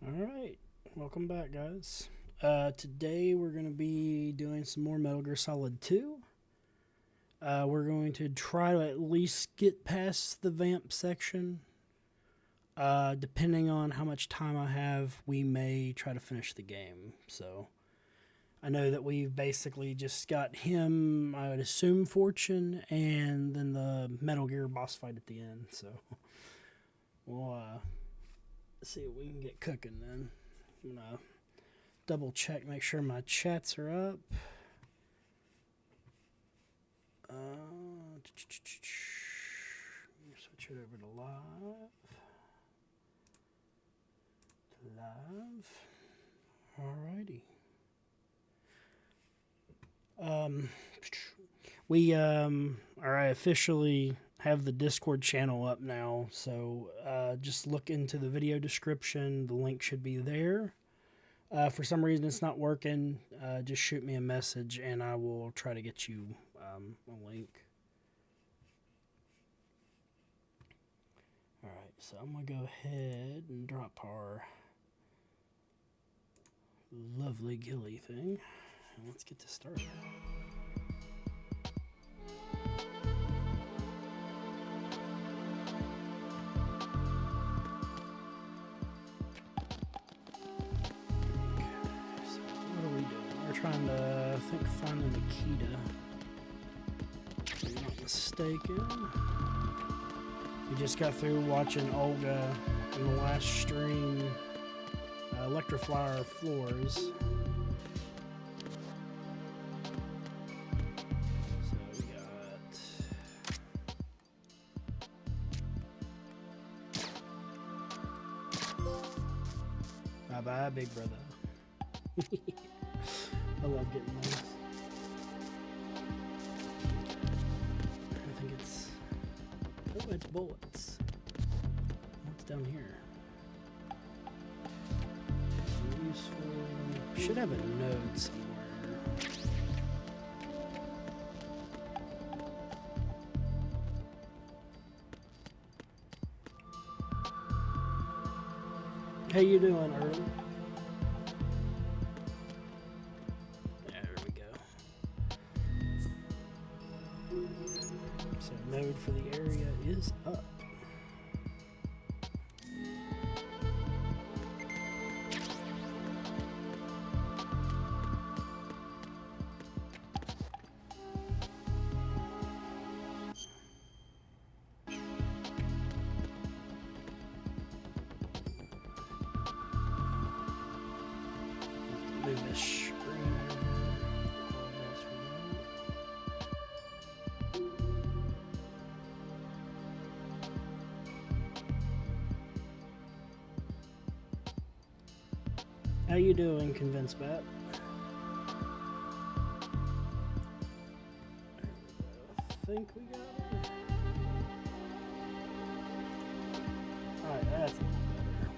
Alright, welcome back, guys. Today we're going to be doing some more Metal Gear Solid 2. We're going to try to at least get past the vamp section. Depending on how much time I have, we may try to finish the game. So, I know that we've basically just got him, I would assume, Fortune, and then the Metal Gear boss fight at the end. So, we'll see what we can get cooking then. I'm gonna double check, make sure my chats are up. Switch it over to live. Alrighty. We I officially have the Discord channel up now, so just look into the video description. The link should be there. For some reason it's not working, just shoot me a message and I will try to get you a link. Alright, so I'm going to go ahead and drop our lovely ghillie thing, and let's get this started. Trying to, I think, find the Nikita, if I'm not mistaken. We just got through watching Olga in the last stream electrify our floors. So we got... Bye-bye, big brother. I love getting those. I think it's... Oh, it's bullets. What's down here? Useful. Should have a node somewhere. How you doing, Earl? Node for the area is up. Move this screen. How you doing, Convinced Bat? I think we got it. Alright, that's a little better.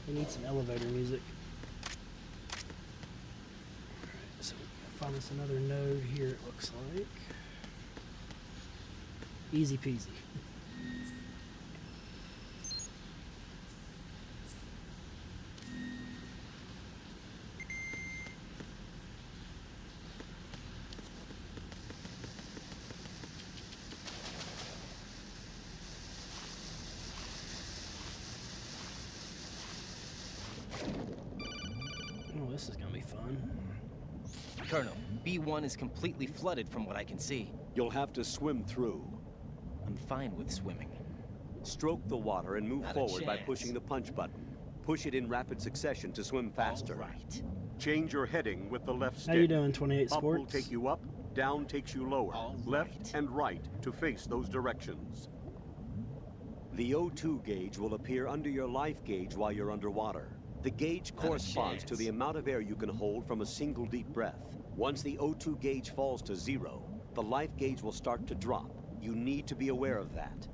We need some elevator music. Alright, so we can find us another node here, it looks like. Easy peasy. Oh, this is gonna be fun. Colonel, B1 is completely flooded from what I can see. You'll have to swim through. I'm fine with swimming. Stroke the water and move Not a forward by chance. pushing the punch button. Push it in rapid succession to swim faster. All right. Change your heading with the left stick. How you doing, 28 Up will Sports? take you up, down takes you lower. All Left right. and right to face those directions. The O2 gauge will appear under your life gauge while you're underwater. The gauge Not a corresponds to chance. the amount of air you can hold from a single deep breath. Once the O2 gauge falls to 0, the life gauge will start to drop. You need to be aware of that.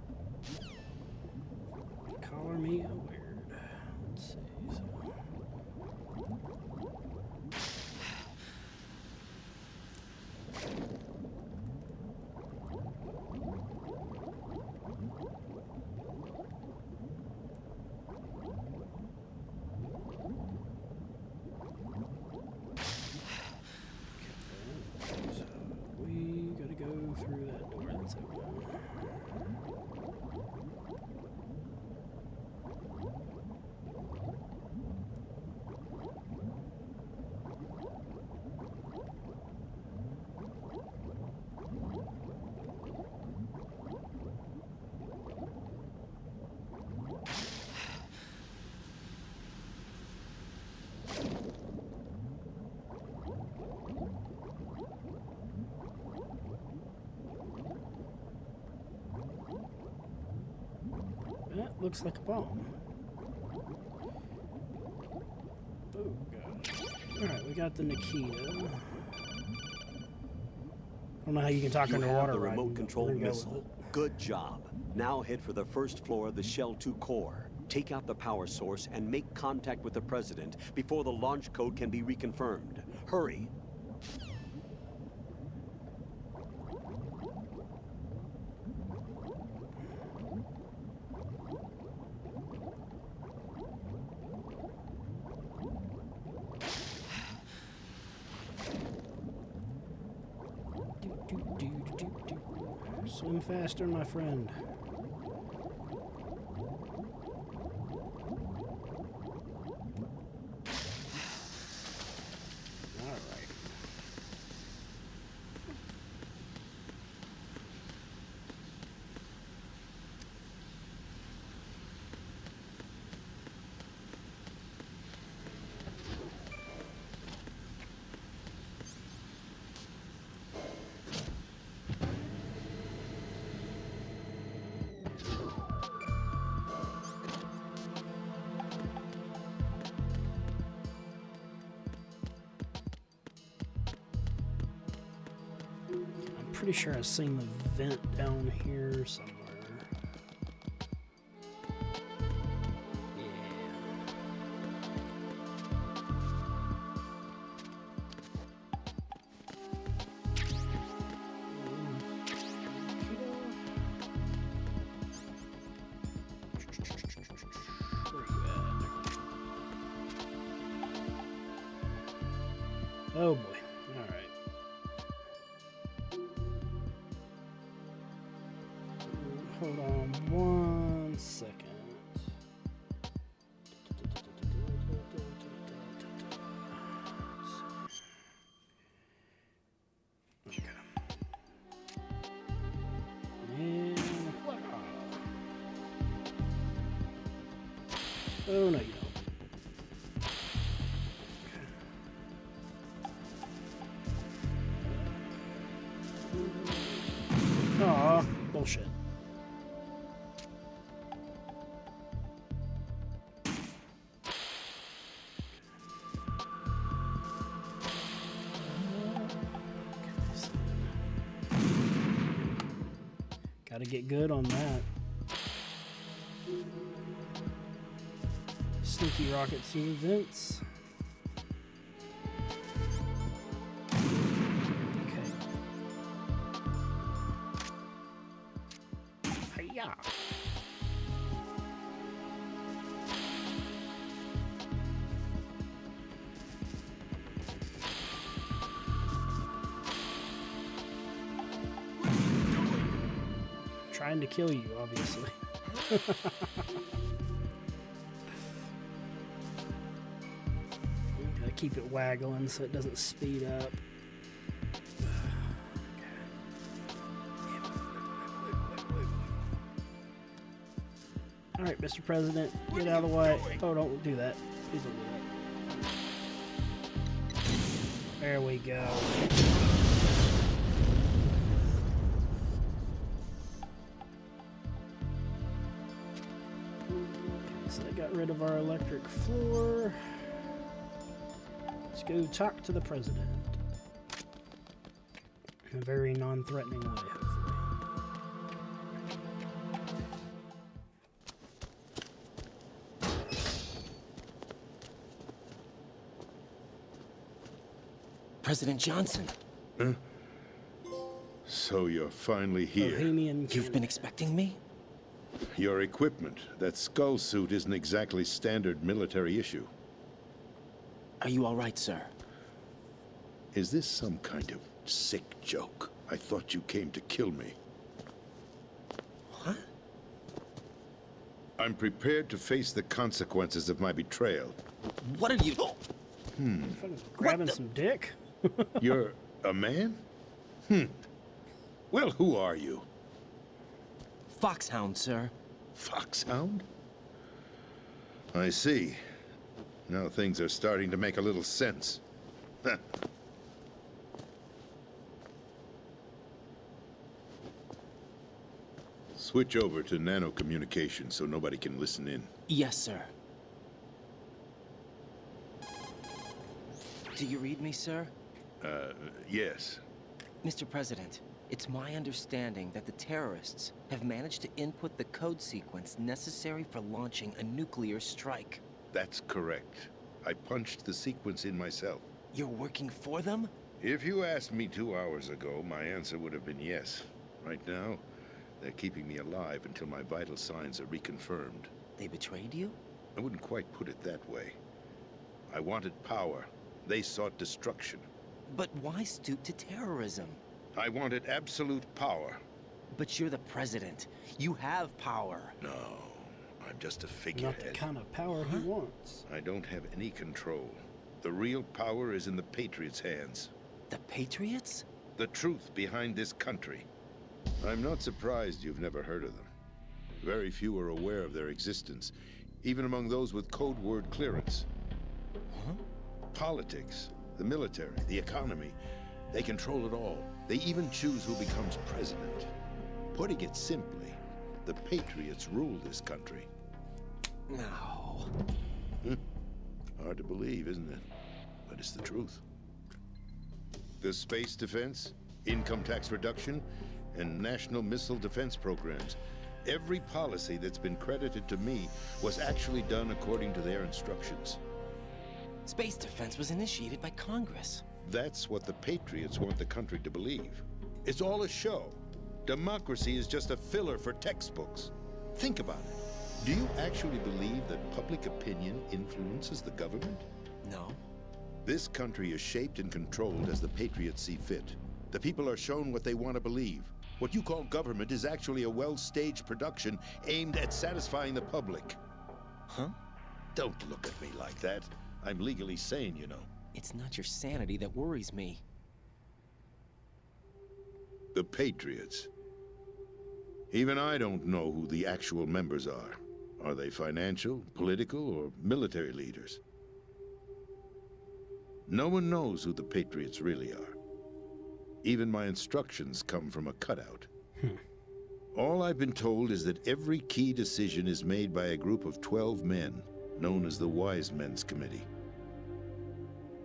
Color me a weird. Let's see. We gotta go through that door that's open. That looks like a bomb. Oh, God. Alright, we got the Nikita. I don't know how you can talk You underwater. have the riding, remote but controlled we're gonna go with missile. Good job. Now head for the first floor of the Shell 2 core. Take out the power source and make contact with the President before the launch code can be reconfirmed. Hurry. Swim faster, my friend. All right. I'm pretty sure I've seen the vent down here somewhere. Oh boy. All right. Hold on one second. Okay. And oh no, you don't. Aw, bullshit. Gotta get good on that. Sneaky rocket through vents. Okay. Hiya. Trying to kill you, obviously. Gotta keep it waggling so it doesn't speed up. Alright, Mr. President, get out of the way. Oh, don't do that. Please don't do that. There we go. so that got rid of our electric floor. Let's go talk to the president. In a very non-threatening way, hopefully. President Johnson, So you're finally here. Bohemian you've been expecting me? Your equipment, that skull suit isn't exactly standard military issue. Are you all right, sir? Is this some kind of sick joke? I thought you came to kill me. What? I'm prepared to face the consequences of my betrayal. What are you... Fucking grabbing some dick. You're a man? Well, who are you? Foxhound, sir. Foxhound? I see. Now things are starting to make a little sense. Switch over to nano-communication so nobody can listen in. Yes, sir. Do you read me, sir? Yes. Mr. President, it's my understanding that the terrorists have managed to input the code sequence necessary for launching a nuclear strike. That's correct. I punched the sequence in myself. You're working for them? If you asked me 2 hours ago, my answer would have been yes. Right now, they're keeping me alive until my vital signs are reconfirmed. They betrayed you? I wouldn't quite put it that way. I wanted power. They sought destruction. But why stoop to terrorism? I wanted absolute power. But you're the president. You have power. No, I'm just a Not the figurehead. kind of power he wants. I don't have any control. The real power is in the Patriots' hands. The Patriots? The truth behind this country. I'm not surprised you've never heard of them. Very few are aware of their existence, even among those with code word clearance. Huh? Politics, the military, the economy, they control it all. They even choose who becomes president. Putting it simply, the Patriots rule this country. No. Hard to believe, isn't it? But it's the truth. The space defense, income tax reduction, and national missile defense programs. Every policy that's been credited to me was actually done according to their instructions. Space defense was initiated by Congress. That's what the Patriots want the country to believe. It's all a show. Democracy is just a filler for textbooks. Think about it. Do you actually believe that public opinion influences the government? No. This country is shaped and controlled as the Patriots see fit. The people are shown what they want to believe. What you call government is actually a well-staged production aimed at satisfying the public. Huh? Don't look at me like that. I'm legally sane, you know. It's not your sanity that worries me. The Patriots. Even I don't know who the actual members are. Are they financial, political, or military leaders? No one knows who the Patriots really are. Even my instructions come from a cutout. All I've been told is that every key decision is made by a group of 12 men, known as the Wise Men's Committee.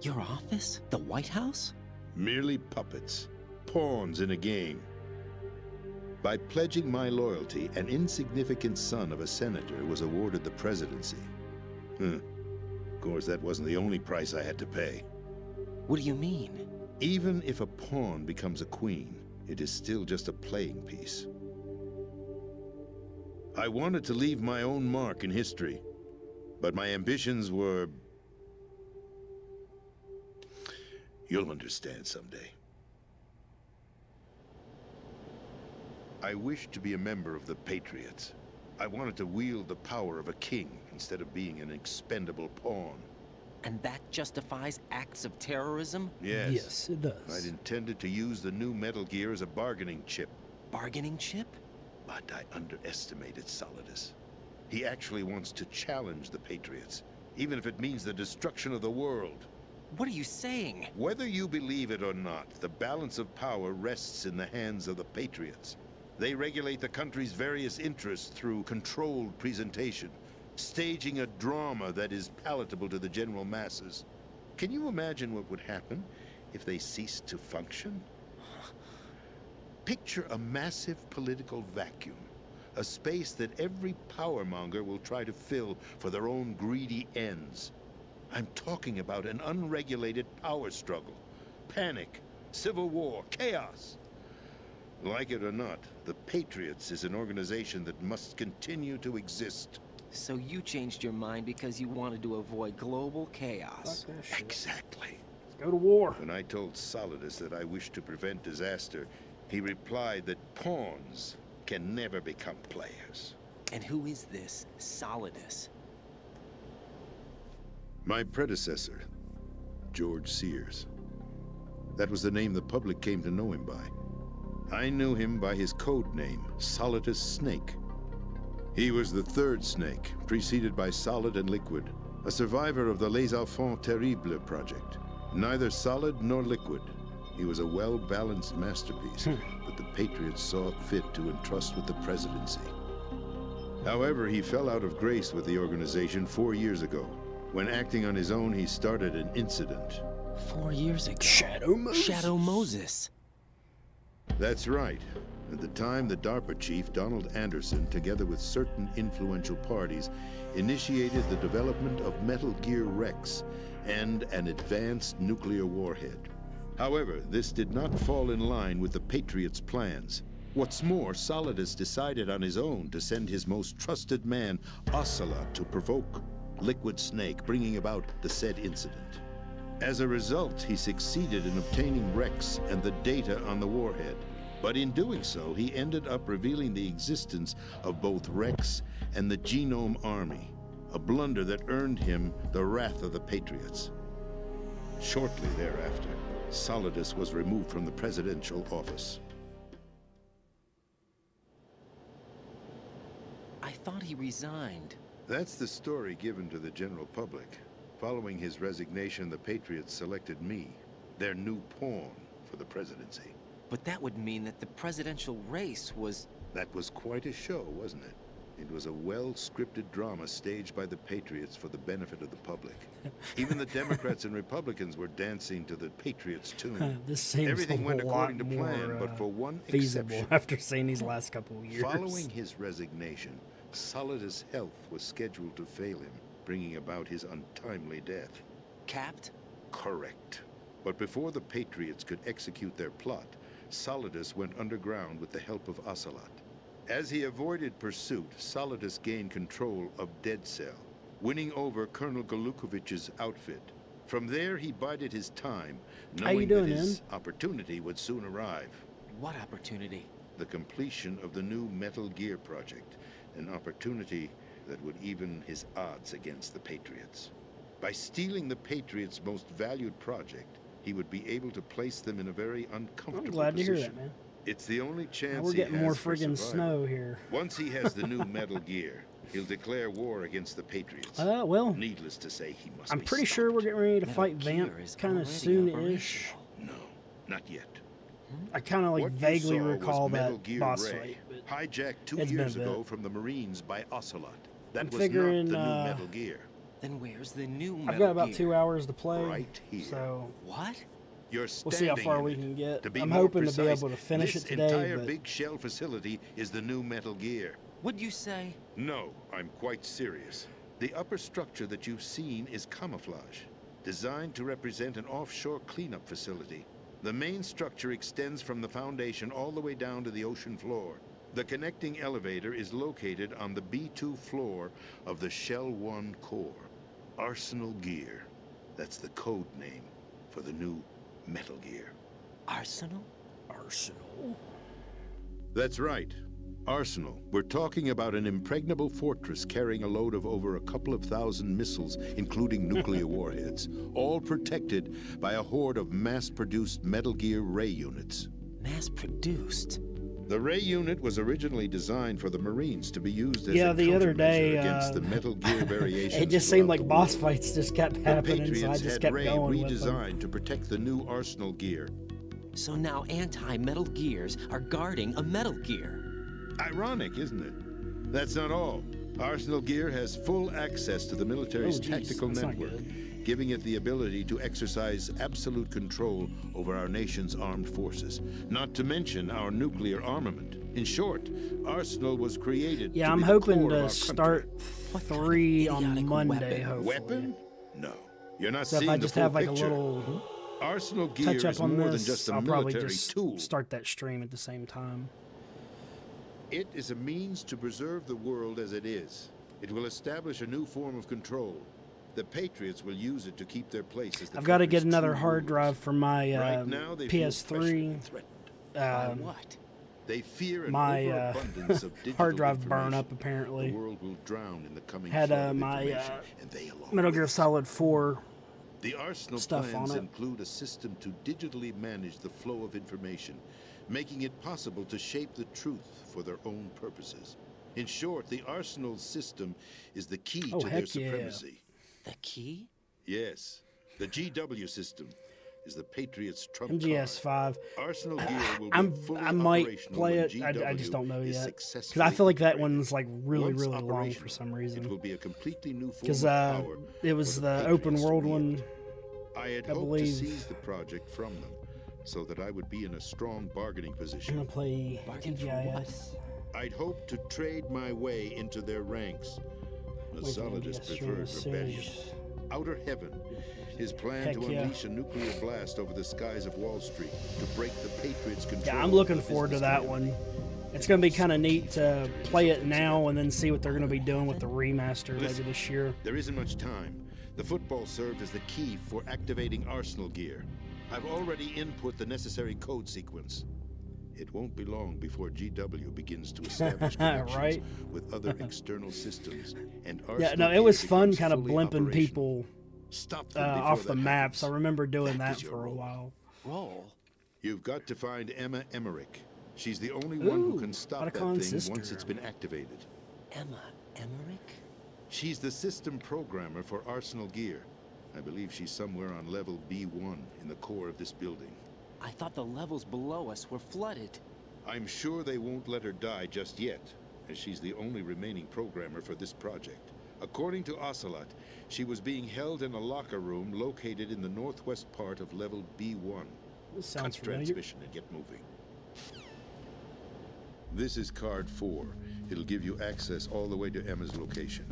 Your office? The White House? Merely puppets, pawns in a game. By pledging my loyalty, an insignificant son of a senator was awarded the presidency. Of course, that wasn't the only price I had to pay. What do you mean? Even if a pawn becomes a queen, it is still just a playing piece. I wanted to leave my own mark in history, but my ambitions were... You'll understand someday. I wished to be a member of the Patriots. I wanted to wield the power of a king instead of being an expendable pawn. And that justifies acts of terrorism? Yes. Yes, it does. I'd intended to use the new Metal Gear as a bargaining chip, Bargaining chip? but I underestimated Solidus. He actually wants to challenge the Patriots, even if it means the destruction of the world. What are you saying? Whether you believe it or not, the balance of power rests in the hands of the Patriots. They regulate the country's various interests through controlled presentation, staging a drama that is palatable to the general masses. Can you imagine what would happen if they ceased to function? Picture a massive political vacuum, a space that every powermonger will try to fill for their own greedy ends. I'm talking about an unregulated power struggle, panic, civil war, chaos. Like it or not, the Patriots is an organization that must continue to exist. So you changed your mind because you wanted to avoid global chaos. Fuck that shit. Exactly. Let's go to war. When I told Solidus that I wished to prevent disaster, he replied that pawns can never become players. And who is this Solidus? My predecessor, George Sears. That was the name the public came to know him by. I knew him by his code name, Solidus Snake. He was the third Snake, preceded by Solid and Liquid, a survivor of the Les Enfants Terribles project. Neither solid nor liquid. He was a well-balanced masterpiece that the Patriots saw fit to entrust with the presidency. However, he fell out of grace with the organization 4 years ago. When acting on his own, he started an incident. 4 years ago. Shadow Moses. Shadow Moses. That's right. At the time, the DARPA chief, Donald Anderson, together with certain influential parties, initiated the development of Metal Gear Rex and an advanced nuclear warhead. However, this did not fall in line with the Patriots' plans. What's more, Solidus decided on his own to send his most trusted man, Ocelot, to provoke Liquid Snake, bringing about the said incident. As a result, he succeeded in obtaining Rex and the data on the warhead. But in doing so, he ended up revealing the existence of both Rex and the Genome Army, a blunder that earned him the wrath of the Patriots. Shortly thereafter, Solidus was removed from the presidential office. I thought he resigned. That's the story given to the general public. Following his resignation, the Patriots selected me, their new pawn for the presidency. But that would mean that the presidential race was... That was quite a show, wasn't it? It was a well-scripted drama staged by the Patriots for the benefit of the public. Even the Democrats and Republicans were dancing to the Patriots' tune. This seems Everything a went lot according to more, plan, but for one feasible exception. after seeing these last couple of years. Following his resignation, Solidus' health was scheduled to fail him, bringing about his untimely death. capped? Correct. But before the Patriots could execute their plot, Solidus went underground with the help of Ocelot. As he avoided pursuit, Solidus gained control of Dead Cell, winning over Colonel Golukovich's outfit. From there, he bided his time, knowing that his opportunity would soon arrive. What opportunity? The completion of the new Metal Gear project, an opportunity that would even his odds against the Patriots. By stealing the Patriots' most valued project, he would be able to place them in a very uncomfortable I'm glad position. to hear that, man. It's the only chance We're he getting has more for friggin' survival. snow here. Once he has the new Metal Gear, he'll declare war against the Patriots. Well, Needless to say, he must I'm be pretty sure we're stopped. getting ready to Metal fight Gear Vamp is kind of already soon-ish. operational. No, not yet. I kind of like What you vaguely saw recall was Metal that Gear boss Ray, fight. But hijacked 2 it's years been a ago bit. from the Marines by Ocelot. That I'm was figuring, not the new Metal Gear. Then where's the new I've Metal got about Gear? 2 hours to play, Right here. so What? You're we'll see how standing far in we it. can get. To be I'm more hoping to be precise, able to finish this it today, entire but big shell facility is the new Metal Gear. What'd you say? No, I'm quite serious. The upper structure that you've seen is camouflage, designed to represent an offshore cleanup facility. The main structure extends from the foundation all the way down to the ocean floor. The connecting elevator is located on the B2 floor of the Shell 1 core. Arsenal Gear. That's the code name for the new Metal Gear. Arsenal? Arsenal. That's right. Arsenal. We're talking about an impregnable fortress carrying a load of over a couple of thousand missiles, including nuclear warheads, all protected by a horde of mass-produced Metal Gear Ray units. Mass-produced? The Ray unit was originally designed for the Marines to be used as Yeah, a the other countermeasure day, against the Metal Gear variations. It just seemed throughout like the boss war. fights just kept The happening, so I Patriots just had kept Ray going with them. redesigned to protect the new Arsenal Gear. So now anti-Metal Gears are guarding a Metal Gear. Ironic, isn't it? That's not all. Arsenal Gear has full access to the military's Oh, geez, tactical that's not network, good. giving it the ability to exercise absolute control over our nation's armed forces, not to mention our nuclear armament. In short, Arsenal was created Yeah, to I'm be the hoping core of to our start What kind of 3 on idiotic Monday, weapon? hopefully. Weapon? No. You're not So if seeing I the just full have like picture. a little Arsenal Gear touch up is on more than this, just a I'll probably military just tool. start that stream at the same time. It is a means to preserve the world as it is. It will establish a new form of control. The Patriots will use it to keep their place as the I've got to get country's another true hard rulers. drive for my Right now, they feel especially PS3. threatened. By Um, what? They fear an my overabundance of digital hard drive burn information. up apparently. The world will drown in the coming Had flood of my information, and they along Metal with Gear it. Solid 4 The Arsenal stuff plans on it. include a system to digitally manage the flow of information, making it possible to shape the truth for their own purposes. In short, the Arsenal system is the key Oh, to their heck yeah. supremacy. The key? Yes, the GW system is the Patriots' trump MGS5. card. Arsenal Gear will I be fully might operational play when it. I GW just don't know is yet. successfully Because I feel like that integrated. one's like really, Once really long for operational, some It will reason. be a completely new form Because of power it was for the Patriots open to world wield. one. I had I hoped believe. to seize the project from them, so that I would be in a strong bargaining I'm position. gonna play Bargain for what? TGIS. I'd hoped to trade my way into their ranks. The Wait for Solidus MGS preferred as soon rebellion. as- Outer Heaven, his plan Heck to yeah. unleash a nuclear blast over the skies of Wall Street to break the Patriots' control. Yeah, I'm of looking the forward to business that community. one. It's gonna be kind of neat to play it now and then see what they're gonna be doing with the remaster later Listen. this year. There isn't much time. The football served as the key for activating Arsenal Gear. I've already input the necessary code sequence. It won't be long before GW begins to establish connections Right? with other external systems, and Yeah, Arsenal no, it Gear was fun becomes kind of fully blimping operational. people Stop them before off the that maps. I happens. remember doing That that is your for a role. while. Roll? You've got to find Emma Emmerich. She's the only one who Ooh, can stop that Otacon thing sister. once it's been activated. Emma Emmerich? She's the system programmer for Arsenal Gear. I believe she's somewhere on level B1 in the core of this building. I thought the levels below us were flooded. I'm sure they won't let her die just yet, as she's the only remaining programmer for this project. According to Ocelot, she was being held in a locker room located in the northwest part of level B1. This Cut sounds familiar. transmission and get moving. This is card 4. It'll give you access all the way to Emma's location.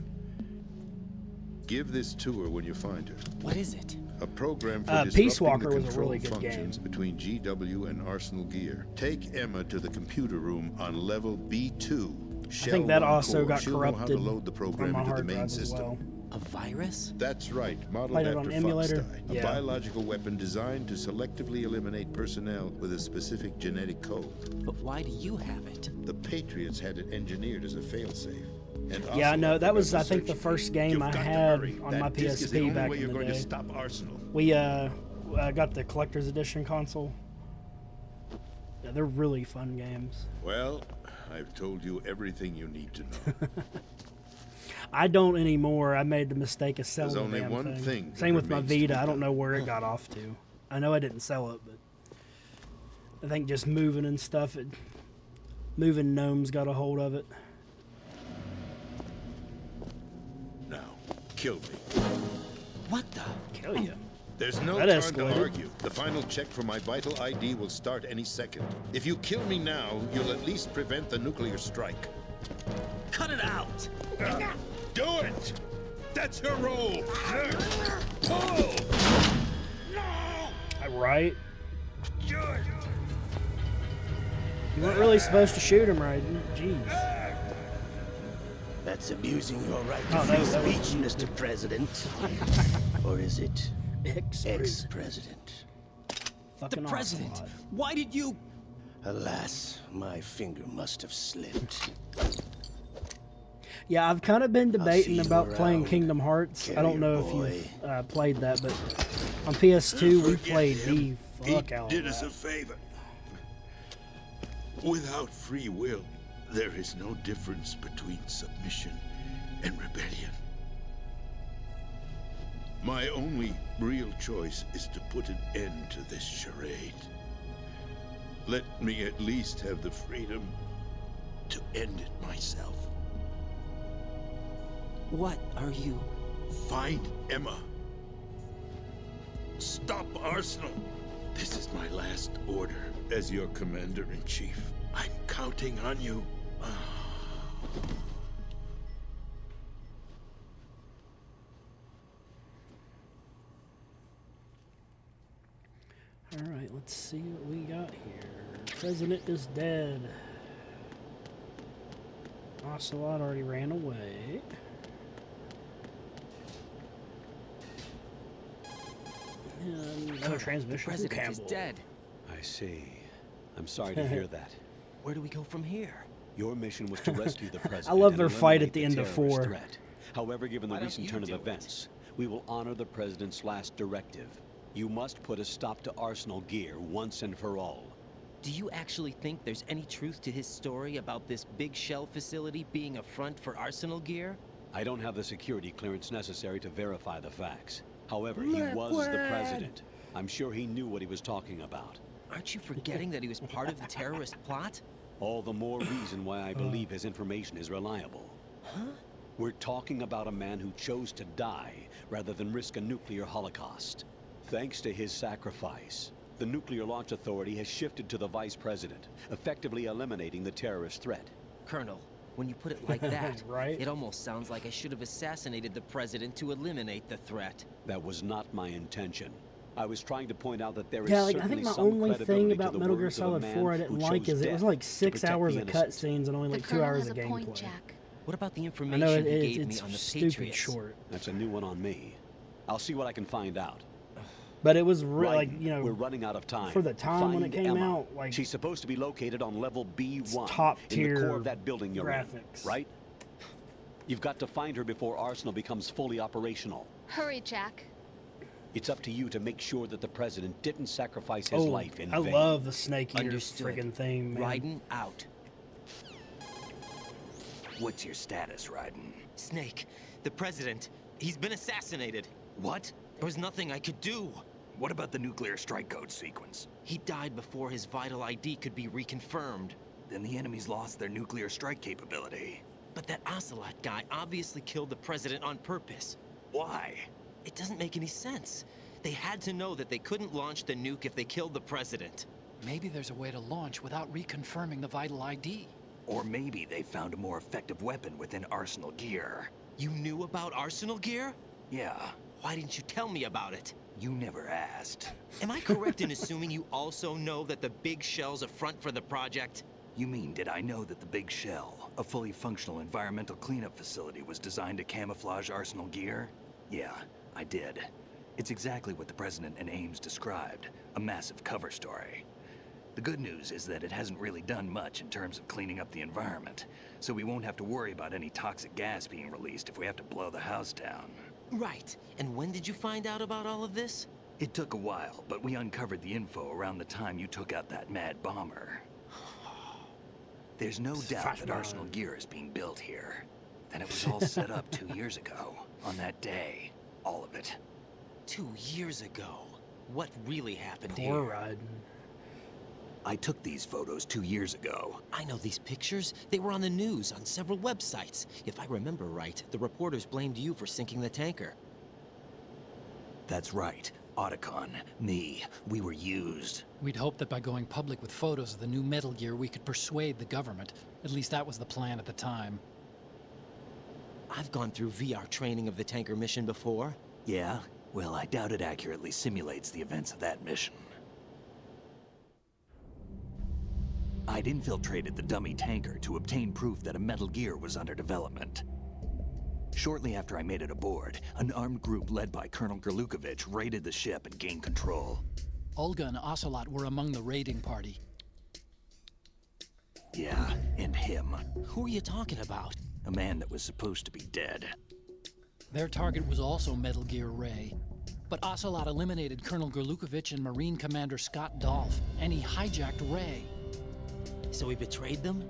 Give this to her when you find her. What is it? A program for Peace disrupting Walker the was a control really good functions game. between GW and Arsenal Gear. Take Emma to the computer room on level B2. I think that also got She'll know how to corrupted load the on program my into the hard main drive as system. well. A virus? That's right, modeled Played it after on emulator? Foxdie, a Yeah. biological weapon designed to selectively eliminate personnel with a specific genetic code. But why do you have it? The Patriots had it engineered as a failsafe. And Yeah, Ocelot no, that was, began I think, the researching. first game You've I got to had hurry. on That my disc is the PSP only back way in you're the going day. to stop Arsenal. We got the collector's edition console. Yeah, they're really fun games. Well, I've told you everything you need to know. I don't anymore. I made the mistake of selling There's the only damn one thing. thing that Same with my remains to be Vita. I don't done. know where it got off to. I know I didn't sell it, but I think just moving and stuff, moving gnomes got a hold of it. Now, kill me. What the? Kill you. There's no That time escalated. to argue. The final check for my vital ID will start any second. If you kill me now, you'll at least prevent the nuclear strike. Cut it out! Do it! That's her role! Pull! Right? You weren't really supposed to shoot him, right? Jeez. That's abusing your right Oh, to that free was- speech, Mr. President. Or is it Ex-president. ex-president? The Fucking president! Ocelot. Why did you... Alas, my finger must have slipped. Yeah, I've kind of been see debating you about playing around, Kingdom Hearts. I don't know if carrier you've played that, but on PS2 we played the fuck out of that. favor. Without free will, there is no difference between submission and rebellion. My only real choice is to put an end to this charade. Let me at least have the freedom to end it myself. What are you... Find Emma. Stop Arsenal. This is my last order as your commander-in-chief. I'm counting on you. Alright, let's see what we got here. President is dead. Ocelot already ran away. And another transmission from The president is Campbell. dead. I see. I'm sorry to hear that. Where do we go from here? Your mission was to rescue the president. I love and their fight at eliminate the end of terrorist 4. threat. However, given the Why don't recent you turn of do it? events, we will honor the president's last directive. You must put a stop to Arsenal Gear once and for all. Do you actually think there's any truth to his story about this big shell facility being a front for Arsenal Gear? I don't have the security clearance necessary to verify the facts. However, he was the president. I'm sure he knew what he was talking about. Aren't you forgetting that he was part of the terrorist plot? All the more reason why I believe his information is reliable. Huh? We're talking about a man who chose to die rather than risk a nuclear holocaust. Thanks to his sacrifice, the Nuclear Launch Authority has shifted to the vice president, effectively eliminating the terrorist threat. Colonel, when you put it like that, Right? it almost sounds like I should have assassinated the president to eliminate the threat. That was not my intention. I was trying to point out that there is Yeah, like I certainly think my some only credibility thing to about the Metal Gear words of a Solid man 4 I who didn't like chose is it was death like to 6 protect hours the of innocent. cutscenes and only The like 2 Colonel hours has of a point, gameplay. Jack. What about the I know information he gave it's me on the stupid Patriots? short, That's a new one on me. I'll see what I can find out. but it was Right, like, you know, we're running out of time. for the time when it Find came Emma. out, like, She's supposed to be located on level B1 top in the core tier of that building you're graphics. in, right? You've got to find her before Arsenal becomes fully operational. Hurry, Jack. It's up to you to make sure that the president didn't sacrifice his oh, life in I vain. love the Snake Eater Understood. friggin' thing, man. Raiden out. What's your status, Raiden? Snake, the president, he's been assassinated. What? There was nothing I could do. What about the nuclear strike code sequence? He died before his vital ID could be reconfirmed. Then the enemy's lost their nuclear strike capability. But that Ocelot guy obviously killed the president on purpose. Why? It doesn't make any sense. They had to know that they couldn't launch the nuke if they killed the president. Maybe there's a way to launch without reconfirming the vital ID. Or maybe they found a more effective weapon within Arsenal Gear. You knew about Arsenal Gear? Yeah, Why didn't you tell me about it? you never asked. Am I correct in assuming you also know that the big shell's a front for the project? You mean, did I know that the Big Shell, a fully functional environmental cleanup facility, was designed to camouflage Arsenal Gear? Yeah, I did. It's exactly what the President and Ames described, a massive cover story. The good news is that it hasn't really done much in terms of cleaning up the environment, so we won't have to worry about any toxic gas being released if we have to blow the house down. Right. And when did you find out about all of this? It took a while, but we uncovered the info around the time you took out that mad bomber. There's no doubt that Arsenal Gear is being built here. Then it was all set up 2 years ago, on that day. All of it. 2 years ago. What really happened Poor here? Raiden. I took these photos 2 years ago. I know these pictures. They were on the news, on several websites. If I remember right, the reporters blamed you for sinking the tanker. That's right. Otacon, me, we were used. We'd hoped that by going public with photos of the new Metal Gear, we could persuade the government. At least that was the plan at the time. I've gone through VR training of the tanker mission before. Yeah? Well, I doubt it accurately simulates the events of that mission. I'd infiltrated the dummy tanker to obtain proof that a Metal Gear was under development. Shortly after I made it aboard, an armed group led by Colonel Gerlukovich raided the ship and gained control. Olga and Ocelot were among the raiding party. Yeah, and him. Who are you talking about? A man that was supposed to be dead. Their target was also Metal Gear Ray. But Ocelot eliminated Colonel Gerlukovich and Marine Commander Scott Dolph, and he hijacked Ray. So he betrayed them?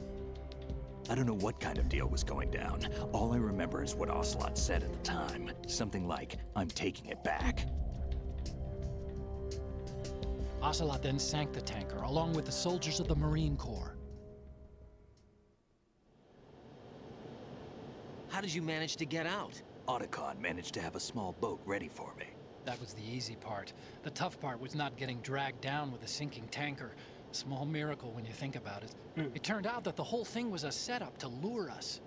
I don't know what kind of deal was going down. All I remember is what Ocelot said at the time. Something like, "I'm taking it back." Ocelot then sank the tanker, along with the soldiers of the Marine Corps. How did you manage to get out? Otacon managed to have a small boat ready for me. That was the easy part. The tough part was not getting dragged down with a sinking tanker. A small miracle when you think about it. It turned out that the whole thing was a setup to lure us.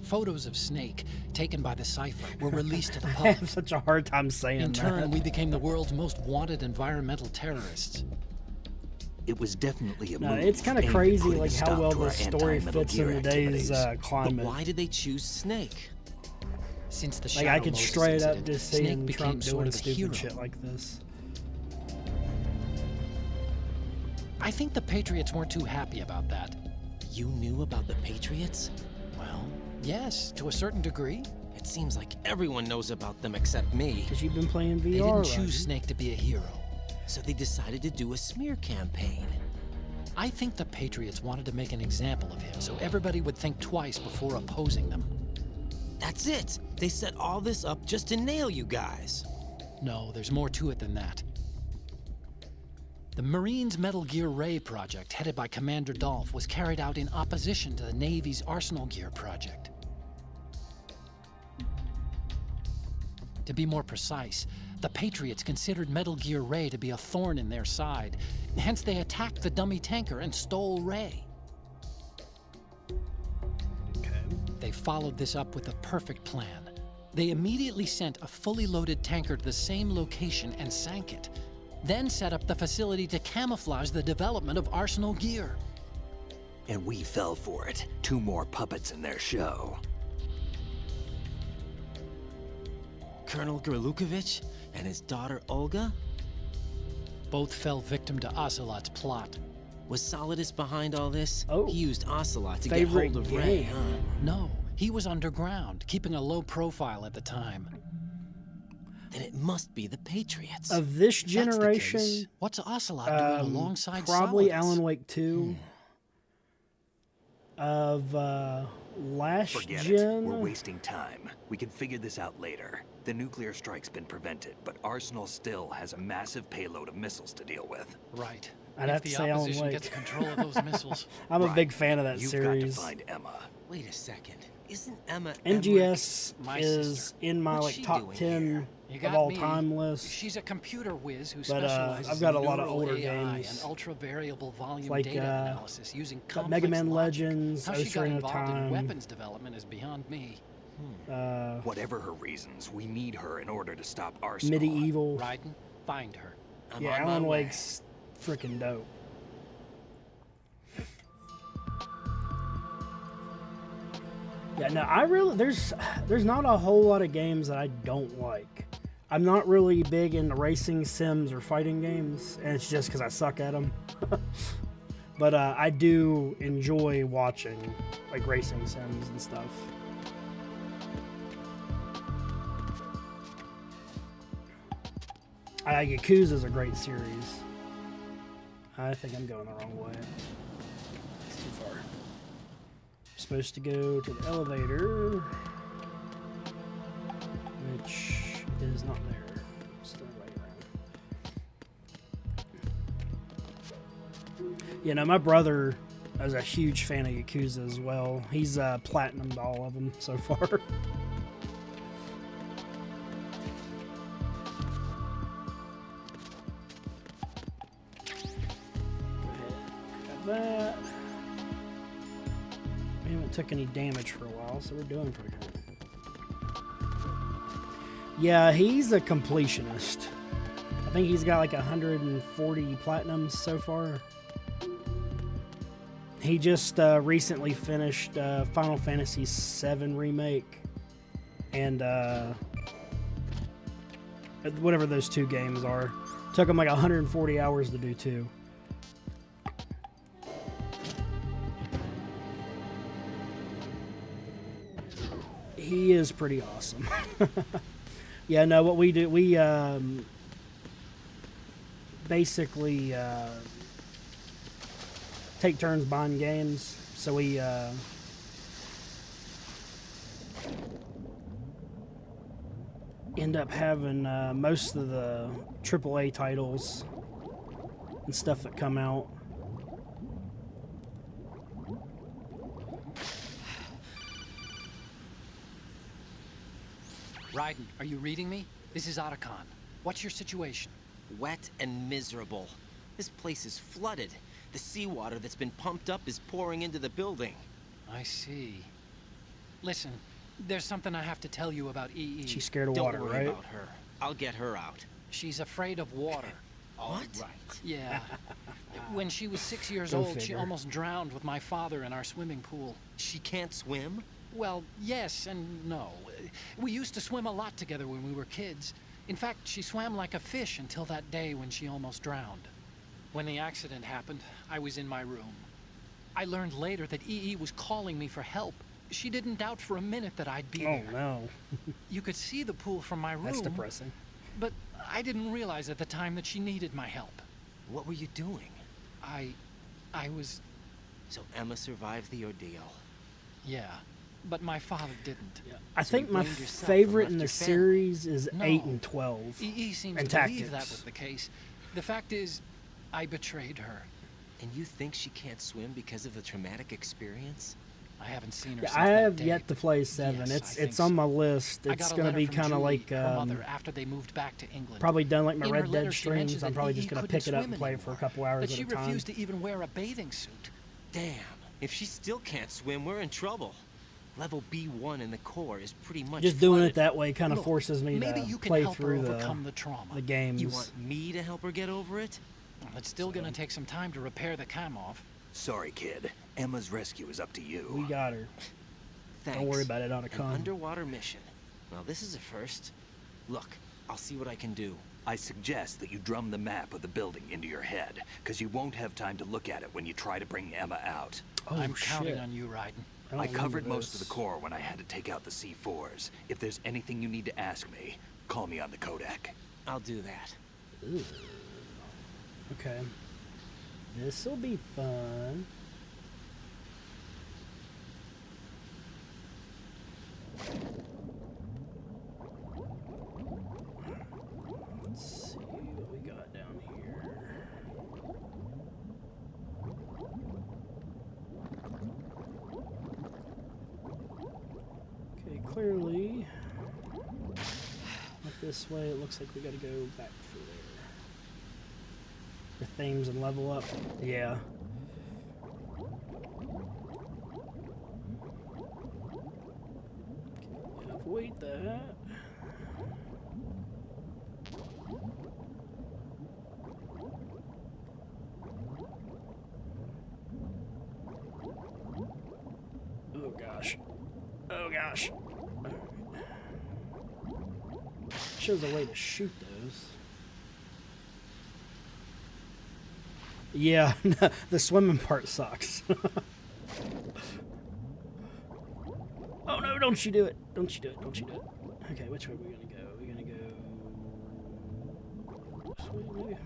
Photos of Snake, taken by the Cypher, were released to the I public. have such a hard time saying In turn, that. we became the world's most wanted environmental terrorists. It was definitely a No, move it's kind of aimed at crazy, putting a like how stop well to our the story anti-Metal fits in Gear today's activities. But climate. why did they choose Snake? Since the Like Shadow I could Moses straight up incident, just Snake seeing became Trump sort doing of a stupid hero. shit like this. I think the Patriots weren't too happy about that. You knew about the Patriots? Well, yes, to a certain degree. It seems like everyone knows about them except me. Because you've been playing VR, They didn't right? choose Snake to be a hero. So they decided to do a smear campaign. I think the Patriots wanted to make an example of him so everybody would think twice before opposing them. That's it! They set all this up just to nail you guys. No, there's more to it than that. The Marines' Metal Gear Ray project, headed by Commander Dolph, was carried out in opposition to the Navy's Arsenal Gear project. To be more precise, the Patriots considered Metal Gear Ray to be a thorn in their side. Hence, they attacked the dummy tanker and stole Ray. They followed this up with a perfect plan. They immediately sent a fully loaded tanker to the same location and sank it. Then set up the facility to camouflage the development of Arsenal Gear. And we fell for it. 2 more puppets in their show. Colonel Gerlukovich and his daughter Olga? Both fell victim to Ocelot's plot. Was Solidus behind all this? Oh. He used Ocelot to get Favorite hold of Ray, game. huh? No, he was underground, keeping a low profile at the time. Then it must be the Patriots. Of this If that's the generation, case, What's Ocelot doing alongside probably Solidus? Alan Wake 2. Of last Forget gen, it. We're wasting time. We can figure this out later. The nuclear strike's been prevented, but Arsenal still has a massive payload of missiles to deal with. Right. I'd if have to the say Alan opposition Wake. gets control of those missiles. I'm a Right. big fan of that You've series. got to find Emma. Wait a second. Isn't Emma NGS My is sister. in my What's like she top doing 10 here? You of got all me. time list. She's a computer whiz who But, specializes I've got in a lot of neural older AI games. and ultra-variable volume like, data analysis using got complex Mega Man logic. Legends, How she got Ocarina of involved in Time. weapons development is beyond me. Whatever her reasons, we need her in order to stop Arsenal. Medieval. Raiden, find her. I'm Yeah, on my Alan way. Wake's freaking dope. Yeah, no, I really there's not a whole lot of games that I don't like. I'm not really big into racing sims or fighting games, and it's just because I suck at them. But I do enjoy watching like racing sims and stuff. Yakuza's a great series. I think I'm going the wrong way. It's too far. Supposed to go to the elevator, which is not there. It's the way around. You know, my brother is a huge fan of Yakuza as well. He's platinumed all of them so far. That. We haven't took any damage for a while, so we're doing pretty good. Yeah, he's a completionist. I think he's got like 140 platinums so far. He just recently finished Final Fantasy VII Remake and whatever those 2 games are. Took him like 140 hours to do 2. He is pretty awesome. Yeah, no, what we do, we basically take turns buying games. So we end up having most of the AAA titles and stuff that come out. Raiden, are you reading me? This is Otacon. What's your situation? Wet and miserable. This place is flooded. The seawater that's been pumped up is pouring into the building. I see. Listen, there's something I have to tell you about EE. She's scared of Don't water, worry right? about her. I'll get her out. She's afraid of water. What? Yeah. When she was 6 years Go old, she figure. almost drowned with my father in our swimming pool. She can't swim? Well, yes and no. We used to swim a lot together when we were kids. In fact, she swam like a fish until that day when she almost drowned. When the accident happened, I was in my room. I learned later that EE was calling me for help. She didn't doubt for a minute that I'd be Oh there. no, You could see the pool from my room. that's depressing. But I didn't realize at the time that she needed my help. What were you doing? I was... So Emma survived the ordeal. Yeah, but my father didn't. So I you think my blamed yourself and favorite left in the your family. series is No. 8 and 12. EE seems and to believe that tactics. was the case. The fact is, I betrayed her. And you think she can't swim because of the traumatic experience? I haven't seen her Yeah, since I that have day, yet to but play 7. yes, I it's think it's on so. my list. I It's got a gonna letter be from kind of Julie, like her mother, after they moved back to England. probably done like my In her Red letter, Dead she mentioned streams. I'm that probably EE just gonna couldn't pick it up swim and play for a anymore, couple hours that at she a time. refused to even wear a bathing suit. Damn, if she still can't swim, we're in trouble. Level B1 in the core is pretty much Just doing flooded. it that way kind of Look, forces me maybe to you can play help her through overcome the trauma. the games. You want me to help her get over it? Well, it's still gonna take some time to repair the cam off. Sorry, kid. Emma's rescue is up to you. We got her. Thanks. Don't worry about it, An Otacon. underwater mission. Well, this is a first. Look, I'll see what I can do. I suggest that you drum the map of the building into your head, because you won't have time to look at it when you try to bring Emma out. Oh, I'm counting shit. on you, Raiden. don't I covered remember most of the this. core when I had to take out the C4s. If there's anything you need to ask me, call me on the codec. I'll do that. Ooh. Okay. This'll be fun. Let's see what we got down here. Okay, clearly up this way. It looks like we gotta go back through there. The themes and level up. Yeah. Okay, avoid that. Oh gosh. Oh gosh. Shows a way to shoot those. Yeah, the swimming part sucks. Oh no, don't you do it. Don't you do it. Don't you do it. Okay, which way are we gonna go? We're gonna go this way, maybe?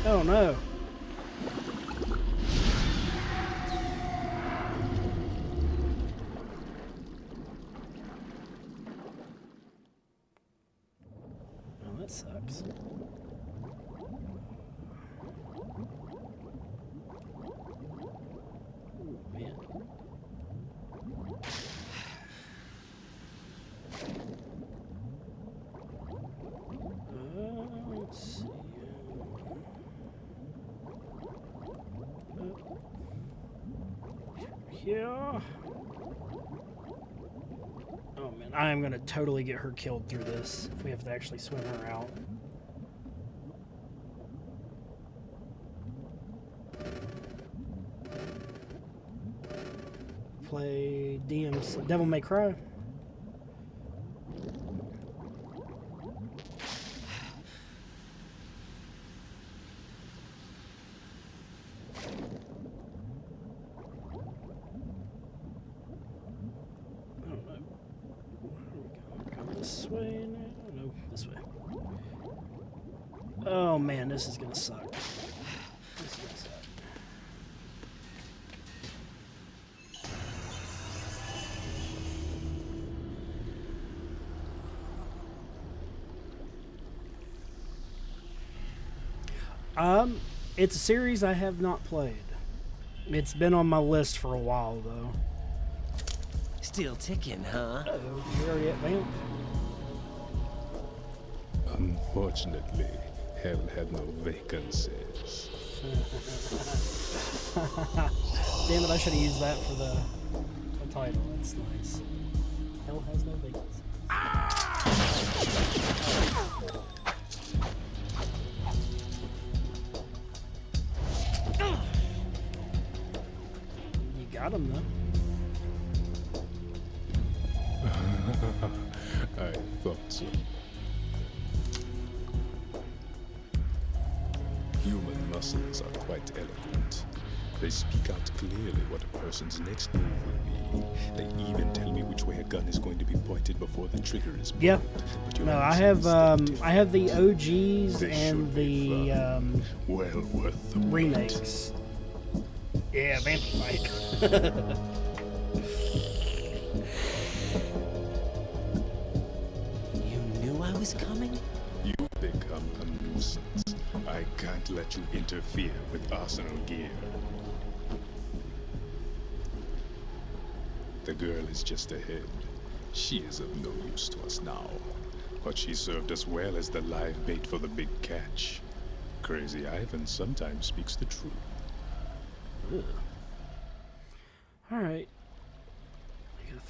Oh no. Oh, that sucks. Ooh, man. Let's see. Here. Oh man, I am gonna totally get her killed through this if we have to actually swim her out. Play DMC Devil May Cry. I don't know. Where are we going? Going this way now? No, this way. Oh man, this is gonna suck. This is gonna suck. It's a series I have not played. It's been on my list for a while, though. Still ticking, huh? Uh-oh, you already at Vamp? Unfortunately, hell had no vacancies. Damn it, I should have used that for the title. That's nice. Hell has no vacancies. You got him, though. I thought so. Human muscles are quite eloquent. They speak out clearly what a person's next move will be. They even tell me which way a gun is going to be pointed before the trigger is pulled. Yeah. But your No, I instincts have the dictate. OGs They and should be the fun. Well worth the wait. remakes. Yeah, Vampy Fight. You knew I was coming? You become a nuisance. I can't let you interfere with Arsenal gear. The girl is just ahead. She is of no use to us now, but she served us well as the live bait for the big catch. Crazy Ivan sometimes speaks the truth. Alright.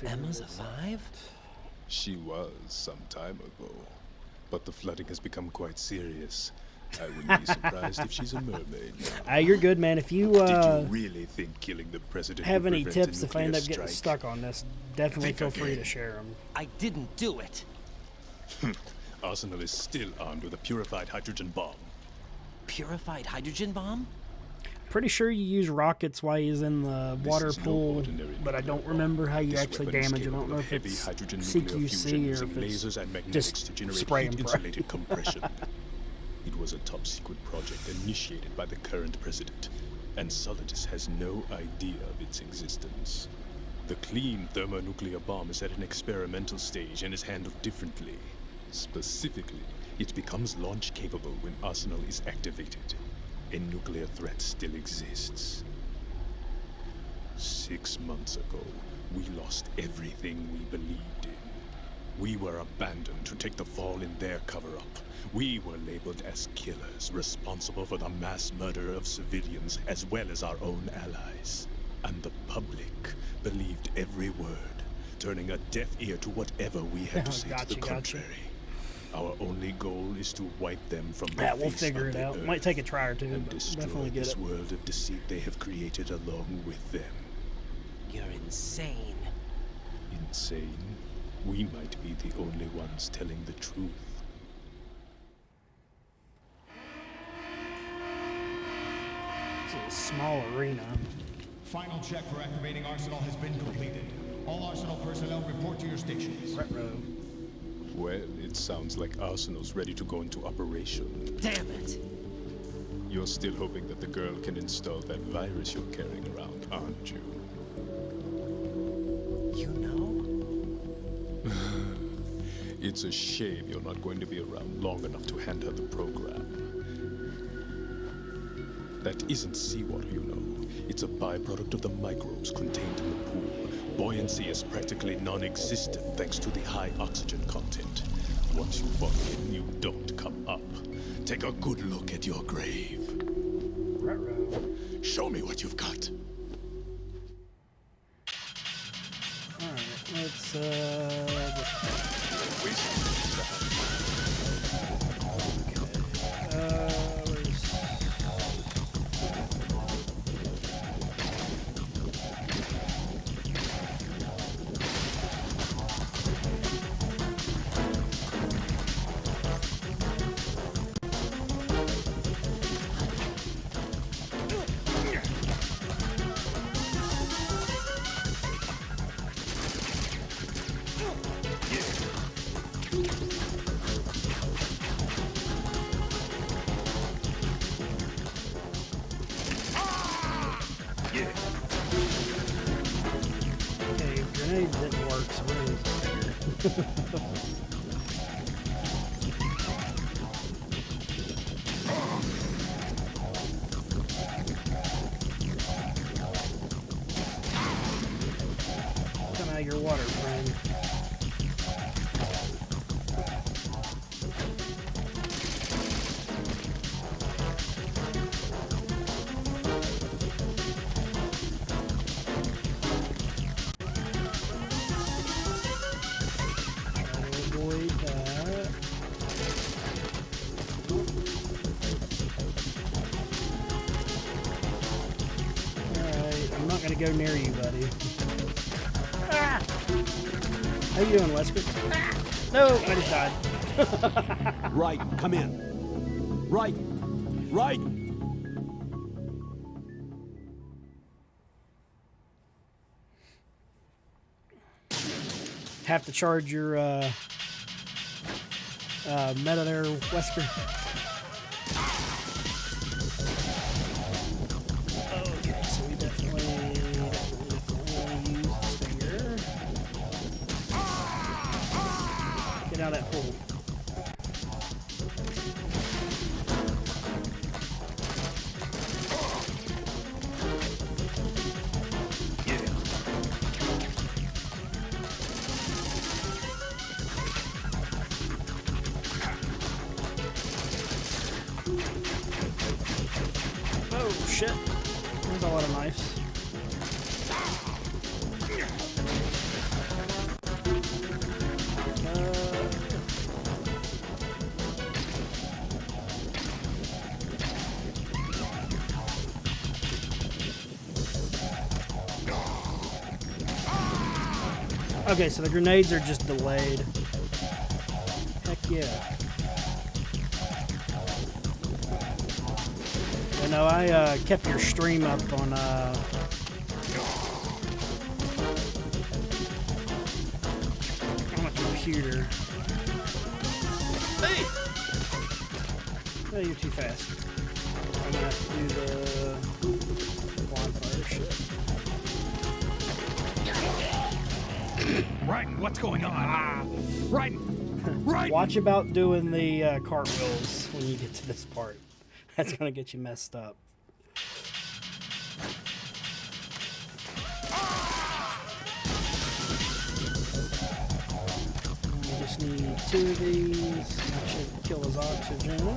Emma's alive? She was some time ago, but the flooding has become quite serious. I wouldn't be surprised if she's a mermaid now. You're good, man. If you, Did you really think killing the president have would any prevent a tips if I end up nuclear getting strike? stuck on this, definitely Think feel free again. to share them. I didn't do it. Arsenal is still armed with a purified hydrogen bomb. Purified hydrogen bomb? Pretty sure you use rockets while he's in the This water is no pool, ordinary but I nuclear don't remember how you This actually weapon is damage it. I don't capable know of if heavy it's hydrogen nuclear fusion CQC or using if it's lasers and magnetics just to generate spray and pray. heat-insulated compression. It was a top-secret project initiated by the current president, and Solidus has no idea of its existence. The clean thermonuclear bomb is at an experimental stage and is handled differently. Specifically, it becomes launch-capable when Arsenal is activated. A nuclear threat still exists. 6 months ago, we lost everything we believed in. We were abandoned to take the fall in their cover-up. We were labeled as killers, responsible for the mass murder of civilians as well as our own allies. And the public believed every word, turning a deaf ear to whatever we had to say to the contrary. Our only goal is to wipe them from the Yeah, we'll face figure of it the out. earth Might take a try or two, and but destroy definitely get this it. world of deceit they have created along with them. You're insane. Insane? We might be the only ones telling the truth. It's a small arena. Final check for activating Arsenal has been completed. All Arsenal personnel report to your stations. Retro. Well, it sounds like Arsenal's ready to go into operation. Damn it! You're still hoping that the girl can install that virus you're carrying around, aren't you? You know? It's a shame you're not going to be around long enough to hand her the program. That isn't seawater, you know. It's a byproduct of the microbes contained in the pool. Buoyancy is practically non-existent thanks to the high oxygen content. Once you fall in, you don't come up. Take a good look at your grave. Retro. Show me what you've got. Alright, let's okay, grenades didn't work, so what is it? water, friend. Go near you, buddy. Ah! How you doing, Wesker? Ah! No, I just died. Right, come in. Right, right. Have to charge your meta there, Wesker. Okay, so we definitely use the stinger. Get out of that hole. Oh shit. There's a lot of knives. Okay, so the grenades are just delayed. Heck yeah. You know, I kept your stream up on a computer. Hey! Oh, you're too fast. I'm gonna have to do the bonfire shit. Right, what's going on? Right, right. Watch about doing the cartwheels when you get to this part. That's gonna get you messed up. We just need 2 of these. That should kill his oxygen.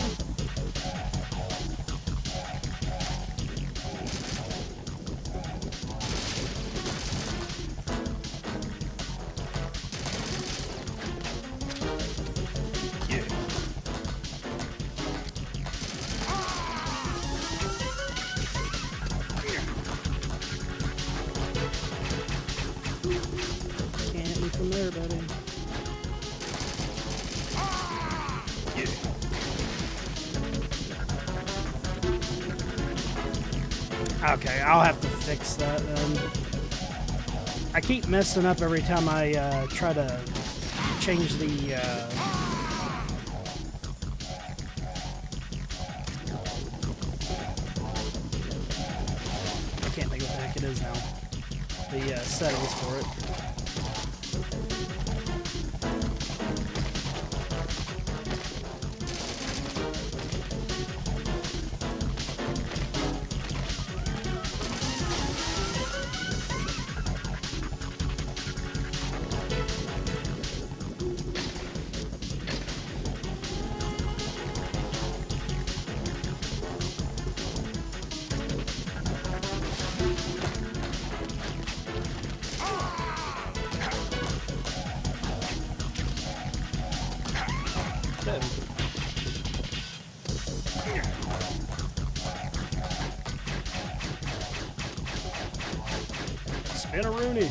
From there, buddy. Okay, I'll have to fix that then. I keep messing up every time I try to change the I can't think of what the heck it is now. The settings for it. Spin-a-rooney.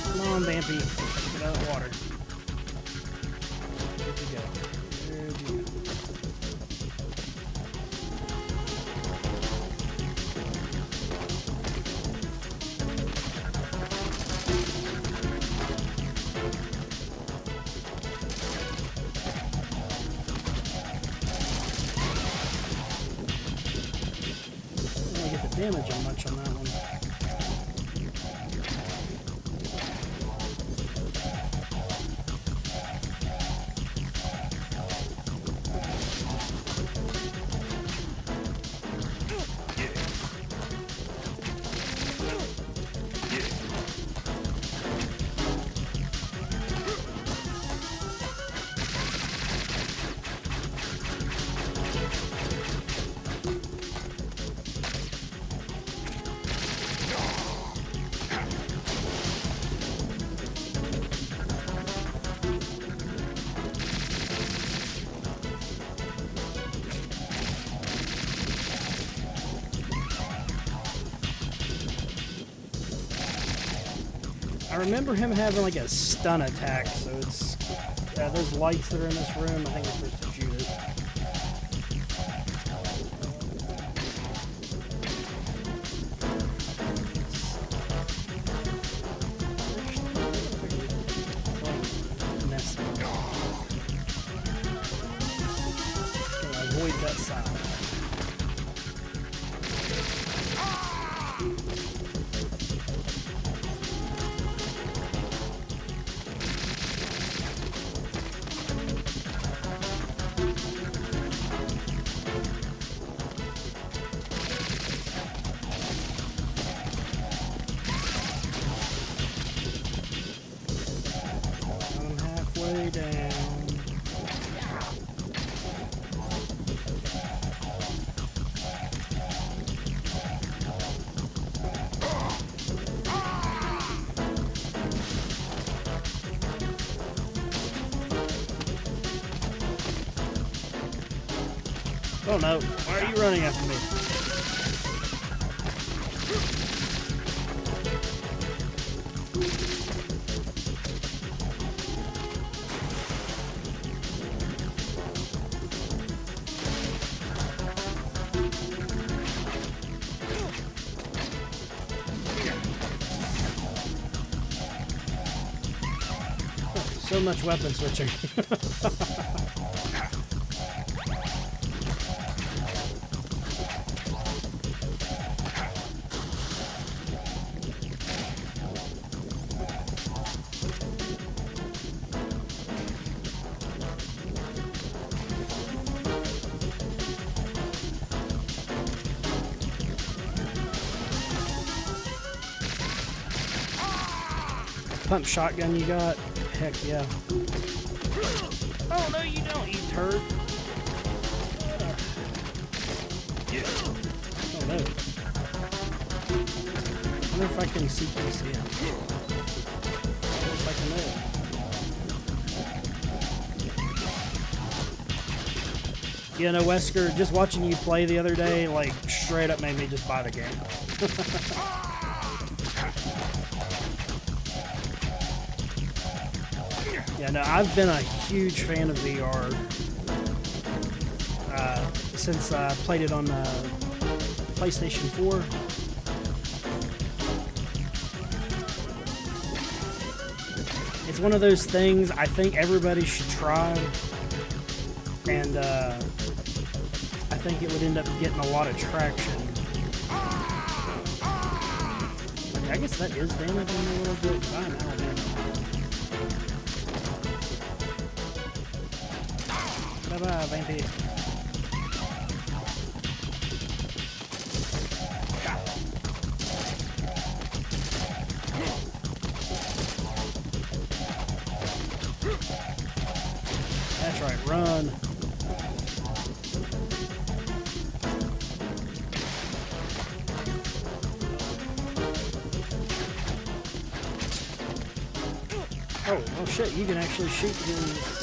Come on, Vampy. Get out of the water. Where'd you go? Where'd you go? Damage on much on that one. I remember him having like a stun attack, so it's those lights that are in this room. I think we're supposed to shoot it. Avoid that side. I'm halfway down. Oh no, why are you running after me? So much weapon switching. Pump shotgun you got? Heck yeah. Oh no you don't, you turd. Oh no. I wonder if I can CQC him. Looks like I know. Yeah, no, Wesker, just watching you play the other day, like, straight up made me just buy the game. Yeah, no, I've been a huge fan of VR since I played it on PlayStation 4. It's one of those things I think everybody should try, and I think it would end up getting a lot of traction. Okay, I guess that is damaging a little bit. I know, man. Bye-bye, Vampy. That's right, run. Oh shit, you can actually shoot his...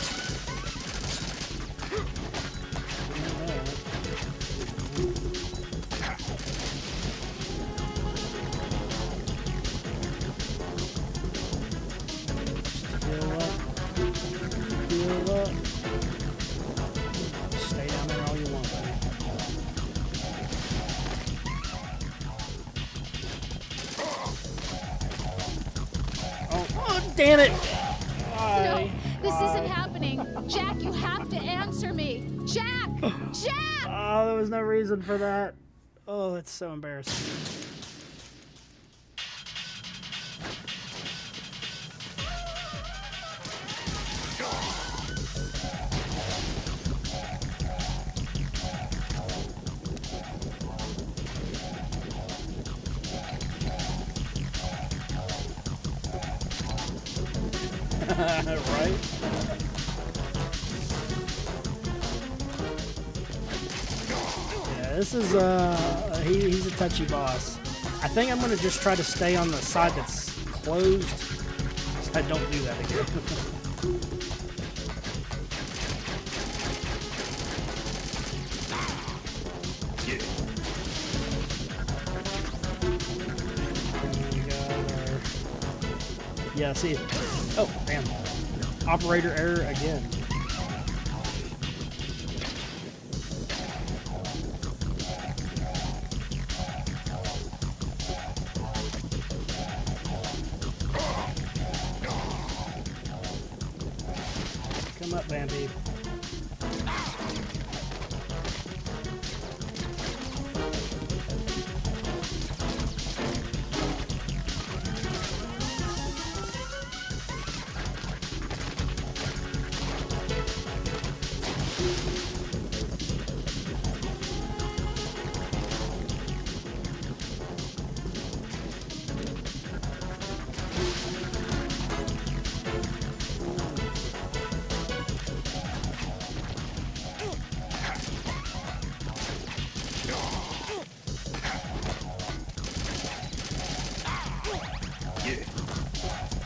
Stay down there all you want, buddy. Oh, damn it! No, this isn't happening. Jack, you have to answer me. Jack! Jack! Oh, there was no reason for that. Oh, that's so embarrassing. Right? Yeah, this is he's a touchy boss. I think I'm gonna just try to stay on the side that's closed, so I don't do that again. Yeah, see it. Oh, damn. Operator error again. Come up, Vampy.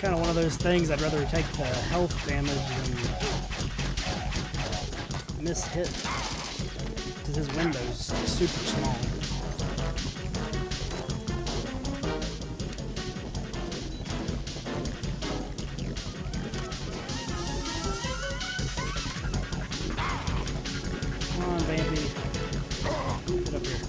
Kind of one of those things I'd rather take the health damage than miss hit, because his window's super small. Come on, Vampy. Get up here.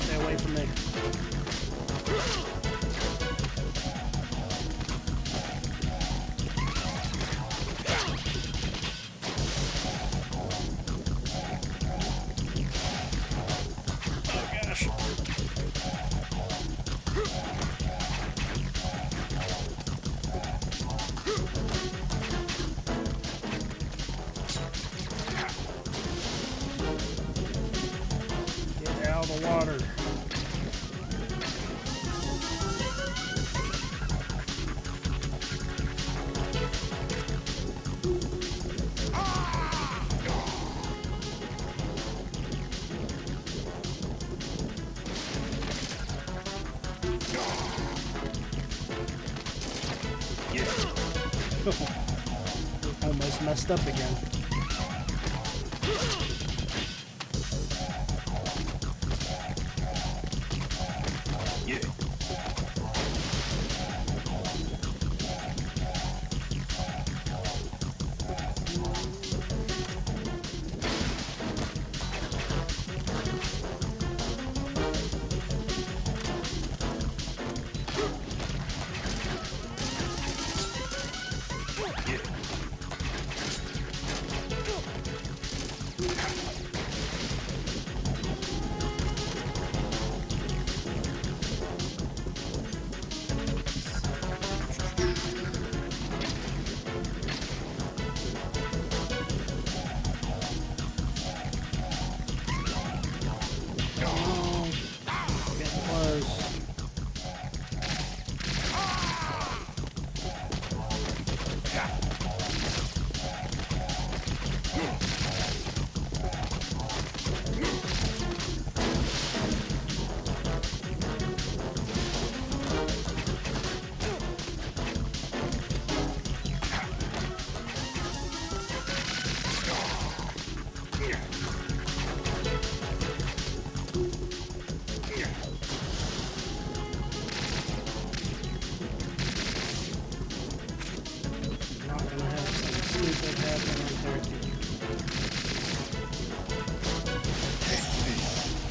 Stay away from me. Oh gosh. Get out of the water. Almost messed up again.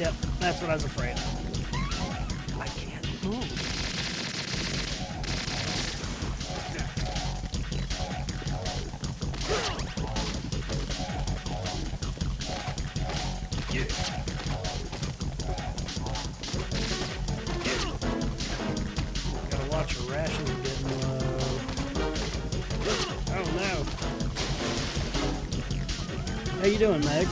Yep, that's what I was afraid of. I can't move. Gotta watch your rations getting low. Oh no. How you doing, Meg?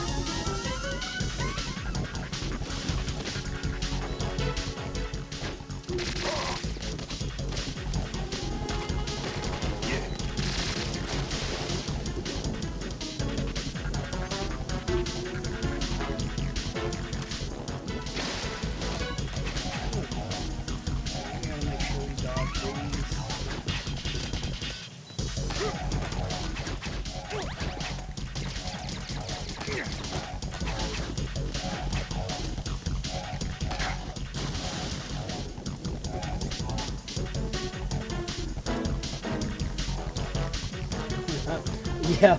Yeah. Yeah.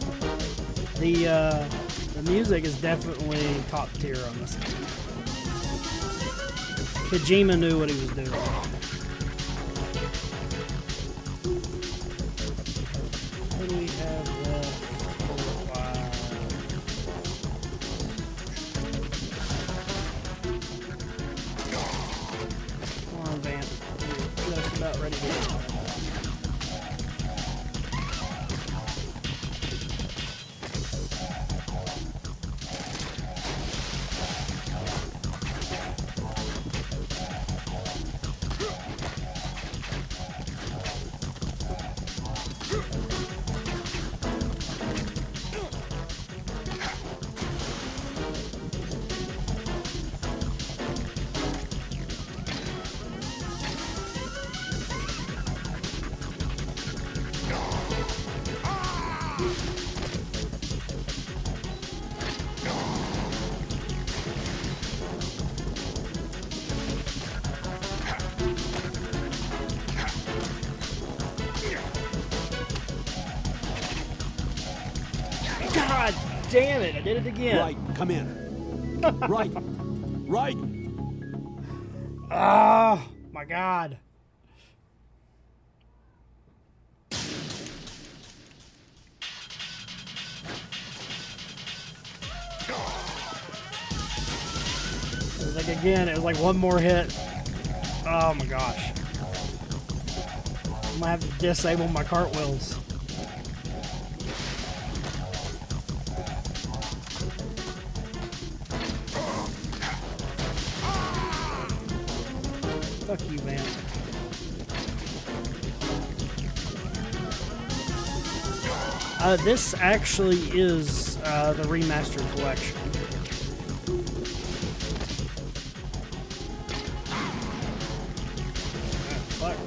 The music is definitely top tier on this game. Kojima knew what he was doing. What do we have left? 4, 5. Come on, Vamp. You're just about ready to go. God damn it, I did it again. Right, come in. Right. Right. Oh, my God. It was like, again, it was like one more hit. Oh my gosh. I'm gonna have to disable my cartwheels. Fuck you, man. This actually is the remastered collection. Fuck.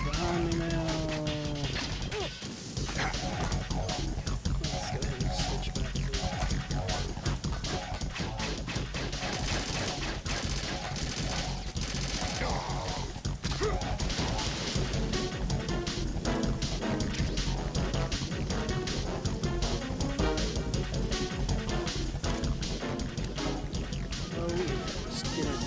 Behind me now. Let's go ahead and switch back to oh, yeah. Just get in there.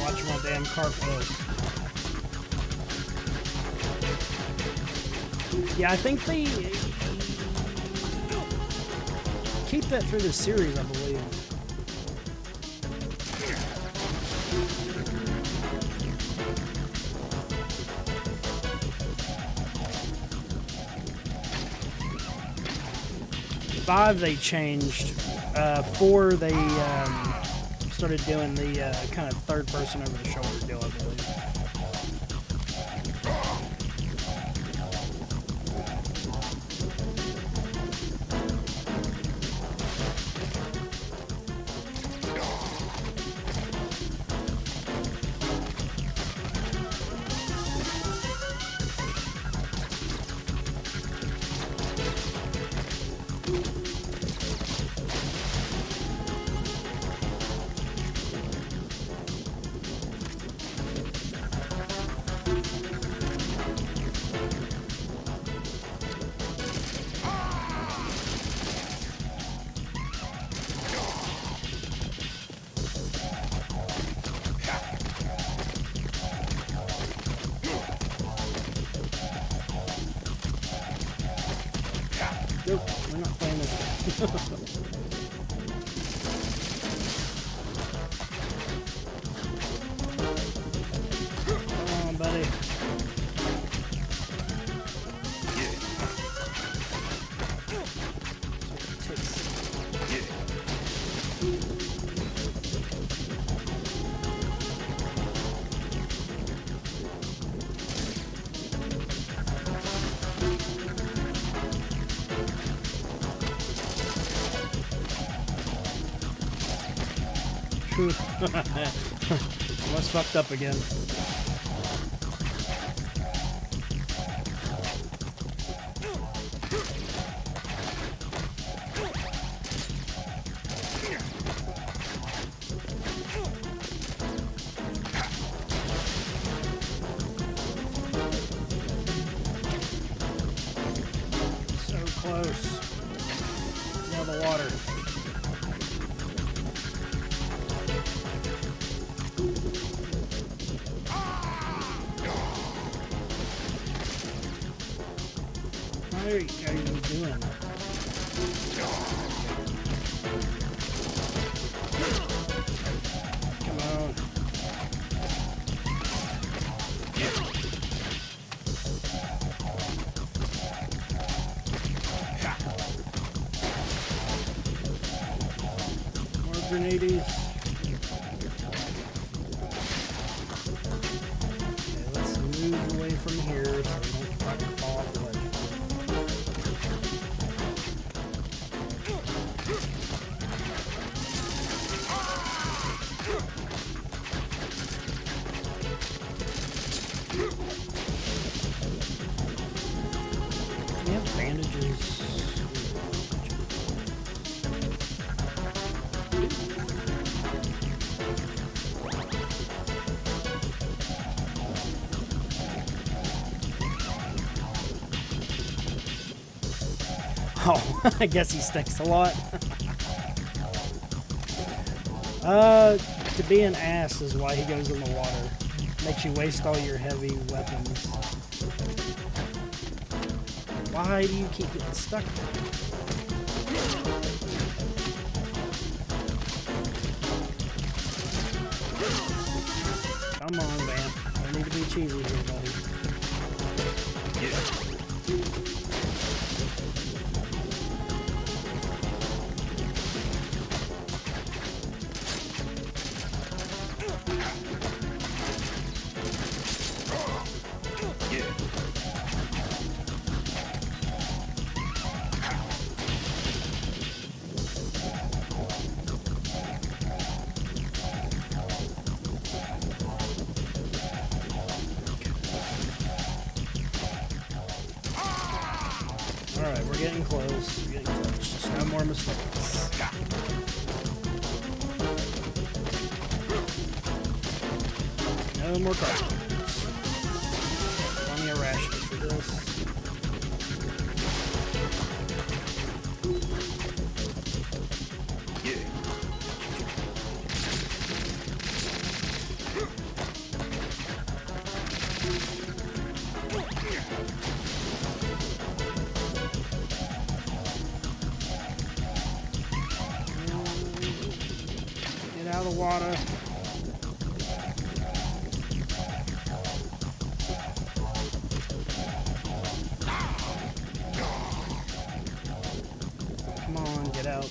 Watch my damn cartwheels. Yeah, I think they keep that through the series, I believe. Five, they changed. 4, they started doing the kind of third person over the shoulder deal, I believe. Nope, we're not playing this game. Almost fucked up again. So close. Now the water. How are you doing? Come on. More grenades. Okay, let's move away from here so we don't fucking fall off the ledge. We have bandages. Oh, I guess he stinks a lot. To be an ass is why he goes in the water. Makes you waste all your heavy weapons. Why do you keep getting stuck there? Come on, Vamp. I need to be cheesy here, buddy. Alright, we're getting close. We're getting close. Just no more mistakes. No more cartridges. Plenty of rations for this. Get out of the water. Come on, get out.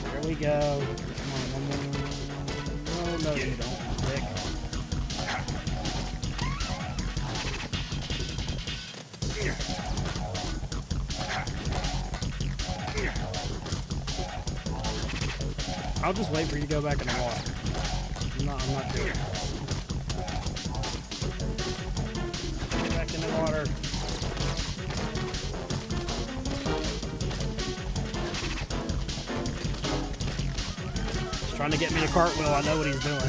There we go. Come on, one more. Oh, no, you don't, dick. I'll just wait for you to go back in the water. I'm not doing it. Go back in the water. He's trying to get me to cartwheel. I know what he's doing.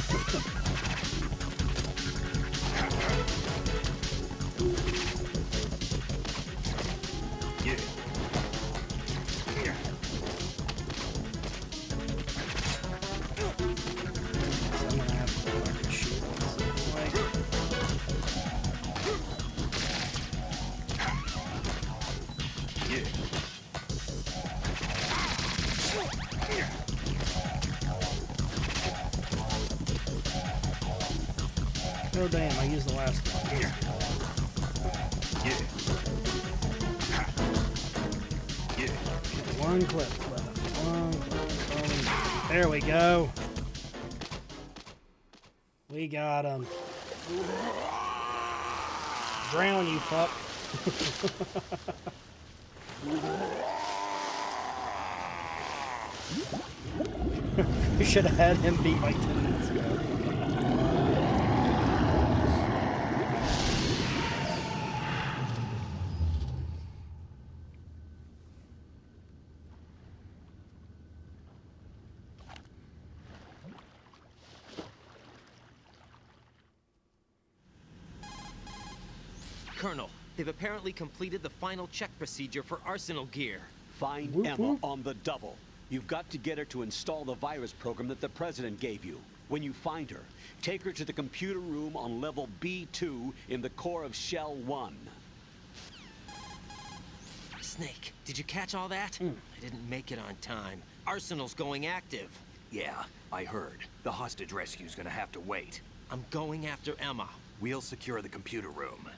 So I'm gonna have to fucking shoot this anyway. Oh damn, I used the last one. Yeah. One clip left. One clip. There we go. We got him. Drown, you fuck. We should have had him beat like 10 minutes ago. Colonel, they've apparently completed the final check procedure for arsenal gear. Find Emma on the double. You've got to get her to install the virus program that the President gave you. When you find her, take her to the computer room on level B2 in the core of Shell 1. Snake, did you catch all that? I didn't make it on time. Arsenal's going active. Yeah, I heard. The hostage rescue's gonna have to wait. I'm going after Emma. We'll secure the computer room.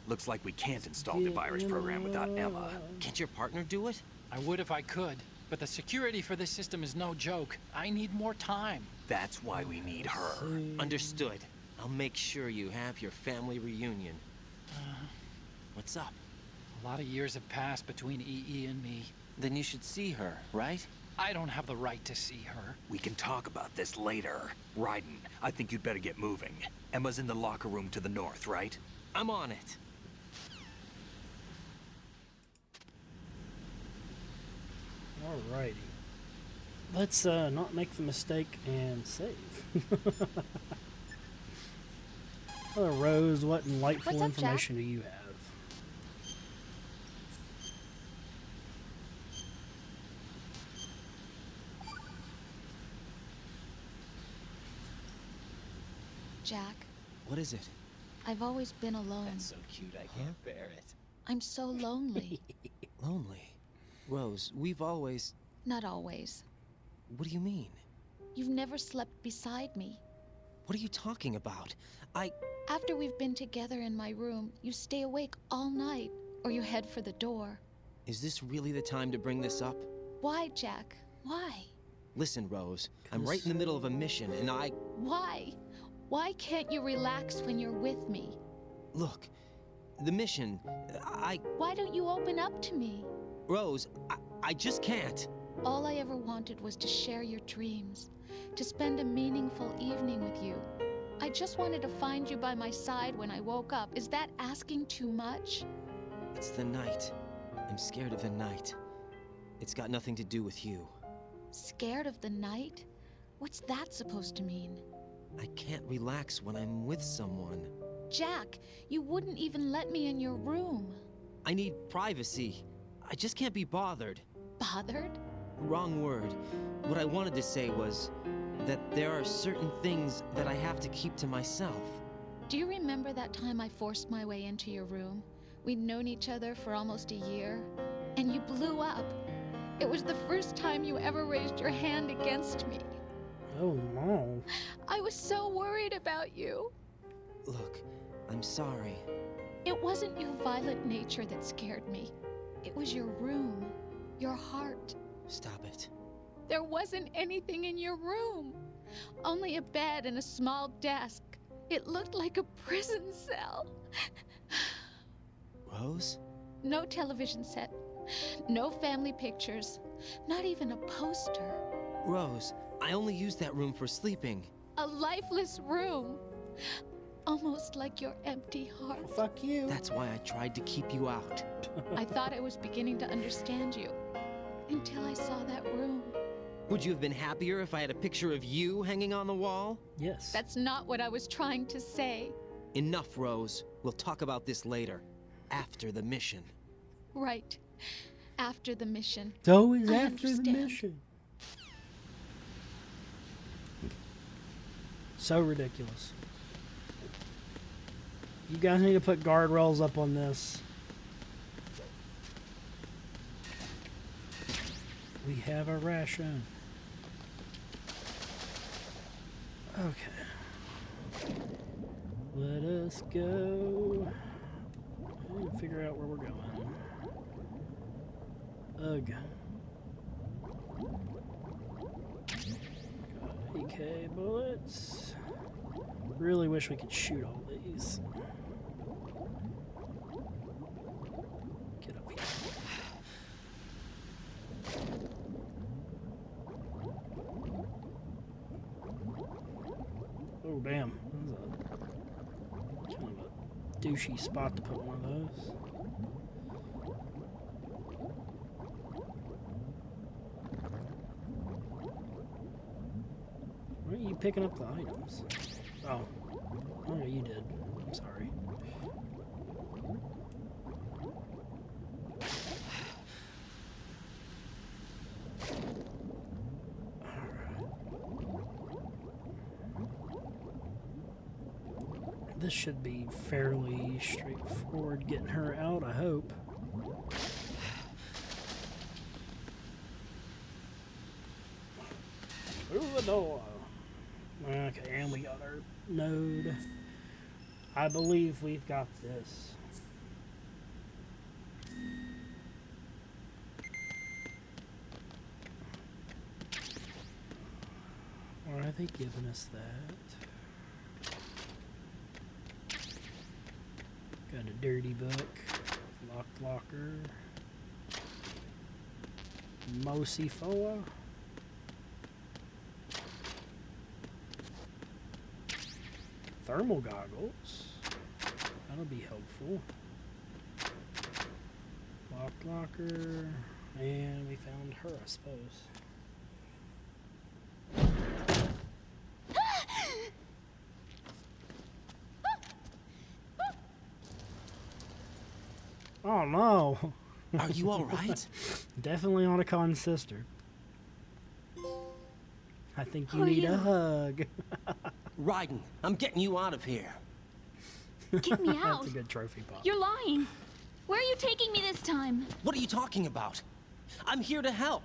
Looks like we can't install the virus program without Emma. Can't your partner do it? I would if I could, but the security for this system is no joke. I need more time. That's why we need her. Understood. I'll make sure you have your family reunion. What's up? A lot of years have passed between EE and me. Then you should see her, right? I don't have the right to see her. We can talk about this later. Raiden, I think you'd better get moving. Emma's in the locker room to the north, right? I'm on it. Alrighty. Let's not make the mistake and save. Hello, Rose. What delightful What's up, information Jack? do you have? Jack, What is it? I've always been alone. That's so cute, I can't bear it. I'm so lonely. Lonely? Rose, we've always... Not always. What do you mean? You've never slept beside me. What are you talking about? After we've been together in my room, you stay awake all night, or you head for the door. Is this really the time to bring this up? Why, Jack? Why? Listen, Rose, I'm right in the middle of a mission, and Why? Why can't you relax when you're with me? Look, the mission, Why don't you open up to me? Rose, I just can't. All I ever wanted was to share your dreams, to spend a meaningful evening with you. I just wanted to find you by my side when I woke up. Is that asking too much? It's the night. I'm scared of the night. It's got nothing to do with you. Scared of the night? What's that supposed to mean? I can't relax when I'm with someone. Jack, you wouldn't even let me in your room. I need privacy. I just can't be bothered. Bothered? Wrong word. What I wanted to say was that there are certain things that I have to keep to myself. Do you remember that time I forced my way into your room? We'd known each other for almost a year, and you blew up. It was the first time you ever raised your hand against me. Oh no. I was so worried about you. Look, I'm sorry. It wasn't your violent nature that scared me. It was your room, your heart. Stop it. There wasn't anything in your room. Only a bed and a small desk. It looked like a prison cell. Rose? No television set. No family pictures. Not even a poster. Rose, I only use that room for sleeping. A lifeless room. Almost like your empty heart. Fuck you. That's why I tried to keep you out. I thought I was beginning to understand you. Until I saw that room. Would you have been happier if I had a picture of you hanging on the wall? Yes. That's not what I was trying to say. Enough, Rose. We'll talk about this later. After the mission. Right. After the mission. It's always I after the understand. mission. So ridiculous. You guys need to put guardrails up on this. We have a ration. Okay. let's go and figure out where we're going. Ugh. Got AK bullets. Really wish we could shoot all these. Get up here. Oh damn, that's a kind of a douchey spot to put one of those. Why aren't you picking up the items? Oh, yeah, you did. I'm sorry. This should be fairly straightforward getting her out, I hope. Through the door. Okay, and we got our node. I believe we've got this. Or are they giving us that? Got a dirty book, locked locker, Mosifoa, thermal goggles, that'll be helpful, locked locker, and we found her, I suppose. Oh no. Are you all right? Definitely Otacon's sister. I think you need a hug. Raiden, I'm getting you out of here. Get me out. That's a good trophy pop. You're lying. Where are you taking me this time? What are you talking about? I'm here to help.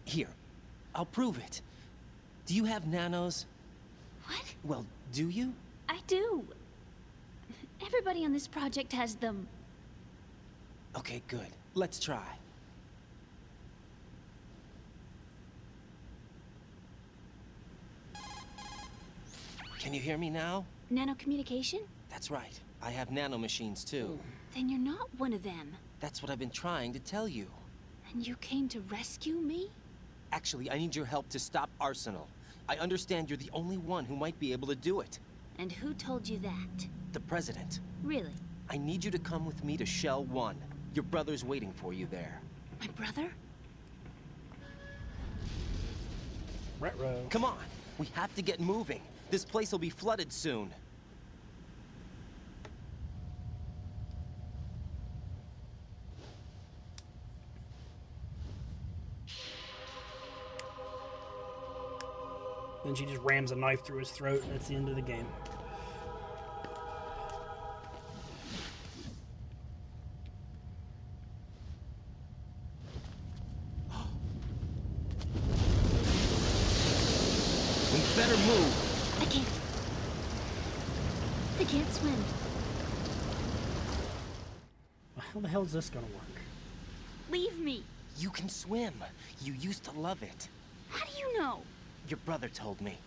Here, I'll prove it. Do you have nanos? What? Well, do you? I do. Everybody on this project has them. Okay, good. Let's try. Can you hear me now? Nanocommunication? That's right. I have nanomachines too. Then you're not one of them. That's what I've been trying to tell you. And you came to rescue me? Actually, I need your help to stop Arsenal. I understand you're the only one who might be able to do it. And who told you that? The President. Really? I need you to come with me to Shell 1. Your brother's waiting for you there. My brother? Retro. Come on! We have to get moving. This place will be flooded soon. Then she just rams a knife through his throat, and that's the end of the game. We better move. I can't. I can't swim. How the hell is this gonna work? Leave me. You can swim. You used to love it. How do you know? Your brother told me.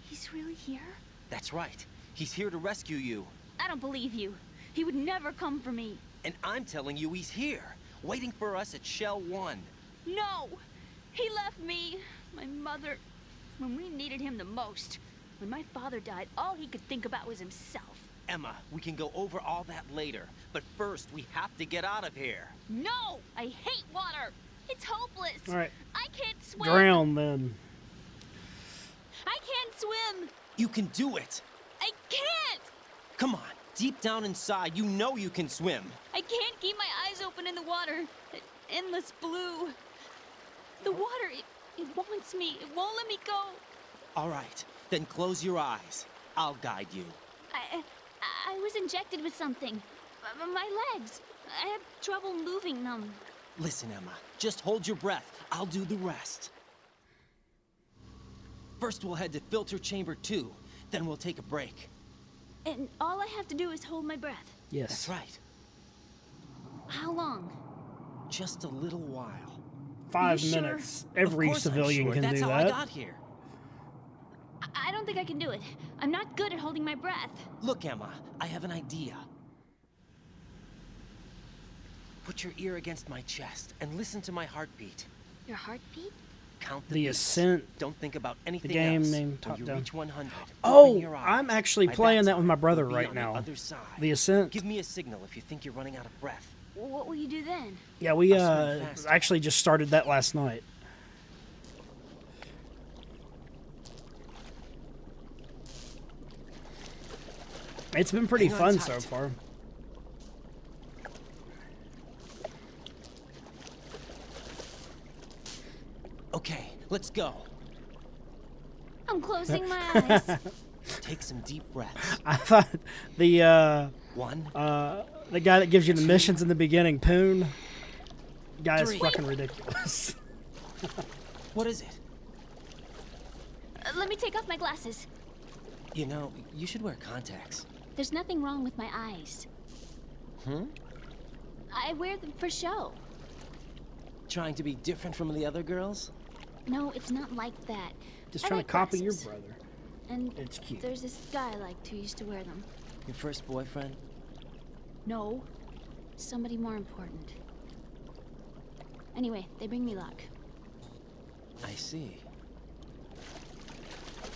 He's really here? That's right. He's here to rescue you. I don't believe you. He would never come for me. And I'm telling you he's here, waiting for us at Shell 1. No! He left me, my mother, when we needed him the most. When my father died, all he could think about was himself. Emma, we can go over all that later. But first, we have to get out of here. No! I hate water! It's hopeless! All right. I can't swim! Drown then. I can't swim! You can do it! I can't! Come on, deep down inside, you know you can swim. I can't keep my eyes open in the water. That endless blue. The water, it wants me. It won't let me go. All right, then close your eyes. I'll guide you. I was injected with something. My legs. I have trouble moving them. Listen, Emma, just hold your breath. I'll do the rest. First we'll head to filter chamber 2, then we'll take a break. And all I have to do is hold my breath. Yes. That's right. How long? Just a little while. 5 sure? minutes. Every civilian sure. can That's do how that. I got here. I don't think I can do it. I'm not good at holding my breath. Look, Emma, I have an idea. Put your ear against my chest and listen to my heartbeat. Your heartbeat? Count the The beats. Ascent. Don't think about anything The game else. named When Top you Down. reach 100, Oh, open your eyes. I'm actually By playing that time, with my brother we'll be right on the now. other side. The Ascent. Give me a signal if you think you're running out of breath. What will you do then? Yeah, we I'll swim faster. actually just started that last night. It's been pretty Hang on fun so tight. far. Okay, let's go. I'm closing my eyes. Take some deep breaths. I thought the One. the guy that gives you the missions in the beginning, Poon, guy is 3. fucking ridiculous. What is it? Let me take off my glasses. You know, you should wear contacts. There's nothing wrong with my eyes. I wear them for show. Trying to be different from the other girls? No, it's not like that. Just I trying like to copy glasses. your brother. And It's cute. there's this guy I liked who used to wear them. Your first boyfriend? No. Somebody more important. Anyway, they bring me luck. I see.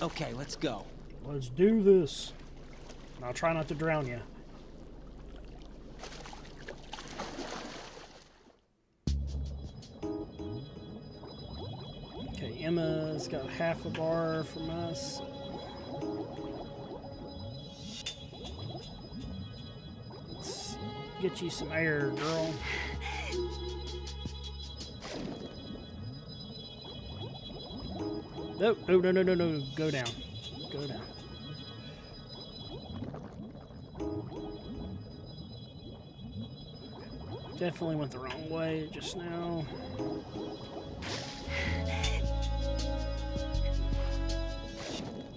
Okay, let's go. Let's do this. I'll try not to drown you. Okay, Emma's got half a bar from us. Let's get you some air, girl. No, no, no, no, no, no. Go down. Go down. Definitely went the wrong way just now.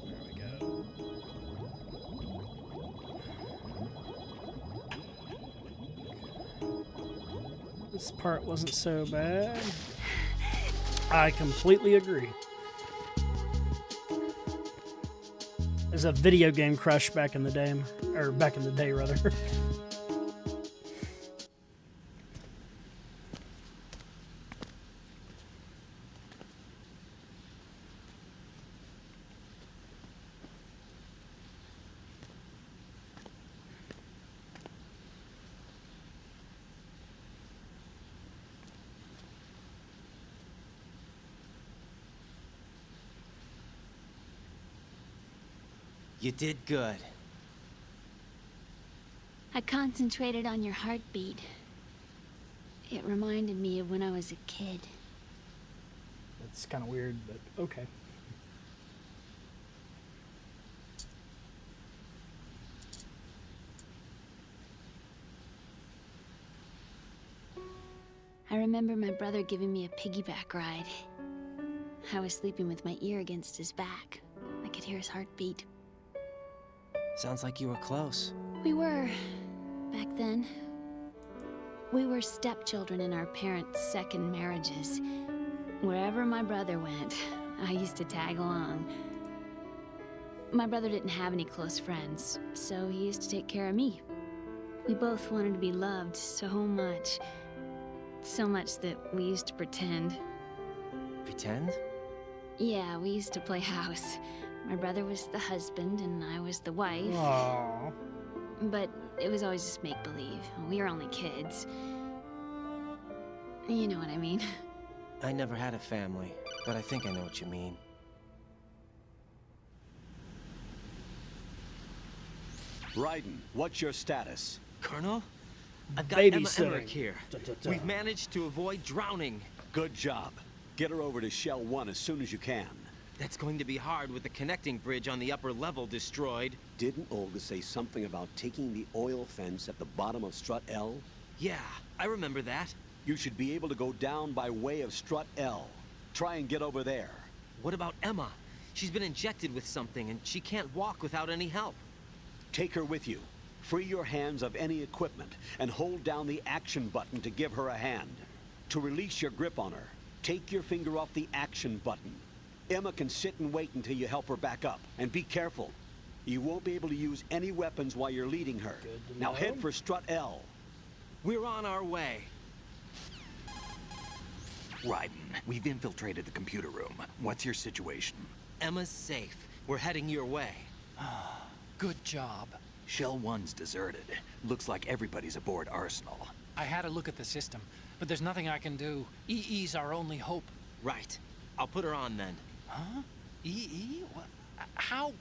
There we go. This part wasn't so bad. I completely agree. There's a video game crush back in the day, or back in the day rather. You did good. I concentrated on your heartbeat. It reminded me of when I was a kid. That's kind of weird, but okay. I remember my brother giving me a piggyback ride. I was sleeping with my ear against his back. I could hear his heartbeat. Sounds like you were close. We were, back then. We were stepchildren in our parents' second marriages. Wherever my brother went, I used to tag along. My brother didn't have any close friends, so he used to take care of me. We both wanted to be loved so much. So much that we used to pretend. Pretend? Yeah, we used to play house. My brother was the husband and I was the wife. Aww. But it was always just make-believe. We were only kids. You know what I mean. I never had a family, but I think I know what you mean. Raiden, what's your status? Colonel? I've got Emma Babysitting. Emmerich here. We've managed to avoid drowning. Good job. Get her over to Shell 1 as soon as you can. That's going to be hard with the connecting bridge on the upper level destroyed. Didn't Olga say something about taking the oil fence at the bottom of Strut L? Yeah, I remember that. You should be able to go down by way of Strut L. Try and get over there. What about Emma? She's been injected with something, and she can't walk without any help. Take her with you. Free your hands of any equipment, and hold down the action button to give her a hand. To release your grip on her, take your finger off the action button. Emma can sit and wait until you help her back up. And be careful. You won't be able to use any weapons while you're leading her. Now head for strut L. We're on our way. Raiden, we've infiltrated the computer room. What's your situation? Emma's safe. We're heading your way. Good job. Shell 1's deserted. Looks like everybody's aboard Arsenal. I had a look at the system, but there's nothing I can do. EE's our only hope. Right. I'll put her on then. Huh? EE? What? How?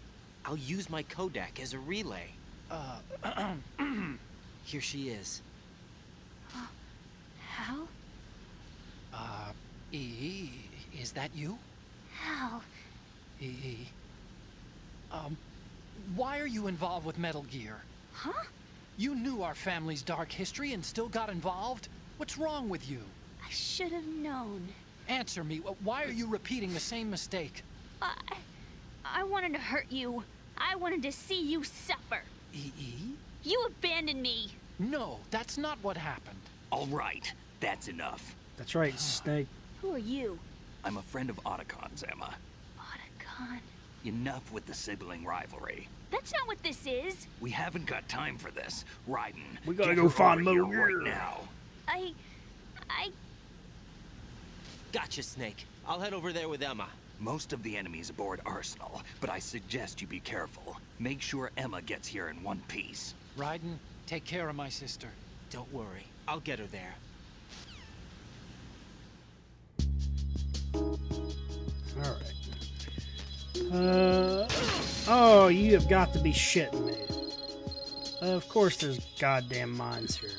I'll use my Kodak as a relay. Here she is. Hal? EE, is that you? Hal? EE. Why are you involved with Metal Gear? Huh? You knew our family's dark history and still got involved? What's wrong with you? I should have known. Answer me. Why are you repeating the same mistake? I wanted to hurt you. I wanted to see you suffer. EE? You abandoned me. No, that's not what happened. All right, that's enough. That's right, Snake. Who are you? I'm a friend of Otacon's, Emma. Otacon? Enough with the sibling rivalry. That's not what this is. We haven't got time for this. Raiden, We gotta get go her find over Metal here Gear. right now. I... Gotcha, Snake. I'll head over there with Emma. Most of the enemy's aboard Arsenal, but I suggest you be careful. Make sure Emma gets here in one piece. Raiden, take care of my sister. Don't worry. I'll get her there. Alright. Oh, you have got to be shitting me. Of course there's goddamn mines here.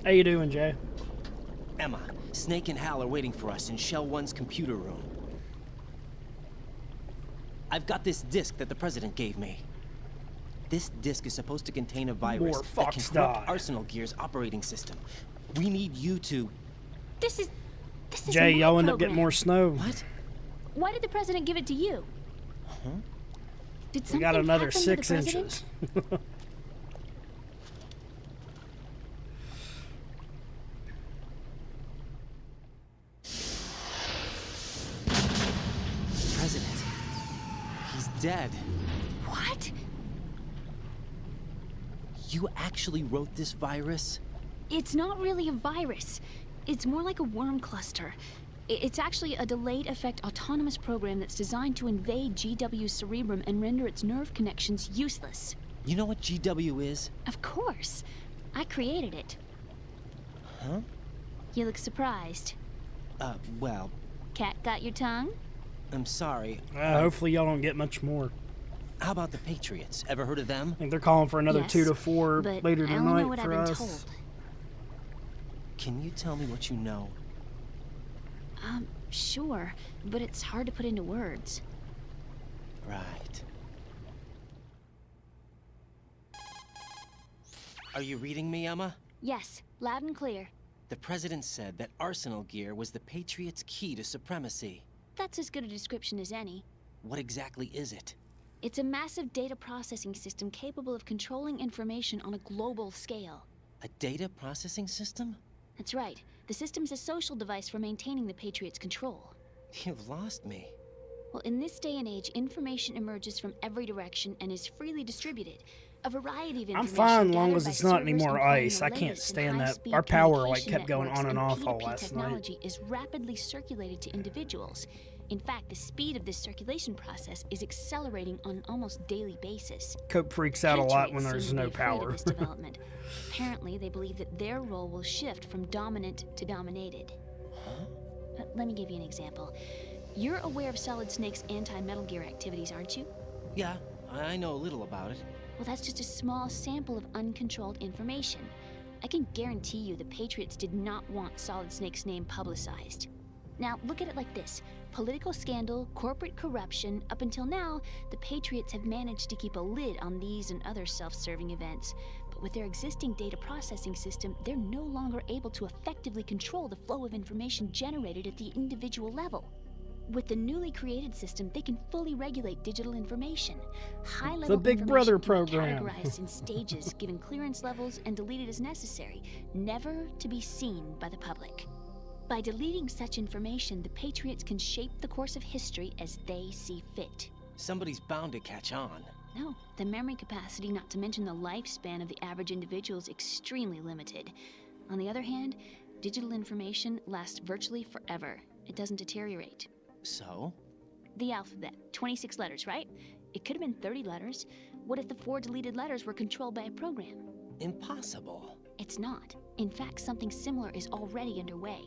How you doing, Jay? Emma, Snake and Hal are waiting for us in Shell 1's computer room. I've got this disk that the President gave me. This disk is supposed to contain a virus More that can fucks corrupt die. Arsenal Gear's operating system. We need you to... This is Jay, my y'all end up getting program. more snow. What? Why did the president give it to you? Huh? Did We something got another happen to 6 the president? inches. President. He's dead. What? You actually wrote this virus? It's not really a virus. It's more like a worm cluster. It's actually a delayed effect autonomous program that's designed to invade GW's cerebrum and render its nerve connections useless. You know what GW is? Of course. I created it. Huh? You look surprised. Well, Cat got your tongue? I'm sorry. Hopefully y'all don't get much more. How about the Patriots? Ever heard of them? I think they're calling for another Yes, 2 to 4 but later I only know tonight what for I've been us. told. Can you tell me what you know? Sure, but it's hard to put into words. Right. Are you reading me, Emma? Yes, loud and clear. The President said that Arsenal Gear was the Patriots' key to supremacy. That's as good a description as any. What exactly is it? It's a massive data processing system capable of controlling information on a global scale. A data processing system? That's right. The system's a social device for maintaining the Patriots' control. You've lost me. Well, in this day and age, information emerges from every direction and is freely distributed. A variety of information I'm fine long gathered as by it's not any servers more employing ice. the I can't latest in stand that. high-speed Our power like communication kept going networks on and off all P2P last night. technology is rapidly circulated to individuals. In fact, the speed of this circulation process is accelerating on an almost daily basis. Cope freaks out a lot when Patriots there's seem to no be afraid of power. this development. Apparently, they believe that their role will shift from dominant to dominated. Let me give you an example. You're aware of Solid Snake's anti-Metal Gear activities, aren't you? Yeah, I know a little about it. Well, that's just a small sample of uncontrolled information. I can guarantee you the Patriots did not want Solid Snake's name publicized. Now, look at it like this. Political scandal, corporate corruption, up until now, the Patriots have managed to keep a lid on these and other self-serving events. But with their existing data processing system, they're no longer able to effectively control the flow of information generated at the individual level. With the newly created system, they can fully regulate digital information. High-level The Big Brother information can be program. categorized in stages, given clearance levels, and deleted as necessary, never to be seen by the public. By deleting such information, the Patriots can shape the course of history as they see fit. Somebody's bound to catch on. No, the memory capacity, not to mention the lifespan of the average individual, is extremely limited. On the other hand, digital information lasts virtually forever. It doesn't deteriorate. So? The alphabet, 26 letters, right? It could have been 30 letters. What if the 4 deleted letters were controlled by a program? Impossible. It's not. In fact, something similar is already underway.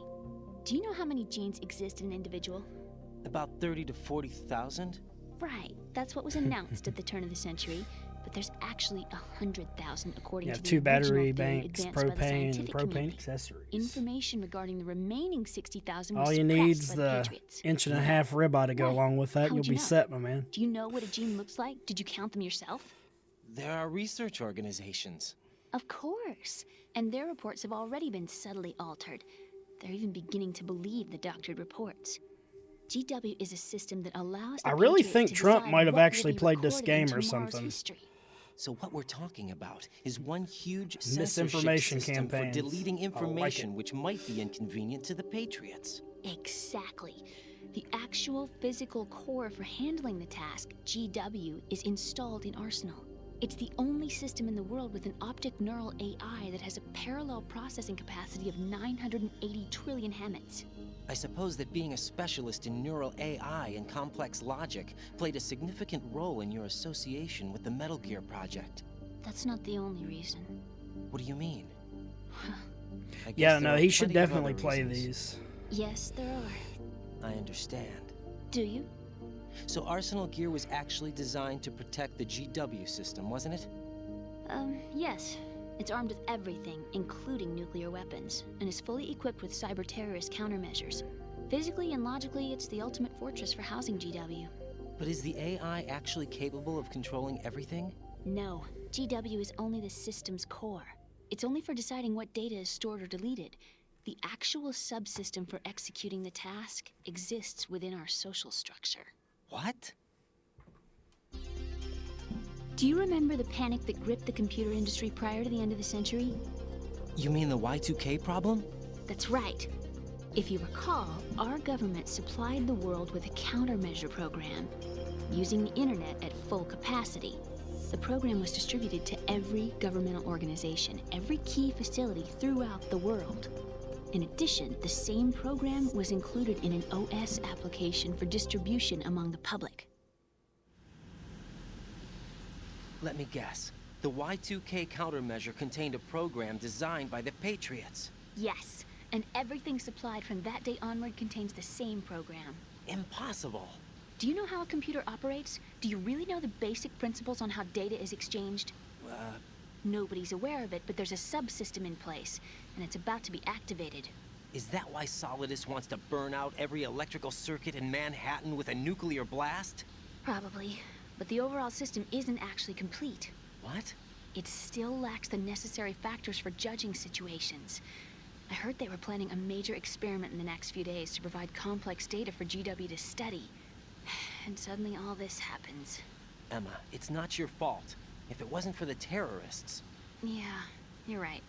Do you know how many genes exist in an individual? About 30 to 40,000? Right. That's what was announced at the turn of the century. But there's actually 100,000 according You to have the 2 original battery theory banks, advanced by the propane, and scientific propane community. accessories. Information regarding the remaining 60,000 was All you suppressed need's by the the Patriots. inch-and-a-half ribeye to go Why? along with that, How and would you'll you be know? set, my man. Do you know what a gene looks like? Did you count them yourself? There are research organizations. Of course. And their reports have already been subtly altered. They're even beginning to believe the doctored reports. GW is a system that allows the I really Patriots think to Trump decide might have what will actually be played this recorded game in or tomorrow's something. history. So what we're talking about is one huge Misinformation censorship system for campaigns. deleting I like information it. which might be inconvenient to the Patriots. Exactly. The actual physical core for handling the task, GW, is installed in Arsenal. It's the only system in the world with an optic neural AI that has a parallel processing capacity of 980 trillion Hammets. I suppose that being a specialist in neural AI and complex logic played a significant role in your association with the Metal Gear project. That's not the only reason. What do you mean? I guess Yeah, there no, are he should plenty of definitely other play reasons. these. Yes, there are. I understand. Do you? So Arsenal Gear was actually designed to protect the GW system, wasn't it? Yes. It's armed with everything, including nuclear weapons, and is fully equipped with cyber-terrorist countermeasures. Physically and logically, it's the ultimate fortress for housing GW. But is the AI actually capable of controlling everything? No, GW is only the system's core. It's only for deciding what data is stored or deleted. The actual subsystem for executing the task exists within our social structure. What? Do you remember the panic that gripped the computer industry prior to the end of the century? You mean the Y2K problem? That's right. If you recall, our government supplied the world with a countermeasure program, using the internet at full capacity. The program was distributed to every governmental organization, every key facility throughout the world. In addition, the same program was included in an OS application for distribution among the public. Let me guess. The Y2K countermeasure contained a program designed by the Patriots. Yes, and everything supplied from that day onward contains the same program. Impossible. Do you know how a computer operates? Do you really know the basic principles on how data is exchanged? Nobody's aware of it, but there's a subsystem in place, and it's about to be activated. Is that why Solidus wants to burn out every electrical circuit in Manhattan with a nuclear blast? Probably, but the overall system isn't actually complete. What? It still lacks the necessary factors for judging situations. I heard they were planning a major experiment in the next few days to provide complex data for GW to study. And suddenly all this happens. Emma, it's not your fault. If it wasn't for the terrorists... Yeah, you're right.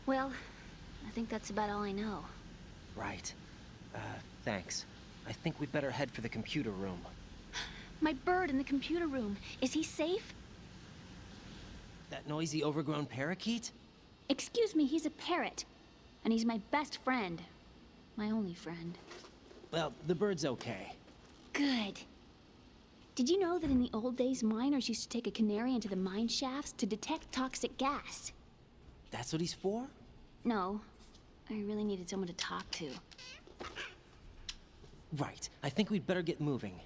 Well, I think that's about all I know. Right. Thanks. I think we'd better head for the computer room. My bird in the computer room. Is he safe? That noisy, overgrown parakeet? Excuse me, he's a parrot. And he's my best friend. My only friend. Well, the bird's okay. Good. Did you know that in the old days, miners used to take a canary into the mine shafts to detect toxic gas? That's what he's for? No. I really needed someone to talk to. Right. I think we'd better get moving.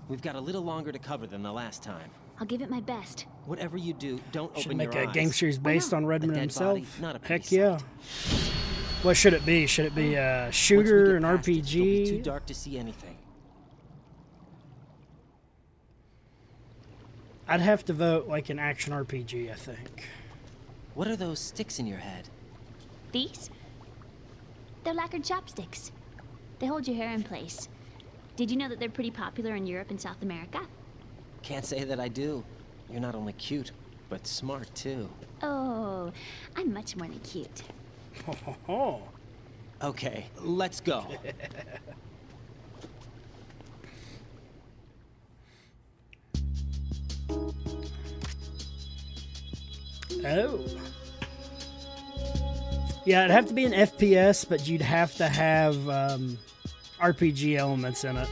We've got a little longer to cover than the last time. I'll give it my best. Whatever you do, don't Should open your make eyes. a game series based on Redmond dead himself. body, not a Heck pretty yeah. sight. What should it be? Should it be a Once we shooter, get an past it, it'll be too RPG? dark to see anything. I'd have to vote like an action RPG, I think. What are those sticks in your head? These? They're lacquered chopsticks. They hold your hair in place. Did you know that they're pretty popular in Europe and South America? Can't say that I do. You're not only cute, but smart too. Oh, I'm much more than cute. Oh. Okay, let's go. Oh. Yeah, it'd have to be an FPS, but you'd have to have RPG elements in it.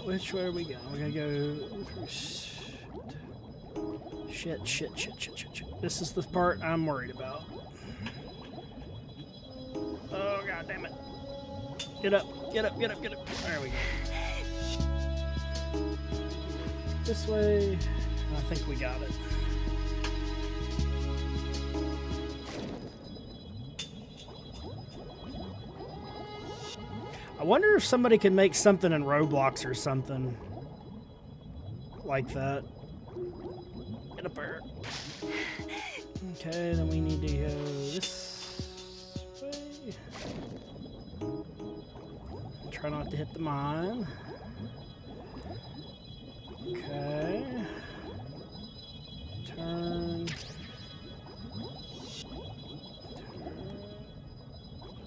Which way are we going? We're gonna go through shit. This is the part I'm worried about. Oh, god damn it. Get up. There we go. This way. I think we got it. I wonder if somebody can make something in Roblox or something like that. Get up there. Okay, then we need to go this way. Try not to hit the mine. Okay. Turn.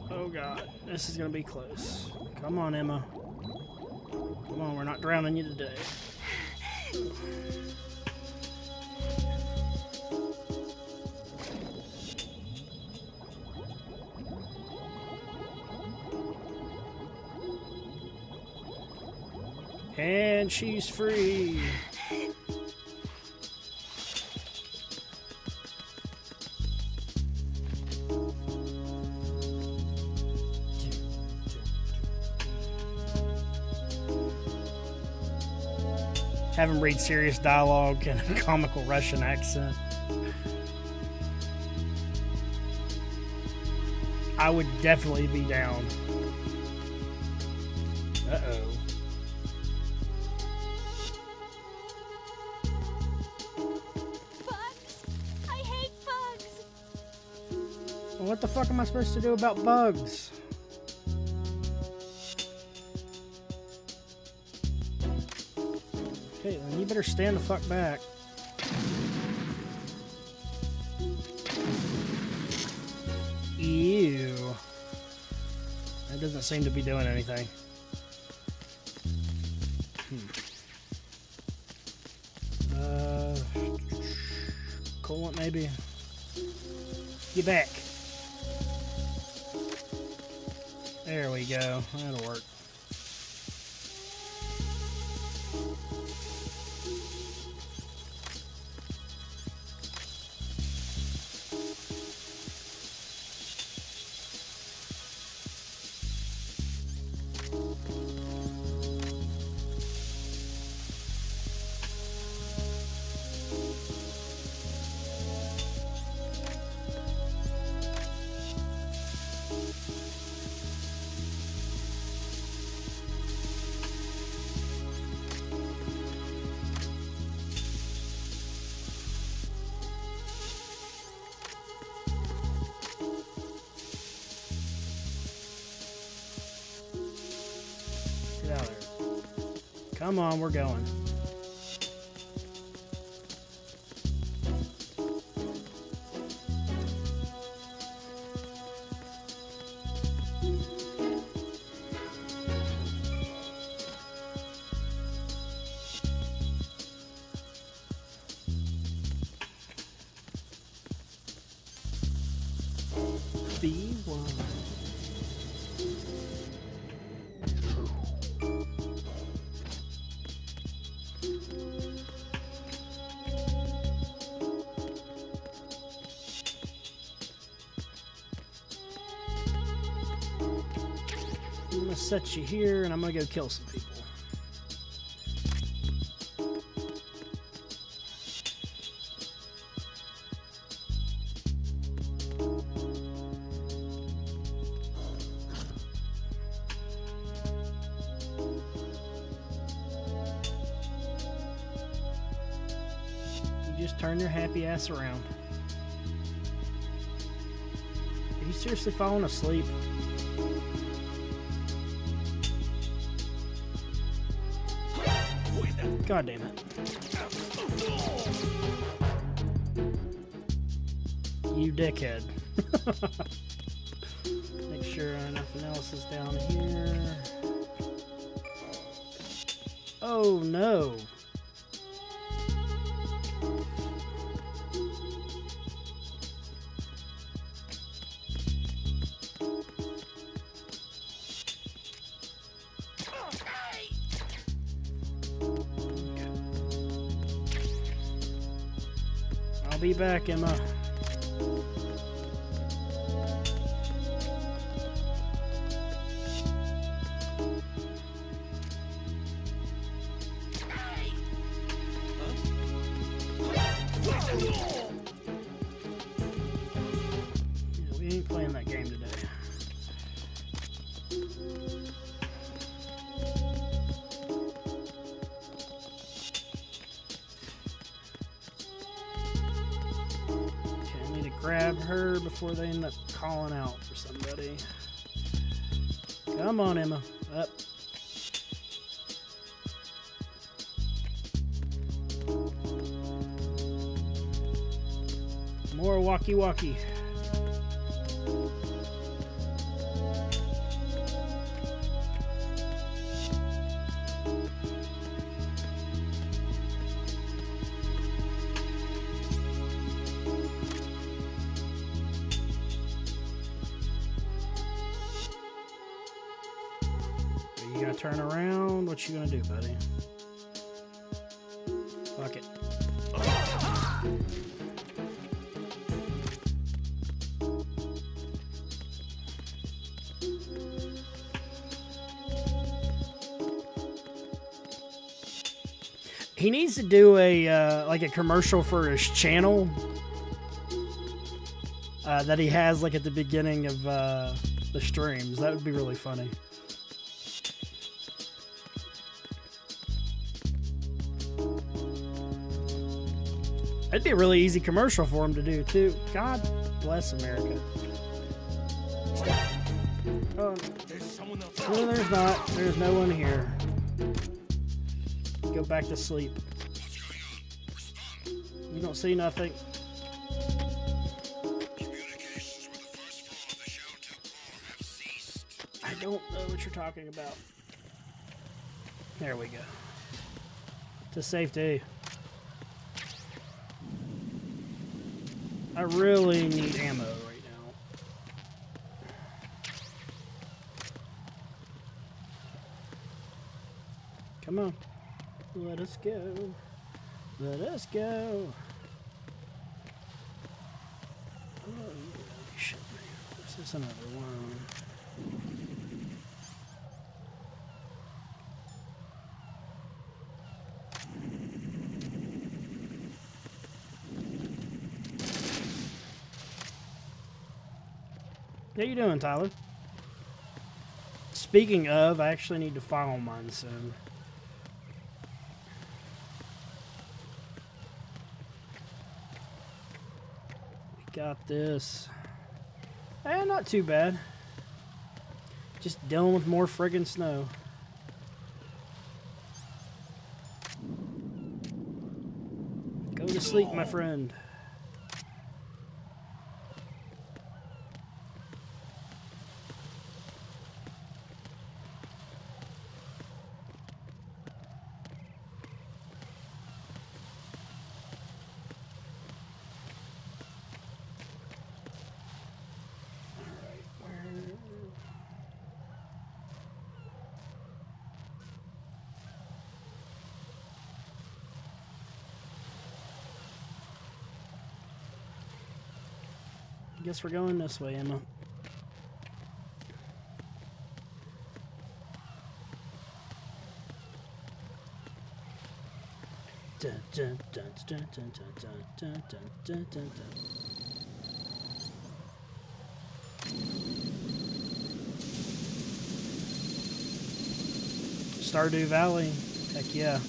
Oh god, this is gonna be close. Come on, Emma. Come on, we're not drowning you today. And she's free. Have him read serious dialogue in a comical Russian accent. I would definitely be down. Uh-oh. Bugs! I hate bugs! Well, what the fuck am I supposed to do about bugs? Okay, then you better stand the fuck back. Ew. That doesn't seem to be doing anything. Coolant maybe? Get back. There we go. That'll work. Get out of there. Come on, we're going. set you here, and I'm gonna go kill some people. You just turn your happy ass around. Are you seriously falling asleep? God damn it. You dickhead. Make sure nothing else is down here. Oh no. I'll be back, Emma. Yeah, we ain't playing that game today. Grab her before they end up calling out for somebody. Come on, Emma. Up. More walkie-walkie. You gonna turn around? What you gonna do, buddy? Fuck it. He needs to do a like a commercial for his channel that he has like at the beginning of the streams. That would be really funny. That'd be a really easy commercial for him to do, too. God bless America. Oh, no, there's not. There's no one here. Go back to sleep. You don't see nothing. I don't know what you're talking about. There we go. To safety. I really need ammo right now. Come on. Let us go. Let us go. Oh, shit, man. This is another one. How you doing, Tyler? Speaking of, I actually need to file mine soon. We got this. Eh, not too bad. Just dealing with more friggin' snow. Go to sleep, my friend. Guess we're going this way, Emma. Dun, dun, dun, dun, dun, dun, dun, dun, dun, dun, dun. Stardew Valley. Heck yeah.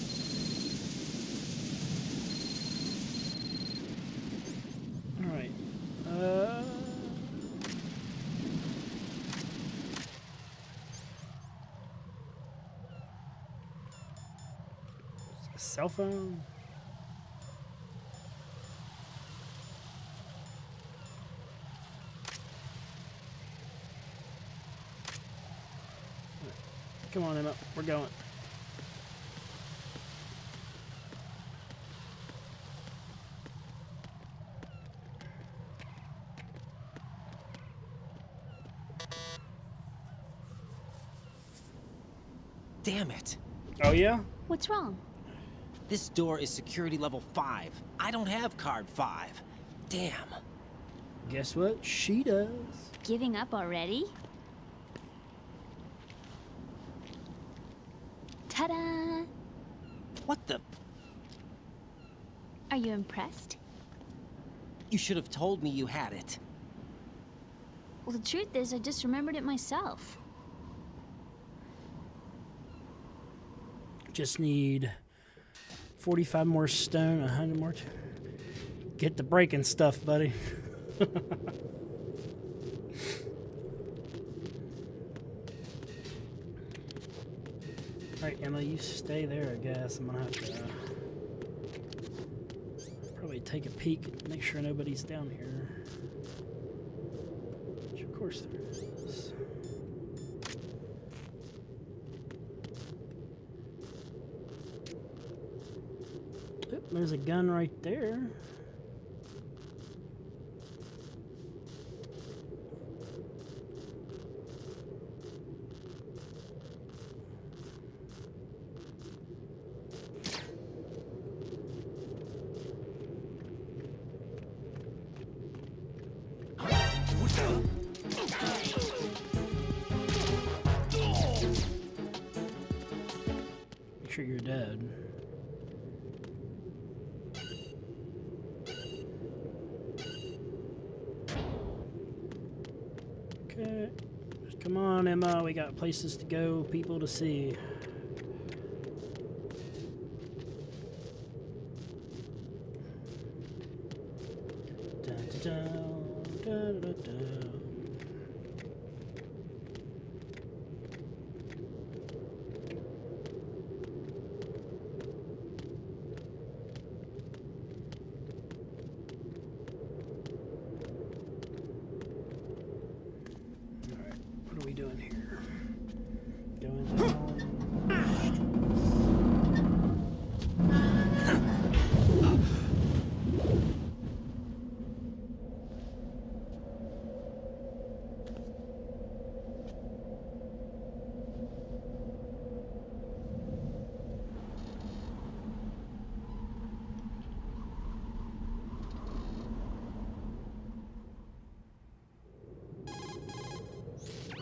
Alright. Cell phone. Come on, Emma. We're going. Damn it. Oh, yeah? What's wrong? This door is security level 5. I don't have card 5. Damn. Guess what? She does. Giving up already? Ta-da! What the? Are you impressed? You should have told me you had it. Well, the truth is, I just remembered it myself. Just need 45 more stone, 100 more. Get the breaking stuff, buddy. Alright, Emma, you stay there, I guess. I'm gonna have to probably take a peek, make sure nobody's down here. Which, of course, there is. Oop, there's a gun right there. Make sure you're dead. Okay. Come on, Emma. We got places to go, people to see. Dun, dun, dun, dun, dun, dun. What are we doing here? Going down.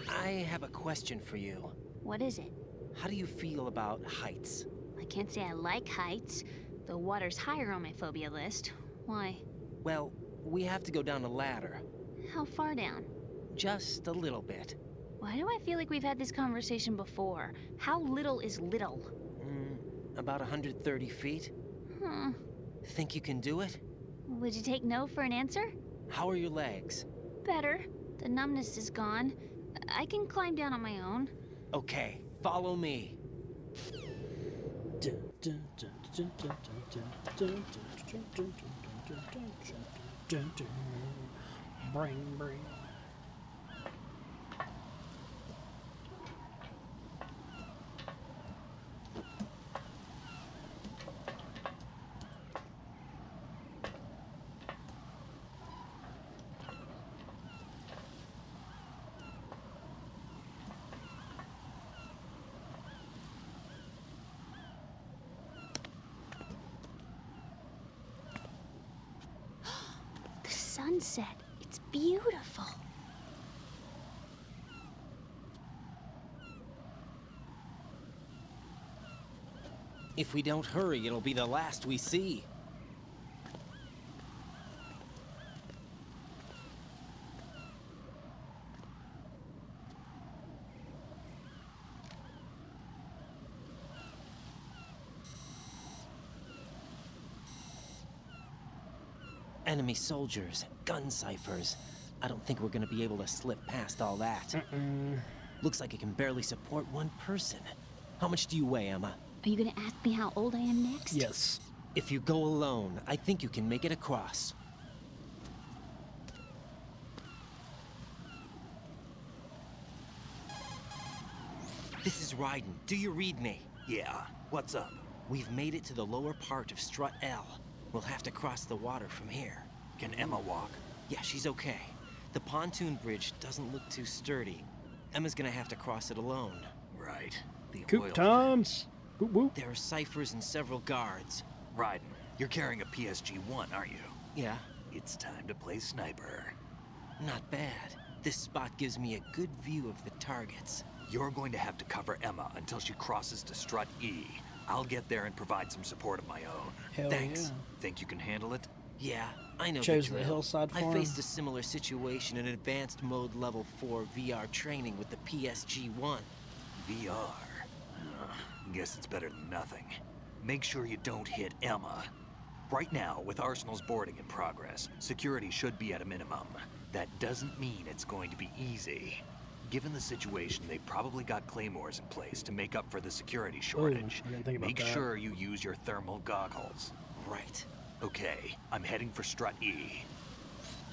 I have a question for you. What is it? How do you feel about heights? I can't say I like heights, though water's higher on my phobia list. Why? Well, we have to go down a ladder. How far down? Just a little bit. Why do I feel like we've had this conversation before? How little is little? About 130 feet. Think you can do it? Would you take no for an answer? How are your legs? Better. The numbness is gone. I can climb down on my own. Okay, follow me. Bring, bring. Sunset. It's beautiful. If we don't hurry, it'll be the last we see. Enemy soldiers, gun ciphers. I don't think we're gonna be able to slip past all that. Looks like it can barely support one person. How much do you weigh, Emma? Are you gonna ask me how old I am next? Yes. If you go alone, I think you can make it across. This is Raiden. Do you read me? Yeah, what's up? We've made it to the lower part of Strut L. We'll have to cross the water from here. Can Emma walk? Yeah, she's okay. The pontoon bridge doesn't look too sturdy. Emma's gonna have to cross it alone. Right. The Coop oil Toms. Whoop whoop. There are ciphers and several guards. Raiden, you're carrying a PSG-1, aren't you? Yeah. It's time to play sniper. Not bad. This spot gives me a good view of the targets. You're going to have to cover Emma until she crosses to Strut E. I'll get there and provide some support of my own. Hell Thanks. yeah. Think you can handle it? Yeah, I know Chose the the drill. hillside I farm. faced a similar situation in advanced mode level 4 VR training with the PSG-1. VR. Guess it's better than nothing. Make sure you don't hit Emma. Right now, with Arsenal's boarding in progress, security should be at a minimum. That doesn't mean it's going to be easy. Given the situation, they probably got claymores in place to make up for the security shortage. I didn't think about Make that. sure you use your thermal goggles. Right. Okay, I'm heading for Strut E.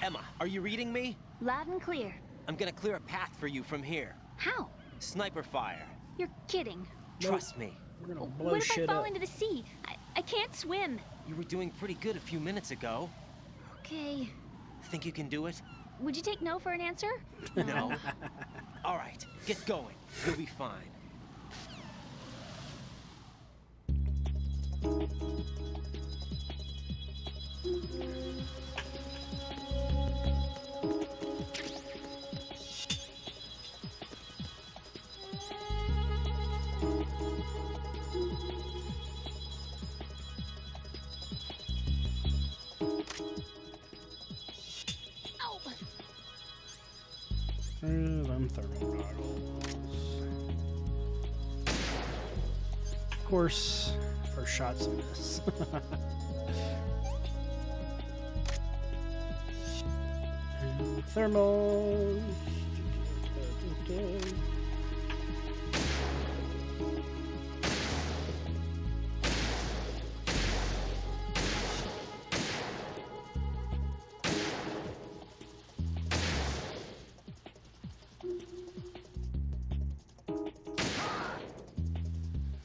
Emma, are you reading me? Loud and clear. I'm gonna clear a path for you from here. How? Sniper fire. You're kidding. Trust me. We're gonna blow What if I shit fall up. into the sea? I can't swim. You were doing pretty good a few minutes ago. Okay. Think you can do it? Would you take no for an answer? No. All right, get going. You'll be fine. Ow! Them thermal goggles. Of course, first shots in this. And thermals.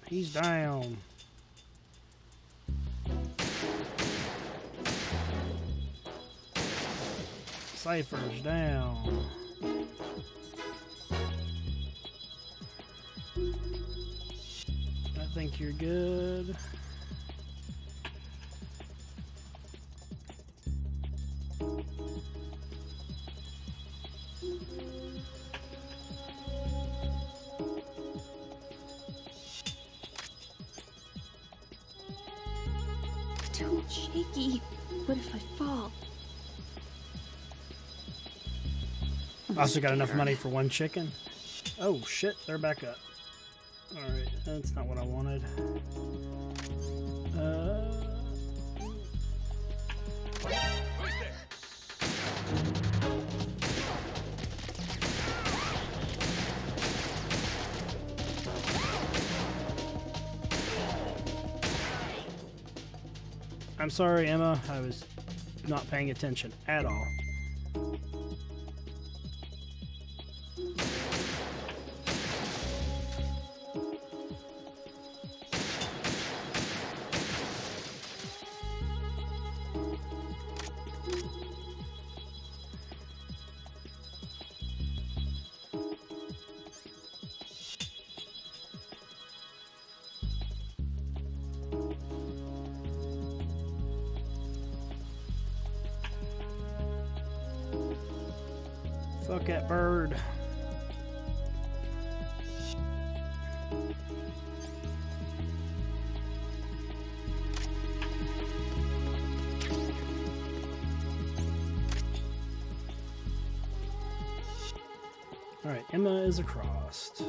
He's down. Cypher's down. I think you're good. Still shaky. What if I fall? Also got enough money for one chicken. Oh shit, they're back up. Alright, that's not what I wanted. I'm sorry, Emma. I was not paying attention at all. Fuck that bird. Alright, Emma is across.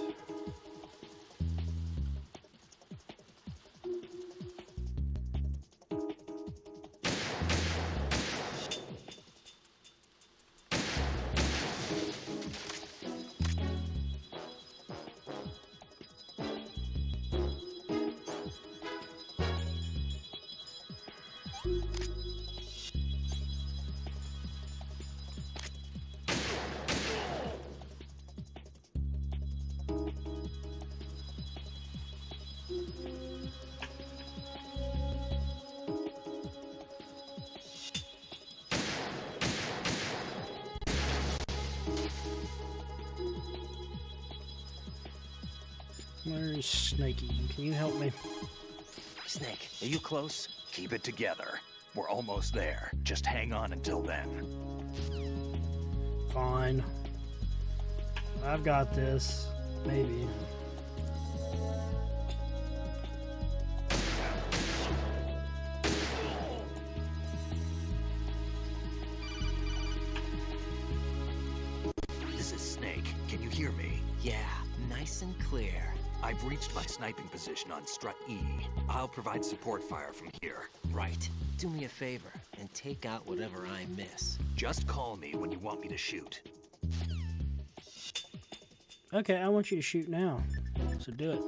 Where's Snakey? Can you help me? Snake, are you close? Keep it together. We're almost there. Just hang on until then. Fine. I've got this. Maybe. This is Snake. Can you hear me? Yeah, nice and clear. I've reached my sniping position on strut E. I'll provide support fire from here. Right. Do me a favor and take out whatever I miss. Just call me when you want me to shoot. Okay, I want you to shoot now. So do it.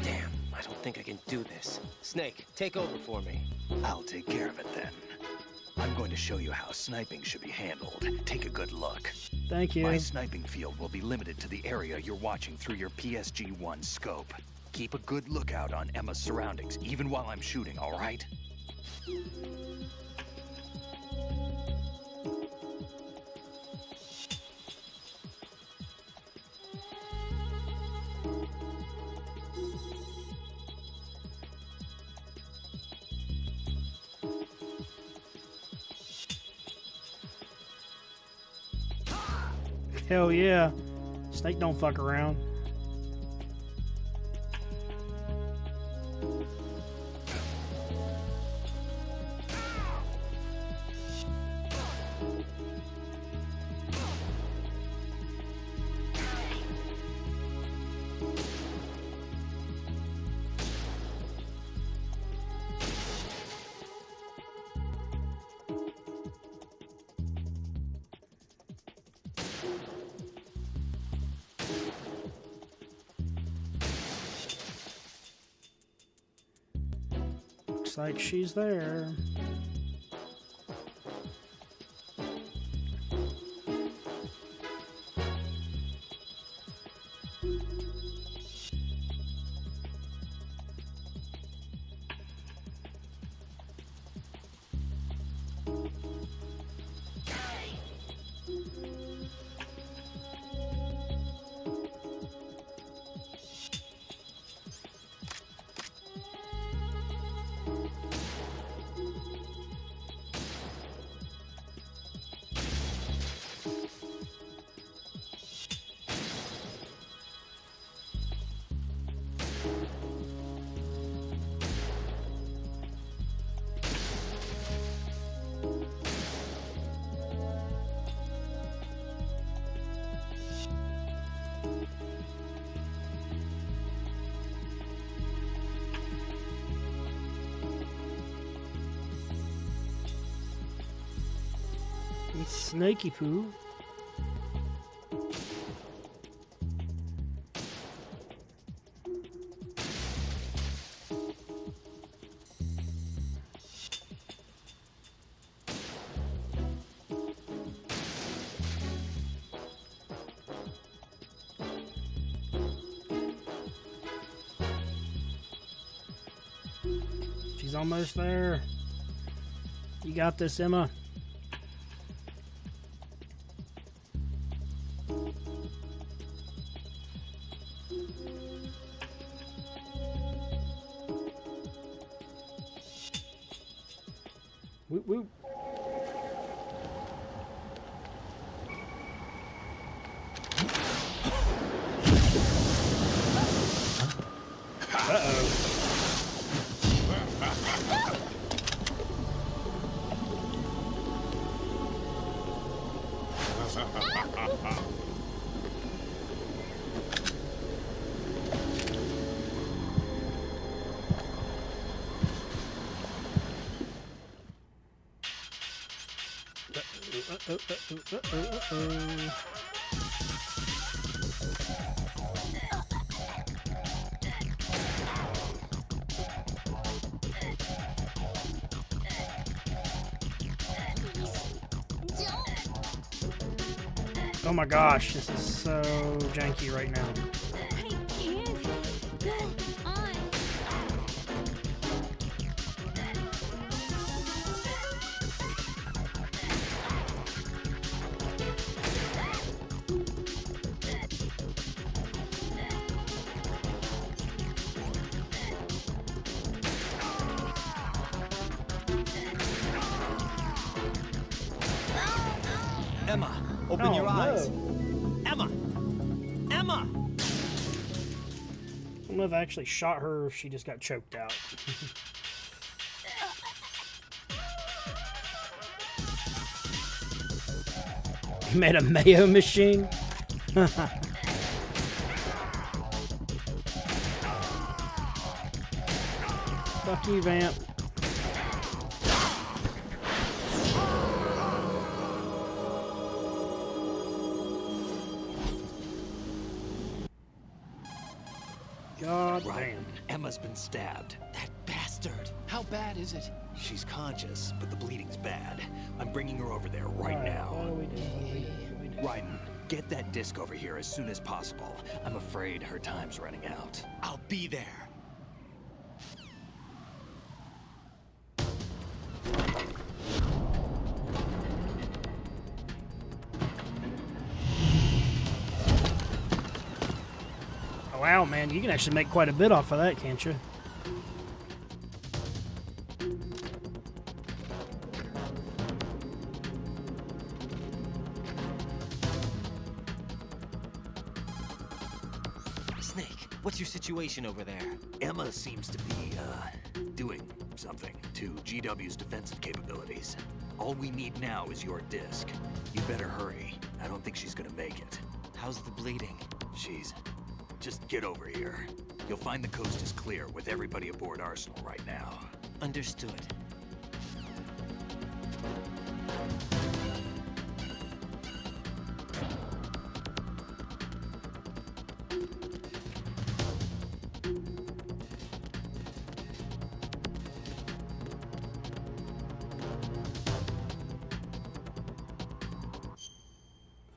Damn, I don't think I can do this. Snake, take over for me. I'll take care of it then. I'm going to show you how sniping should be handled. Take a good look. Thank you. My sniping field will be limited to the area you're watching through your PSG-1 scope. Keep a good lookout on Emma's surroundings, even while I'm shooting, all right? Hell yeah. Snake don't fuck around. Looks like she's there. It's Snaky Poo. She's almost there. You got this, Emma. Whoop whoop. Uh-oh. Oh my gosh, this is so janky right now. I can't. Go on. Emma, open your eyes. Emma! Emma! I don't know if I actually shot her or if she just got choked out. You made a mayo machine? Fuck you, Vamp. God damn. Emma's been stabbed. That bastard. How bad is it? She's conscious, but the bleeding's bad. I'm bringing her over there right now. What do we do? Raiden, get that disc over here as soon as possible. I'm afraid her time's running out. I'll be there. Wow, man, you can actually make quite a bit off of that, can't you? Snake, what's your situation over there? Emma seems to be, doing something to GW's defensive capabilities. All we need now is your disc. You better hurry. I don't think she's gonna make it. How's the bleeding? Just get over here. You'll find the coast is clear with everybody aboard Arsenal right now. Understood.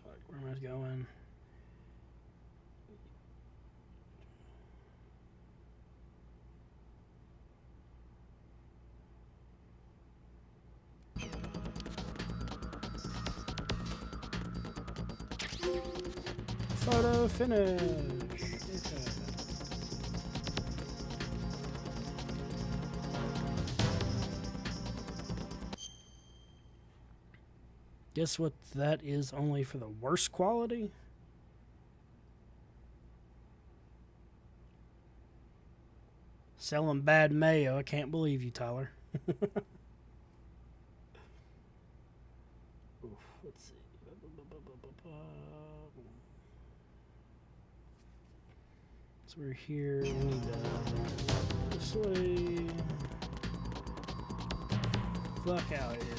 Fuck, where am I going? Photo finish. Okay. Guess what that is only for the worst quality? Selling bad mayo. I can't believe you, Tyler. Oof, let's see. So we're here. We need to this way. Fuck out of here.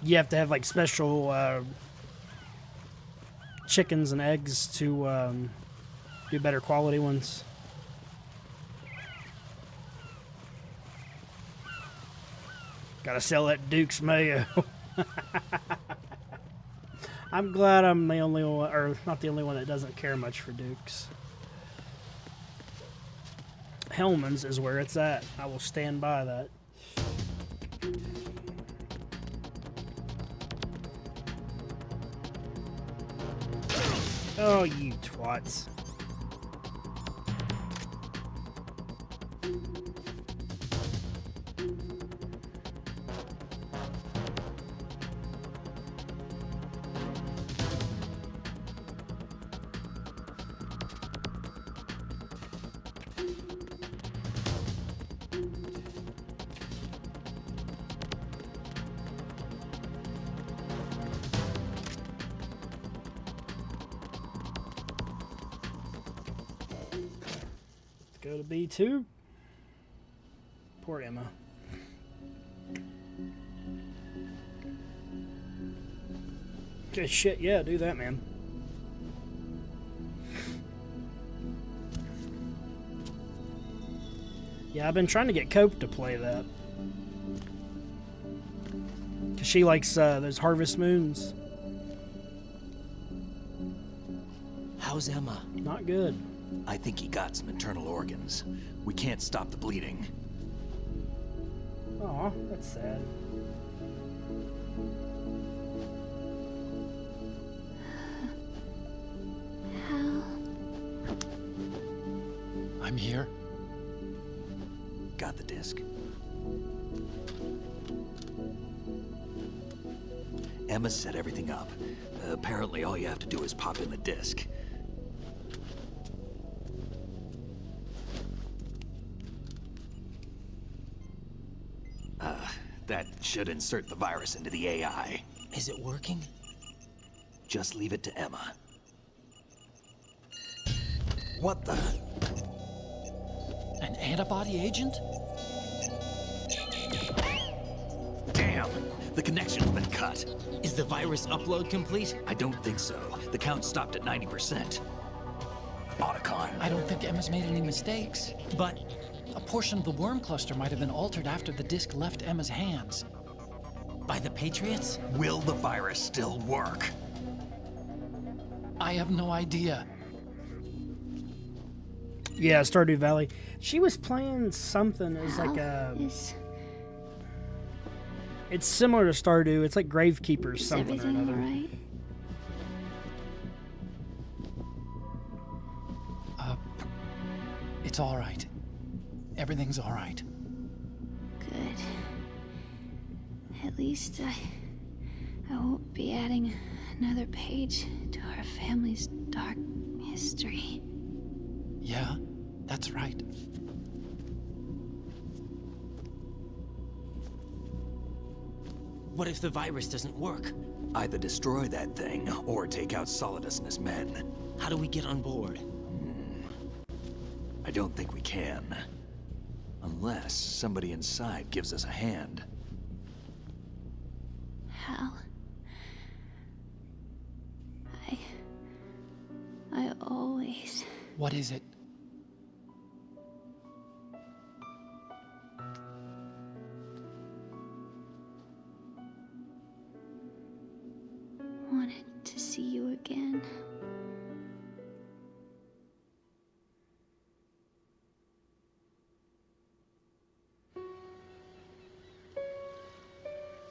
You have to have like special chickens and eggs to do better quality ones. Gotta sell that Duke's mayo. I'm glad I'm the only one, or not the only one that doesn't care much for Duke's. Hellman's is where it's at. I will stand by that. Oh, you twats. Go to B2. Poor Emma. Okay, shit, yeah, do that, man. Yeah, I've been trying to get Cope to play that. Because she likes those Harvest Moons. How's Emma? Not good. I think he got some internal organs. We can't stop the bleeding. Aw, that's sad. Hal. I'm here. Got the disc. Emma set everything up. Apparently all you have to do is pop in the disc. That should insert the virus into the AI. Is it working? Just leave it to Emma. What the? An antibody agent? Damn! The connection's been cut. Is the virus upload complete? I don't think so. The count stopped at 90%. Otacon. I don't think Emma's made any mistakes. But a portion of the worm cluster might have been altered after the disc left Emma's hands. By the Patriots? Will the virus still work? I have no idea. Yeah, Stardew Valley. She was playing something as like a... It's similar to Stardew. It's like Gravekeeper something or another. Right? It's all right. Everything's all right. Good. At least I won't be adding another page to our family's dark history. Yeah, that's right. What if the virus doesn't work? Either destroy that thing, or take out Solidus and his men. How do we get on board? I don't think we can. Unless somebody inside gives us a hand. Hal. I always... What is it? wanted to see you again.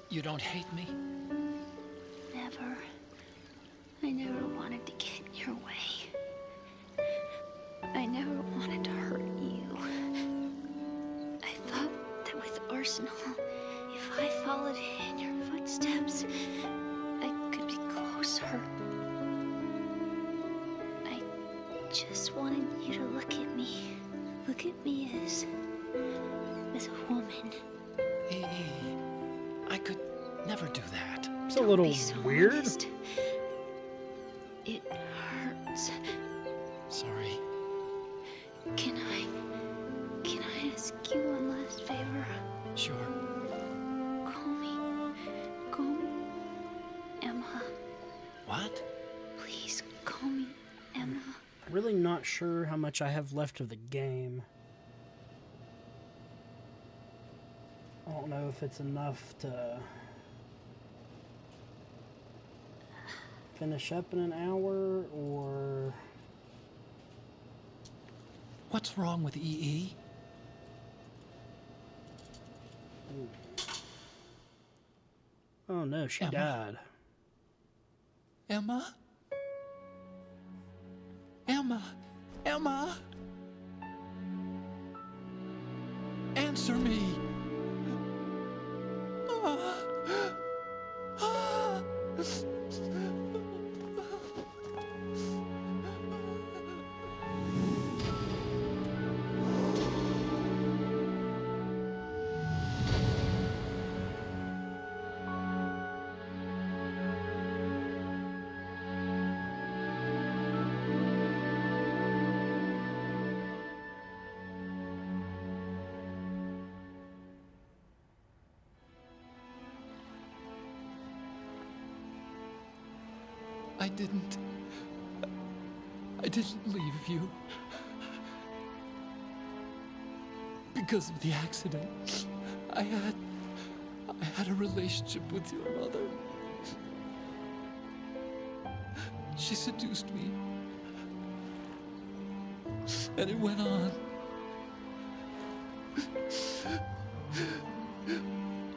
You don't hate me? Never. I never wanted to get in your way. I never wanted to hurt you. I thought that with Arsenal, if I followed in your footsteps, I could be closer. I just wanted you to look at me. Look at me as a woman. I could never do that. It's a little weird. Honest. It hurts. Sorry. Can I ask you one last favor? Sure. Call me Emma. What? Please call me Emma. Really not sure how much I have left of the game. I don't know if it's enough to finish up in an hour or... What's wrong with EE? Oh no, she died. Emma? Emma? Emma? Answer me. I didn't leave you because of the accident. I had a relationship with your mother. She seduced me. And it went on.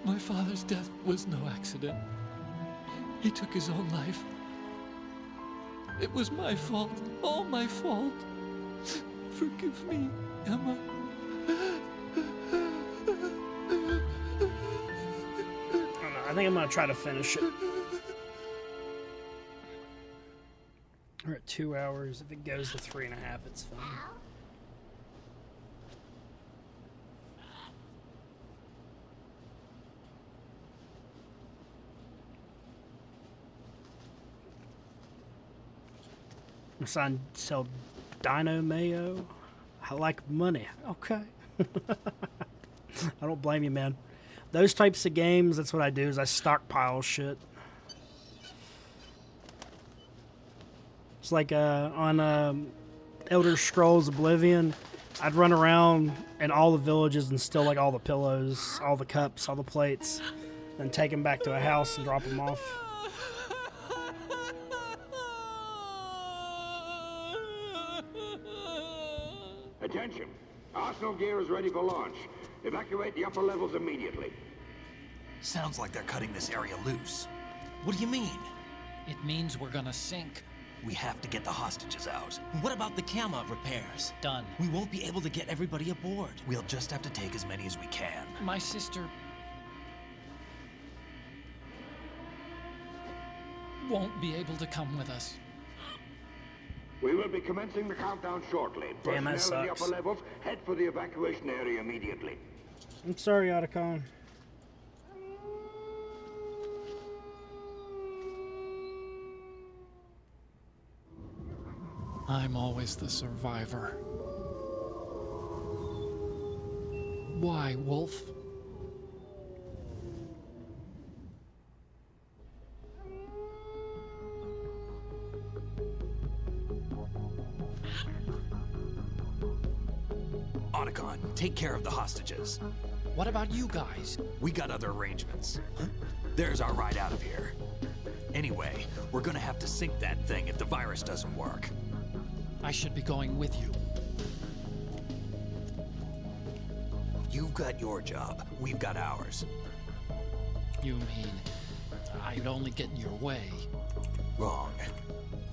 My father's death was no accident. He took his own life. It was my fault, all my fault. Forgive me, Emma. I think I'm gonna try to finish it. We're at 2 hours. If it goes to 3.5, it's fine. My son sell Dino Mayo. I like money. Okay. I don't blame you, man. Those types of games, that's what I do, is I stockpile shit. It's like on Elder Scrolls Oblivion, I'd run around in all the villages and steal like all the pillows, all the cups, all the plates, then take them back to a house and drop them off. Attention! Arsenal gear is ready for launch. Evacuate the upper levels immediately. Sounds like they're cutting this area loose. What do you mean? It means we're gonna sink. We have to get the hostages out. What about the camera repairs? Done. We won't be able to get everybody aboard. We'll just have to take as many as we can. My sister won't be able to come with us. We will be commencing the countdown shortly. Damn, that Personnel in the sucks. upper levels, head for the evacuation area immediately. I'm sorry, Otacon. I'm always the survivor. Why, Wolf? Otacon, take care of the hostages. What about you guys? We got other arrangements. There's our ride out of here. Anyway, we're gonna have to sink that thing if the virus doesn't work. I should be going with you. You've got your job. We've got ours. You mean I'd only get in your way? Wrong.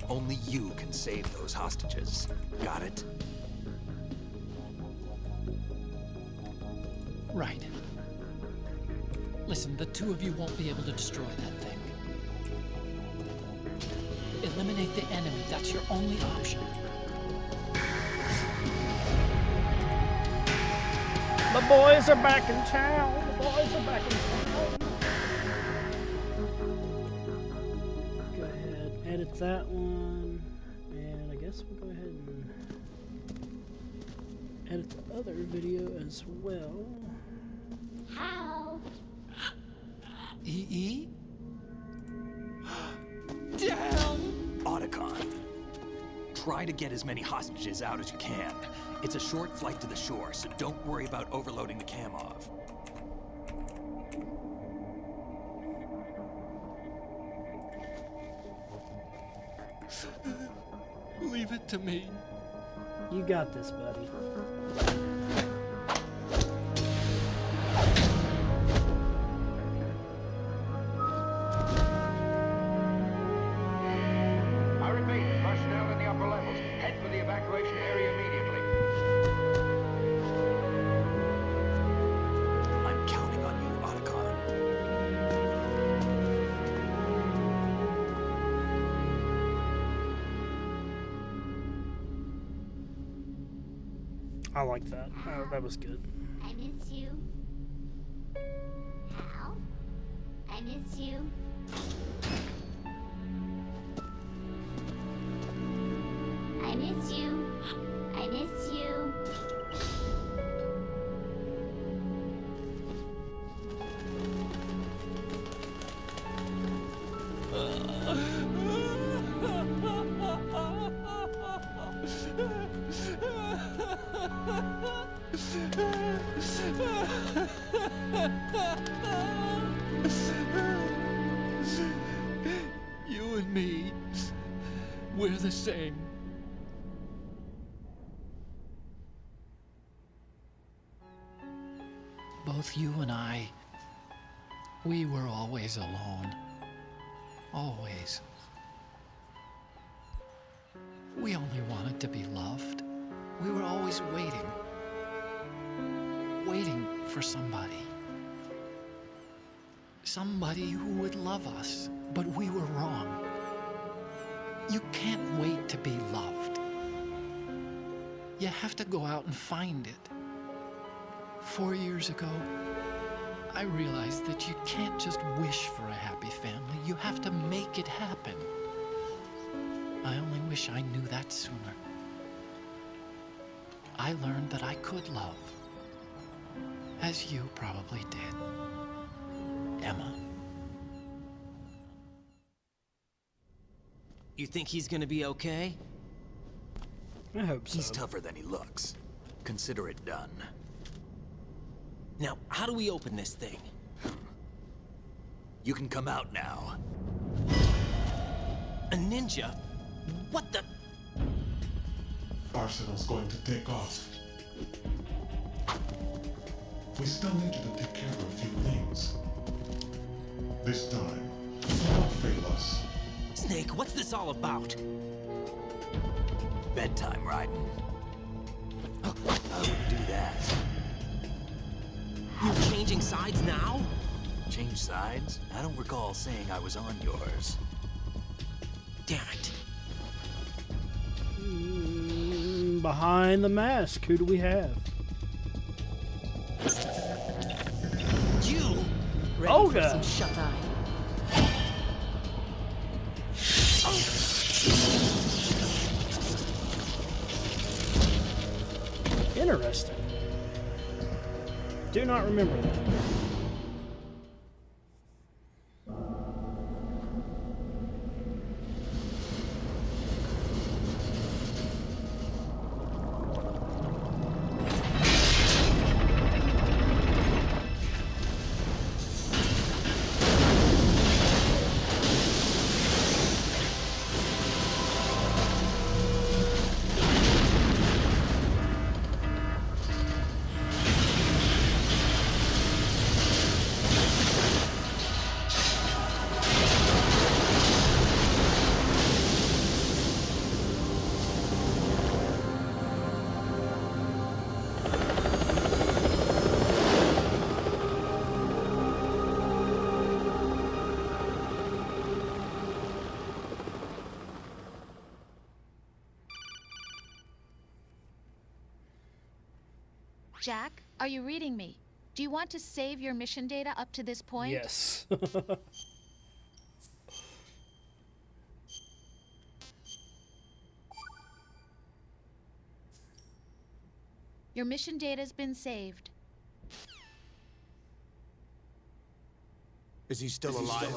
Only you can save those hostages. Got it? Right. Listen, the two of you won't be able to destroy that thing. Eliminate the enemy. That's your only option. The boys are back in town. The boys are back in town. Go ahead, edit that one. And I guess we'll go ahead and edit the other video as well. How? EE? Damn! Otacon, try to get as many hostages out as you can. It's a short flight to the shore, so don't worry about overloading the Kamov. Leave it to me. You got this, buddy. I repeat, personnel in the upper levels, head for the evacuation area immediately. I like that. That was good. I miss you. Hal? I miss you. I miss you. I miss you. You and me, we're the same. Both you and I, we were always alone. Always. We only wanted to be loved. We were always waiting. Waiting for somebody. Somebody who would love us, but we were wrong. You can't wait to be loved. You have to go out and find it. 4 years ago, I realized that you can't just wish for a happy family. You have to make it happen. I only wish I knew that sooner. I learned that I could love, as you probably did, Emma. You think he's gonna be okay? I hope so. He's tougher than he looks. Consider it done. Now, how do we open this thing? You can come out now. A ninja? What the? Arsenal's going to take off. We still need you to take care of a few things. This time, don't fail us. Snake, what's this all about? Bedtime, Raiden. I would do that. You're changing sides now? Change sides? I don't recall saying I was on yours. Damn it. Behind the mask, who do we have? You! Olga! Shut eye. Interesting. Do not remember that. Jack, are you reading me? Do you want to save your mission data up to this point? Yes. Your mission data's been saved. Is he still alive?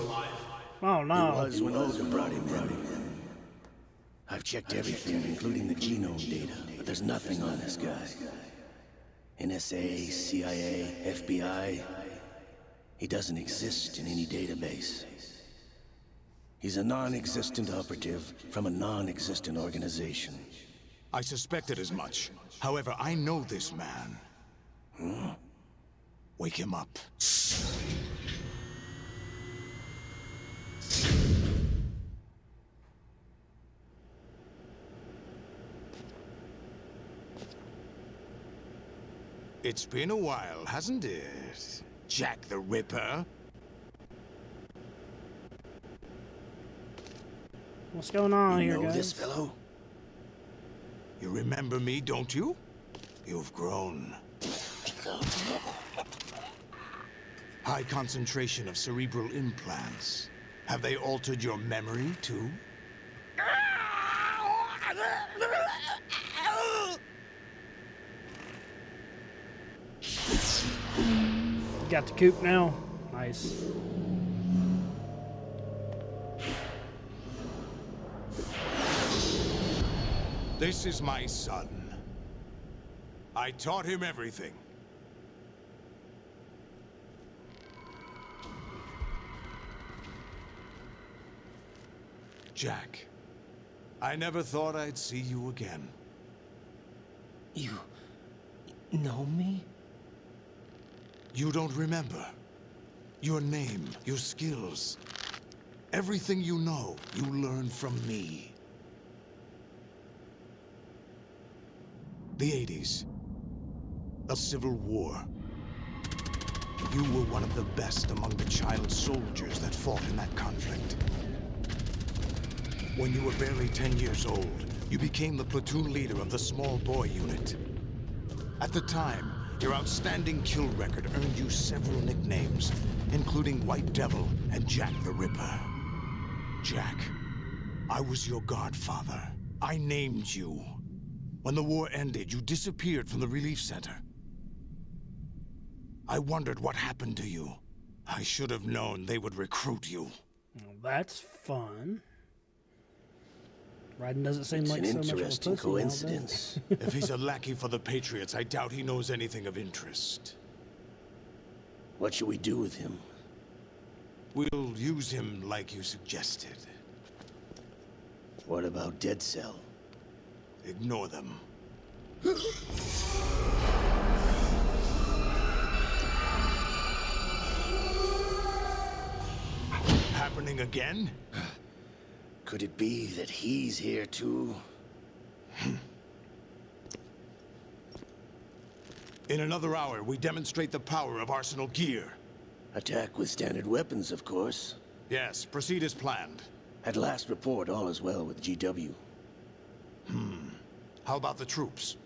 Oh no. It was when Olga brought him in. I've checked everything, including the genome data, but there's nothing on this guy. NSA, CIA, FBI. He doesn't exist in any database. He's a non-existent operative from a non-existent organization. I suspected as much. However, I know this man. Wake him up. It's been a while, hasn't it? Jack the Ripper? What's going on You here, know guys? this fellow? You remember me, don't you? You've grown. High concentration of cerebral implants. Have they altered your memory, too? Got the coop now. Nice. This is my son. I taught him everything. Jack, I never thought I'd see you again. You know me? You don't remember. Your name, your skills. Everything you know, you learned from me. The 80s. A civil war. You were one of the best among the child soldiers that fought in that conflict. When you were barely 10 years old, you became the platoon leader of the small boy unit. At the time, your outstanding kill record earned you several nicknames, including White Devil and Jack the Ripper. Jack, I was your godfather. I named you. When the war ended, you disappeared from the relief center. I wondered what happened to you. I should have known they would recruit you. Well, that's fun. Raiden doesn't seem It's like an so much of a interesting pussy now, does he? coincidence. If he's a lackey for the Patriots, I doubt he knows anything of interest. What should we do with him? We'll use him like you suggested. What about Dead Cell? Ignore them. Happening again? Could it be that he's here too? In another hour, we demonstrate the power of Arsenal gear. Attack with standard weapons, of course. Yes, proceed as planned. At last report, all is well with GW. How about the troops?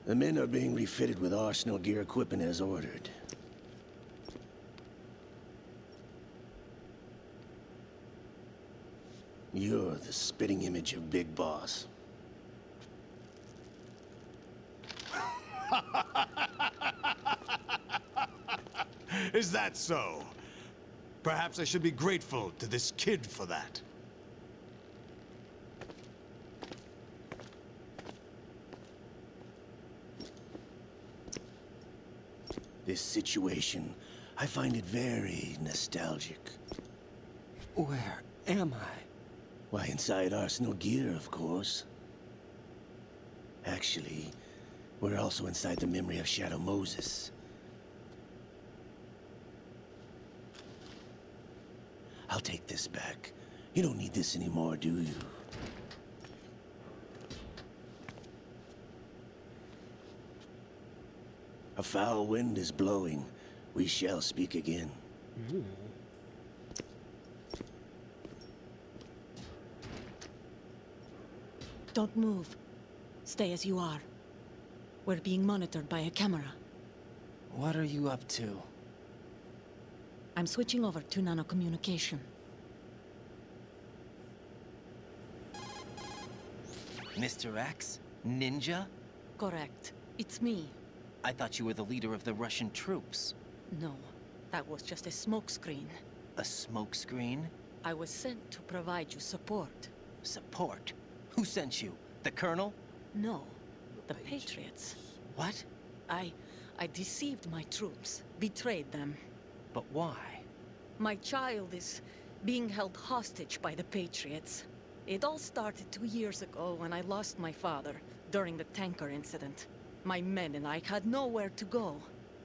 The men are being refitted with Arsenal gear equipment as ordered. You're the spitting image of Big Boss. Is that so? Perhaps I should be grateful to this kid for that. This situation, I find it very nostalgic. Where am I? Why, inside Arsenal gear, of course. Actually, we're also inside the memory of Shadow Moses. I'll take this back. You don't need this anymore, do you? A foul wind is blowing. We shall speak again. Don't move. Stay as you are. We're being monitored by a camera. What are you up to? I'm switching over to nanocommunication. Mr. X? Ninja? Correct. It's me. I thought you were the leader of the Russian troops. No, that was just a smokescreen. A smokescreen? I was sent to provide you support. Support? Who sent you? The Colonel? No, the Patriots. What? I deceived my troops, betrayed them. But why? My child is being held hostage by the Patriots. It all started 2 years ago when I lost my father during the tanker incident. My men and I had nowhere to go,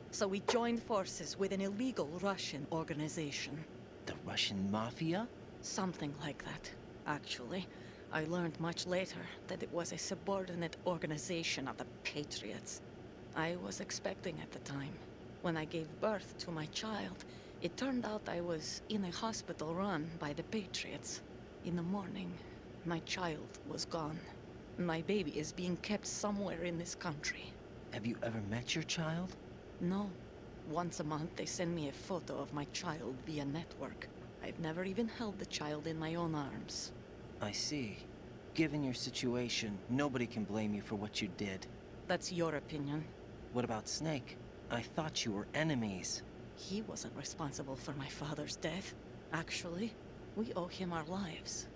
so we joined forces with an illegal Russian organization. The Russian Mafia? Something like that, actually. I learned much later that it was a subordinate organization of the Patriots. I was expecting at the time. When I gave birth to my child, it turned out I was in a hospital run by the Patriots. In the morning, my child was gone. My baby is being kept somewhere in this country. Have you ever met your child? No. Once a month, they send me a photo of my child via network. I've never even held the child in my own arms. I see. Given your situation, nobody can blame you for what you did. That's your opinion. What about Snake? I thought you were enemies. He wasn't responsible for my father's death. Actually, we owe him our lives.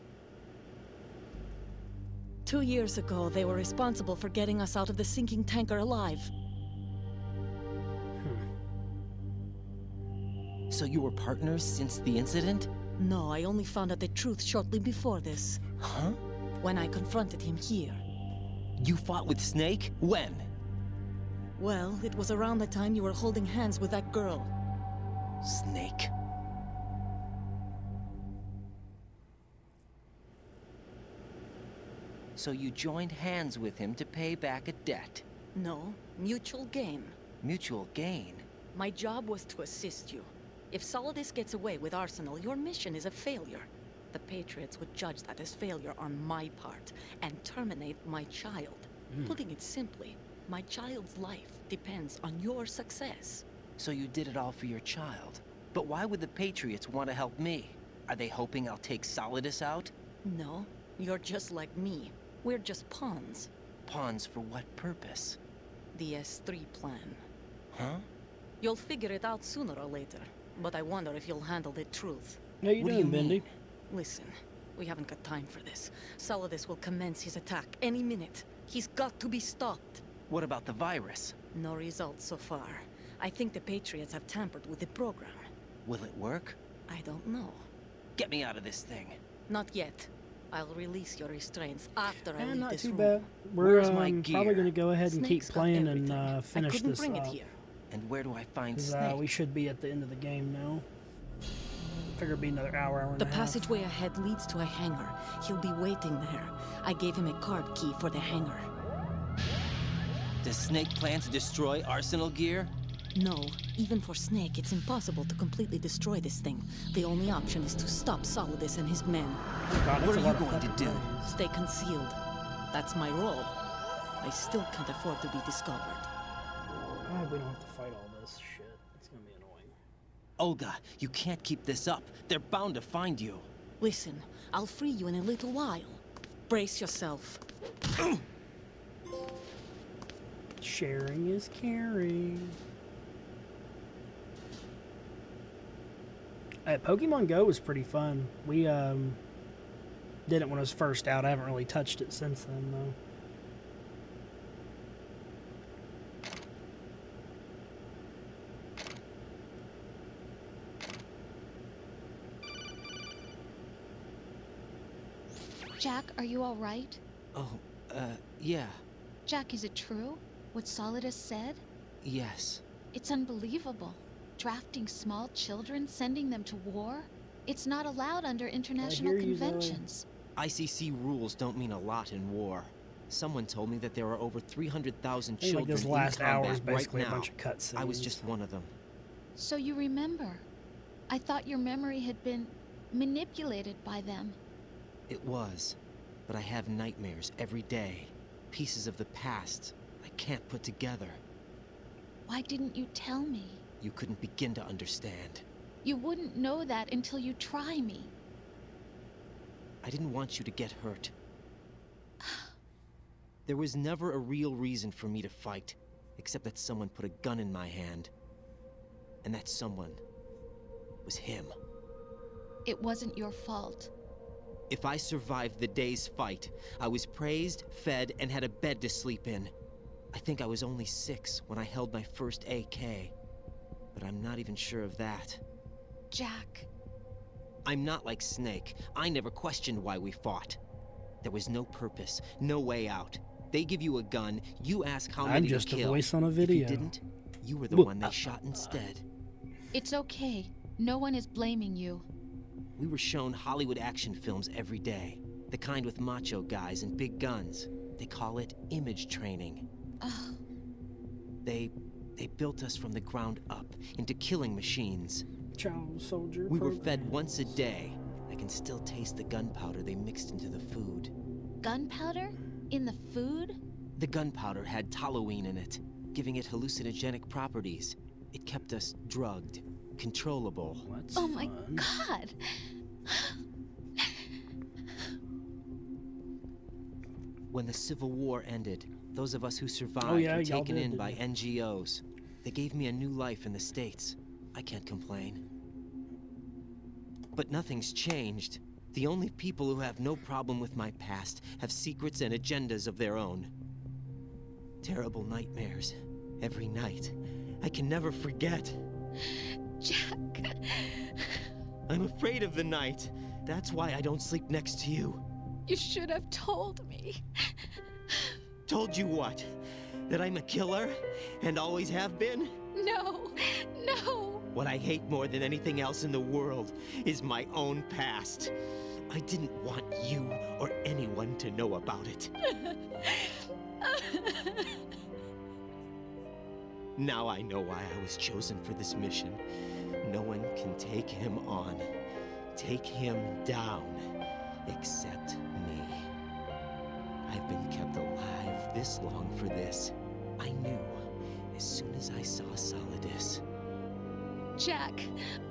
2 years ago, they were responsible for getting us out of the sinking tanker alive. So you were partners since the incident? No, I only found out the truth shortly before this. Huh? When I confronted him here. You fought with Snake? When? Well, it was around the time you were holding hands with that girl. Snake. So you joined hands with him to pay back a debt? No, mutual gain. Mutual gain? My job was to assist you. If Solidus gets away with Arsenal, your mission is a failure. The Patriots would judge that as failure on my part, and terminate my child. Putting it simply, my child's life depends on your success. So you did it all for your child. But why would the Patriots want to help me? Are they hoping I'll take Solidus out? No, you're just like me. We're just pawns. Pawns for what purpose? The S3 plan. Huh? You'll figure it out sooner or later, but I wonder if you'll handle the truth. How you doing, Bendy? Listen, we haven't got time for this. Solidus will commence his attack any minute. He's got to be stopped. What about the virus? No results so far. I think the Patriots have tampered with the program. Will it work? I don't know. Get me out of this thing. Not yet. I'll release your restraints after I leave Not this too room. bad. We're probably going to go ahead and keep Snake's got playing everything. and finish I couldn't this bring up. it here. And where do I find 'Cause, Snake? we should be at the end of the game now. Figure it'd be another hour and The a half. passageway ahead leads to a hangar. He'll be waiting there. I gave him a card key for the hangar. Does Snake plan to destroy Arsenal gear? No, even for Snake, it's impossible to completely destroy this thing. The only option is to stop Solidus and his men. God, What are you going to do? Stay concealed. That's my role. I still can't afford to be discovered. Oh, we don't have to fight all this shit. It's gonna be annoying. Olga, you can't keep this up. They're bound to find you. Listen, I'll free you in a little while. Brace yourself. Sharing is caring. Pokemon Go was pretty fun. We did it when it was first out. I haven't really touched it since then, though. Jack, are you all right? Oh, yeah. Jack, is it true? What Solidus said? Yes. It's unbelievable. Drafting small children, sending them to war? It's not allowed under international conventions. ICC rules don't mean a lot in war. Someone told me that there are over 300,000 think, children this last in hour combat is basically right a now. bunch of cutscenes. I was just one of them. So you remember. I thought your memory had been manipulated by them. It was. But I have nightmares every day. Pieces of the past I can't put together. Why didn't you tell me? You couldn't begin to understand. You wouldn't know that until you try me. I didn't want you to get hurt. There was never a real reason for me to fight, except that someone put a gun in my hand. And that someone was him. It wasn't your fault. If I survived the day's fight, I was praised, fed, and had a bed to sleep in. I think I was only 6 when I held my first AK. But I'm not even sure of that. Jack. I'm not like Snake. I never questioned why we fought. There was no purpose, no way out. They give you a gun, you ask how many I'm to just kill. a voice on a If video. you didn't, you were the one they shot instead. It's okay. No one is blaming you. We were shown Hollywood action films every day. The kind with macho guys and big guns. They call it image training. Ugh. They built us from the ground up into killing machines. Child soldier We were program. fed once a day. I can still taste the gunpowder they mixed into the food. Gunpowder? In the food? The gunpowder had toluene in it, giving it hallucinogenic properties. It kept us drugged, controllable. Oh my god! When the Civil War ended, those of us who survived Oh, yeah, were y'all taken did, in didn't by you? NGOs. They gave me a new life in the States. I can't complain. But nothing's changed. The only people who have no problem with my past have secrets and agendas of their own. Terrible nightmares. Every night. I can never forget. Jack. I'm afraid of the night. That's why I don't sleep next to you. You should have told me. Told you what? That I'm a killer? And always have been? No, no. What I hate more than anything else in the world is my own past. I didn't want you or anyone to know about it. Now I know why I was chosen for this mission. No one can take him on, take him down, except me. I've been kept alive this long for this. I knew as soon as I saw Solidus. Jack,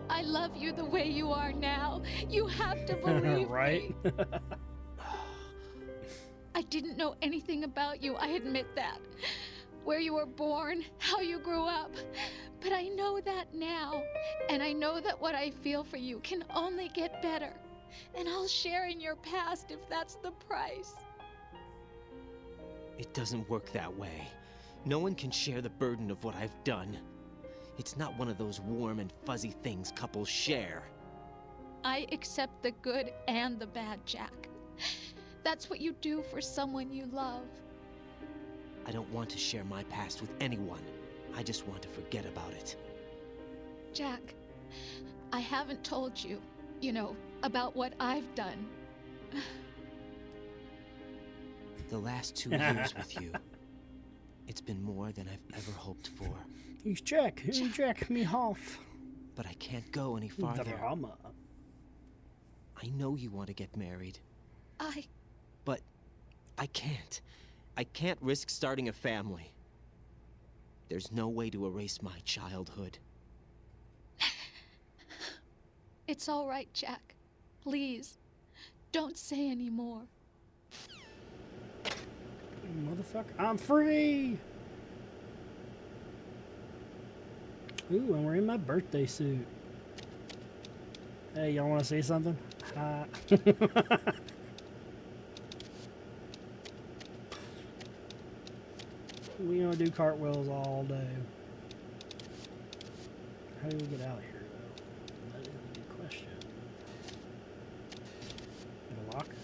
I love you the way you are now. You have to believe right? me. I didn't know anything about you, I admit that. Where you were born, how you grew up. But I know that now. And I know that what I feel for you can only get better. And I'll share in your past if that's the price. It doesn't work that way. No one can share the burden of what I've done. It's not one of those warm and fuzzy things couples share. I accept the good and the bad, Jack. That's what you do for someone you love. I don't want to share my past with anyone. I just want to forget about it. Jack, I haven't told you, about what I've done. The last 2 years with you, it's been more than I've ever hoped for. He's Jack me off. But I can't go any farther. Drama. I know you want to get married. But I can't. I can't risk starting a family. There's no way to erase my childhood. It's all right, Jack. Please, don't say any more. Motherfucker, I'm free! Ooh, and we're in my birthday suit. Hey, y'all want to say something? We gonna do cartwheels all day. How do we get out of here, though? That is a good question. Get a locker.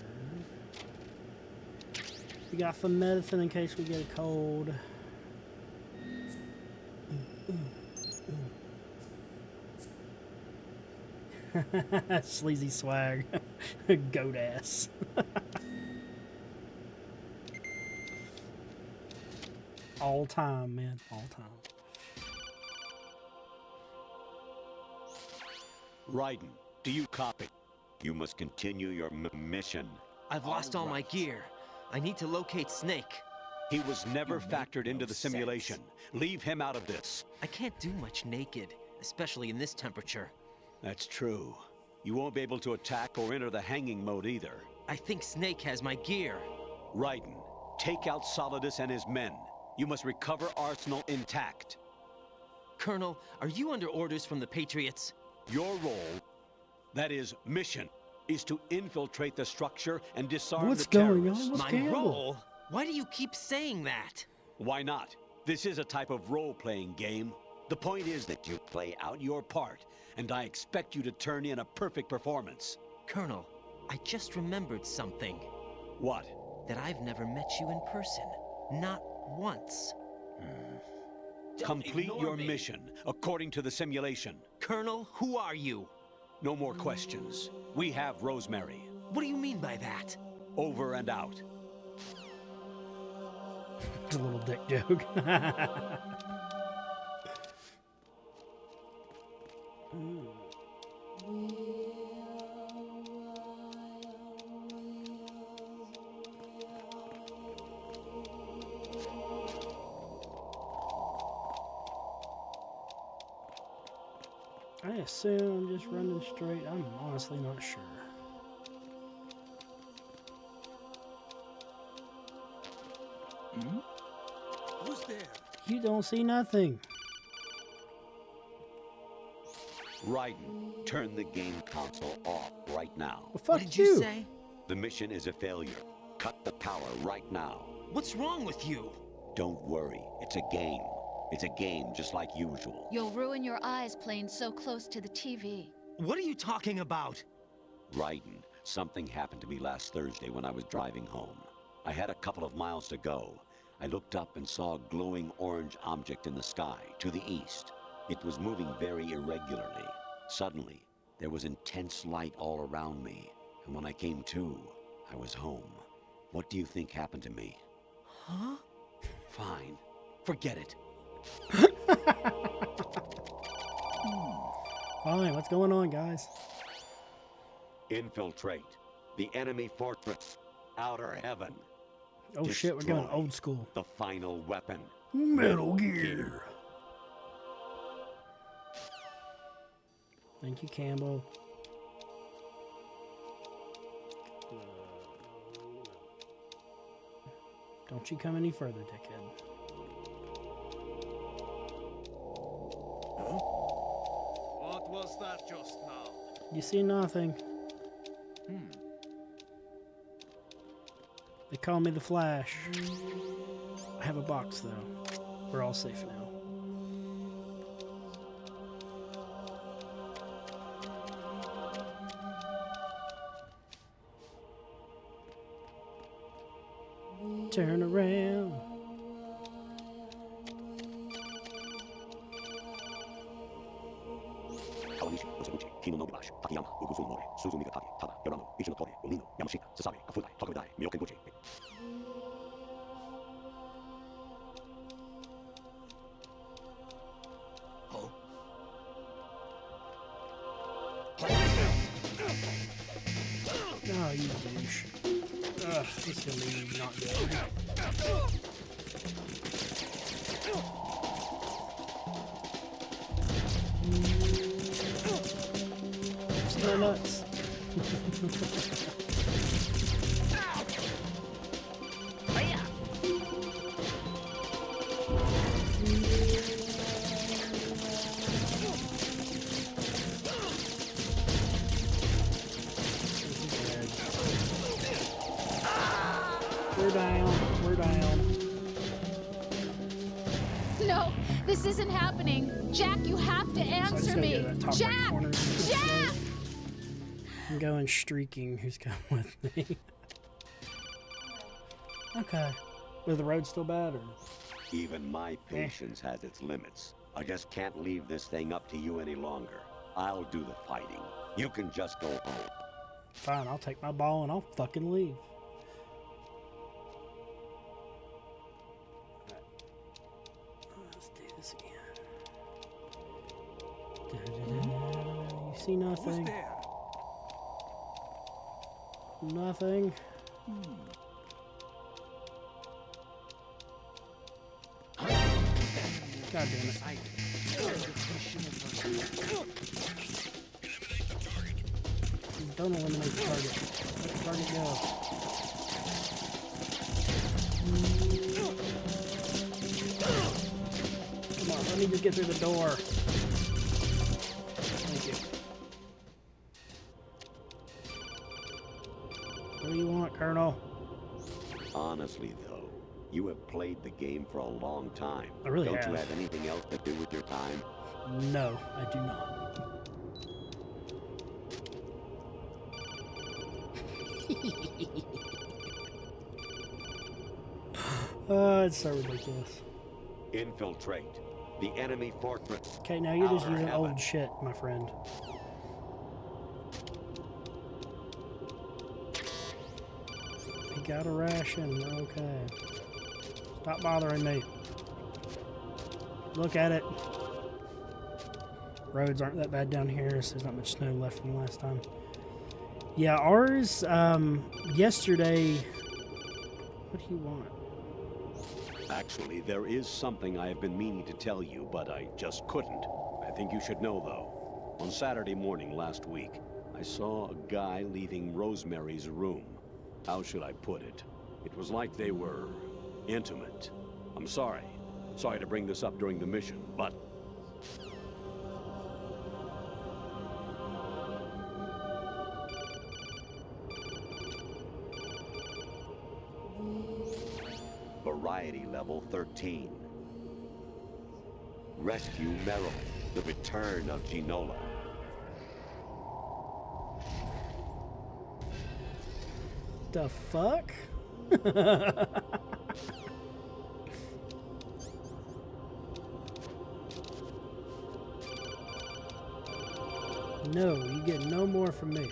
We got some medicine in case we get a cold. Sleazy swag. Goat ass. All time, man. All time. Raiden, do you copy? You must continue your mission. I've lost all my gear. I need to locate Snake. He was never factored into the simulation. Leave him out of this. I can't do much naked, especially in this temperature. That's true. You won't be able to attack or enter the hanging mode either. I think Snake has my gear. Raiden, take out Solidus and his men. You must recover Arsenal intact. Colonel, are you under orders from the Patriots? Your role, that is mission, is to infiltrate the structure and disarm What's the going terrorists. on? What's My Campbell? role? Why do you keep saying that? Why not? This is a type of role-playing game. The point is that you play out your part, and I expect you to turn in a perfect performance. Colonel, I just remembered something. What? That I've never met you in person. Not once. Complete your mission, according to the simulation. Colonel, who are you? No more questions. We have Rosemary. What do you mean by that? Over and out. It's a little dick joke. assume I'm just running straight. I'm honestly not sure. Who's there? You don't see nothing. Raiden, turn the game console off right now. Well, fuck What did you say? The mission is a failure. Cut the power right now. What's wrong with you? Don't worry, it's a game. It's a game just like usual. You'll ruin your eyes playing so close to the TV. What are you talking about? Raiden, something happened to me last Thursday when I was driving home. I had a couple of miles to go. I looked up and saw a glowing orange object in the sky, to the east. It was moving very irregularly. Suddenly, there was intense light all around me, and when I came to, I was home. What do you think happened to me? Huh? Fine. Forget it. Fine, what's going on, guys? Infiltrate the enemy fortress. Outer heaven. Oh shit, we're going old school. The final weapon. Metal Gear. Thank you, Campbell. Don't you come any further, dickhead. What was that just now? You see nothing. They call me the Flash. I have a box, though. We're all safe now. Turn around. Oh, you douche. Ugh, this is gonna be not good. See my nuts. We're down. We're down. No, this isn't happening. Jack, you have to answer me. Jack! Jack! I'm going streaking. Who's coming with me? Okay. Is the road still bad, or? Even my patience has its limits. I just can't leave this thing up to you any longer. I'll do the fighting. You can just go home. Fine, I'll take my ball and I'll fucking leave. Let's do this again. You see nothing? Who's there? Nothing. God damn it. Don't eliminate the target. Let the target go. Come on, let me just get through the door. Thank you. What do you want, Colonel? Honestly, though, you have played the game for a long time. I really Don't have. you have anything else to do with your time? No, I do not. It's so ridiculous. Infiltrate the enemy fortress. Okay, now you're just Outer using heaven. old shit, my friend. He got a ration. Okay. Stop bothering me. Look at it. Roads aren't that bad down here, so there's not much snow left from last time. Yeah, ours, yesterday... What do you want? Actually, there is something I have been meaning to tell you, but I just couldn't. I think you should know, though. On Saturday morning last week, I saw a guy leaving Rosemary's room. How should I put it? It was like they were intimate. I'm sorry. Sorry to bring this up during the mission, but... Variety level 13. Rescue Merrill, the return of Ginola. The fuck? No, you get no more from me.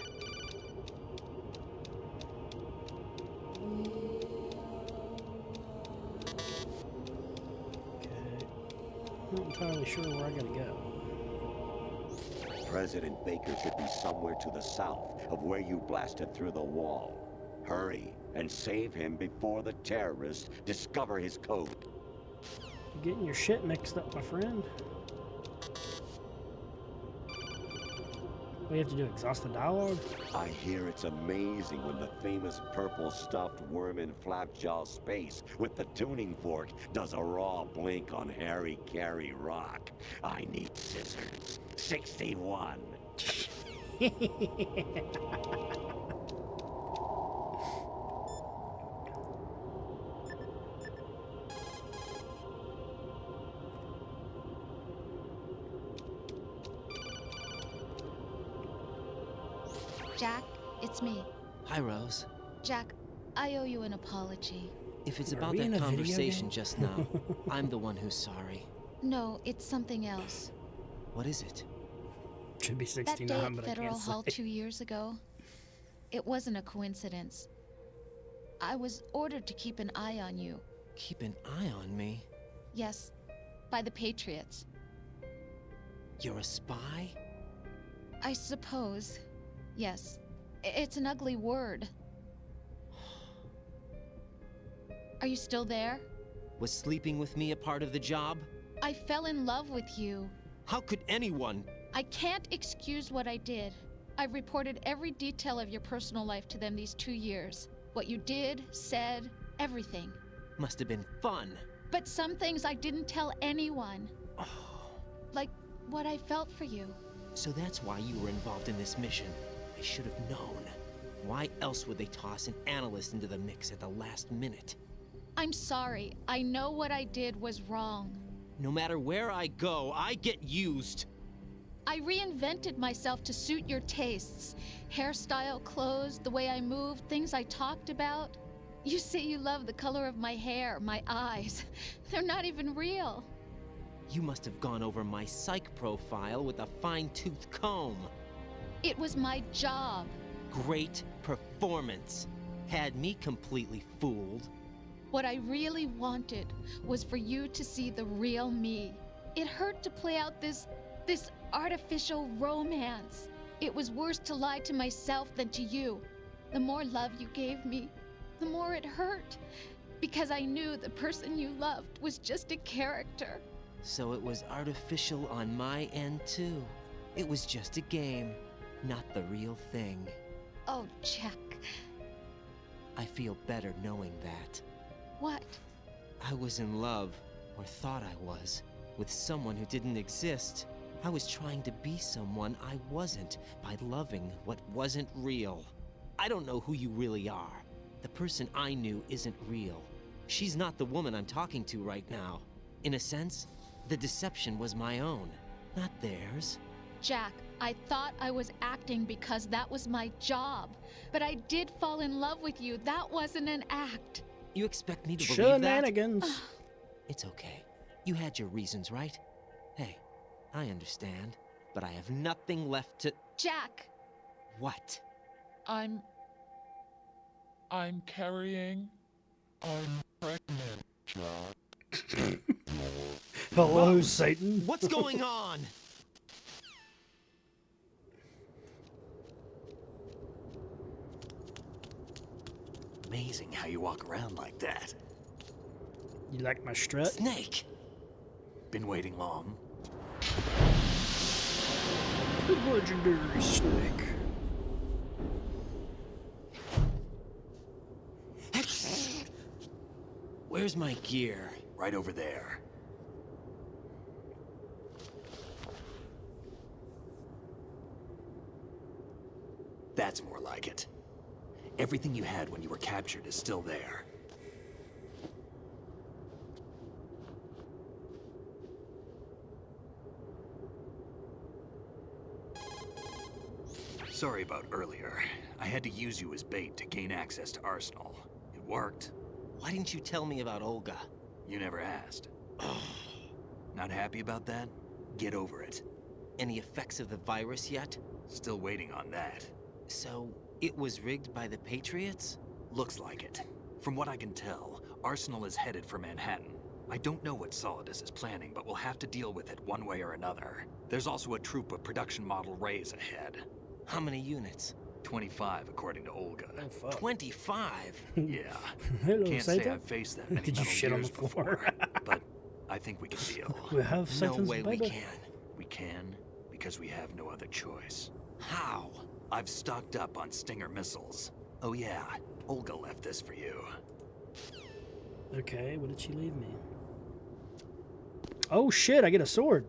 Not entirely sure where I gotta go. President Baker should be somewhere to the south of where you blasted through the wall. Hurry and save him before the terrorists discover his code. You're getting your shit mixed up, my friend. We have to do exhaustive dialogue? I hear it's amazing when the famous purple stuffed worm in Flapjaw space with the tuning fork does a raw blink on Harry Carey rock. I need scissors. 61. Jack, it's me. Hi, Rose. Jack, I owe you an apology. If it's Are about we in that a video conversation game? just now, I'm the one who's sorry. No, it's something else. What is it? Should be That 69, day at but I Federal can't Hall say. 2 years ago, it wasn't a coincidence. I was ordered to keep an eye on you. Keep an eye on me? Yes, by the Patriots. You're a spy? I suppose. Yes. It's an ugly word. Are you still there? Was sleeping with me a part of the job? I fell in love with you. How could anyone? I can't excuse what I did. I've reported every detail of your personal life to them these 2 years. What you did, said, everything. Must have been fun. But some things I didn't tell anyone. Like what I felt for you. So that's why you were involved in this mission. I should have known. Why else would they toss an analyst into the mix at the last minute? I'm sorry. I know what I did was wrong. No matter where I go, I get used. I reinvented myself to suit your tastes. Hairstyle, clothes, the way I moved, things I talked about. You say you love the color of my hair, my eyes. They're not even real. You must have gone over my psych profile with a fine-tooth comb. It was my job. Great performance. Had me completely fooled. What I really wanted was for you to see the real me. It hurt to play out this artificial romance. It was worse to lie to myself than to you. The more love you gave me, the more it hurt. Because I knew the person you loved was just a character. So it was artificial on my end too. It was just a game, not the real thing. Oh, Jack. I feel better knowing that. What? I was in love, or thought I was, with someone who didn't exist. I was trying to be someone I wasn't by loving what wasn't real. I don't know who you really are. The person I knew isn't real. She's not the woman I'm talking to right now. In a sense, the deception was my own, not theirs. Jack, I thought I was acting because that was my job. But I did fall in love with you. That wasn't an act. You expect me to believe Shenanigans. that? It's okay. You had your reasons, right? Hey, I understand. But I have nothing left to... Jack! What? I'm carrying... I'm pregnant, Jack. Hello, Satan. What's going on? Amazing how you walk around like that. You like my strut? Snake! Been waiting long? The legendary snake. Where's my gear? Right over there. That's more like it. Everything you had when you were captured is still there. Sorry about earlier. I had to use you as bait to gain access to Arsenal. It worked. Why didn't you tell me about Olga? You never asked. Not happy about that? Get over it. Any effects of the virus yet? Still waiting on that. So, it was rigged by the Patriots? Looks like it. From what I can tell, Arsenal is headed for Manhattan. I don't know what Solidus is planning, but we'll have to deal with it one way or another. There's also a troop of production model Rays ahead. How many units? 25, according to Olga. Oh, fuck. 25? Yeah. Hello, Can't Satan. say I've faced that many Did you Metal shit on Gears the floor? before, but I think we can deal. We have No Satan's way we baby. can. We can, because we have no other choice. How? I've stocked up on Stinger missiles. Oh yeah, Olga left this for you. Okay, what did she leave me? Oh shit, I get a sword.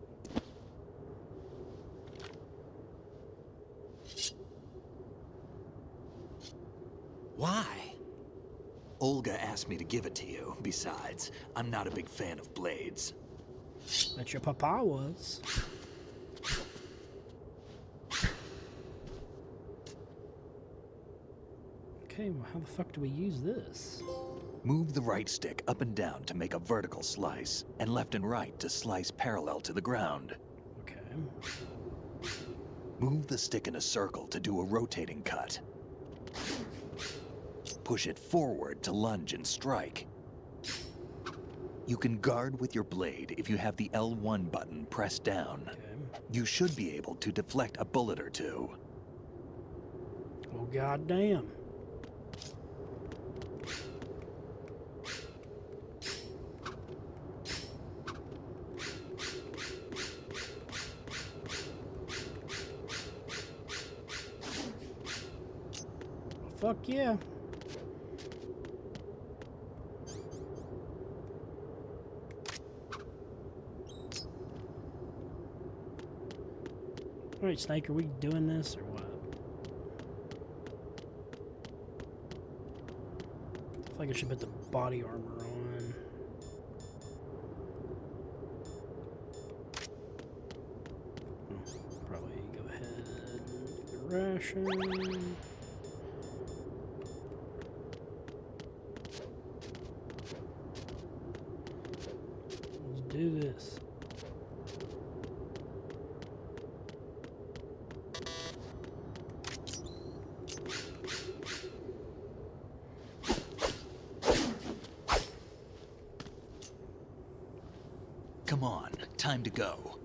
Why? Olga asked me to give it to you. Besides, I'm not a big fan of blades. Bet your papa was. Okay, well, how the fuck do we use this? Move the right stick up and down to make a vertical slice, and left and right to slice parallel to the ground. Okay. Move the stick in a circle to do a rotating cut. Push it forward to lunge and strike. You can guard with your blade if you have the L1 button pressed down. Okay. You should be able to deflect a bullet or two. Oh goddamn. Fuck yeah. Alright, Snake, are we doing this or what? I feel like I should put the body armor on. Oh, probably go ahead and ration. Let's do this. Come on, time to go.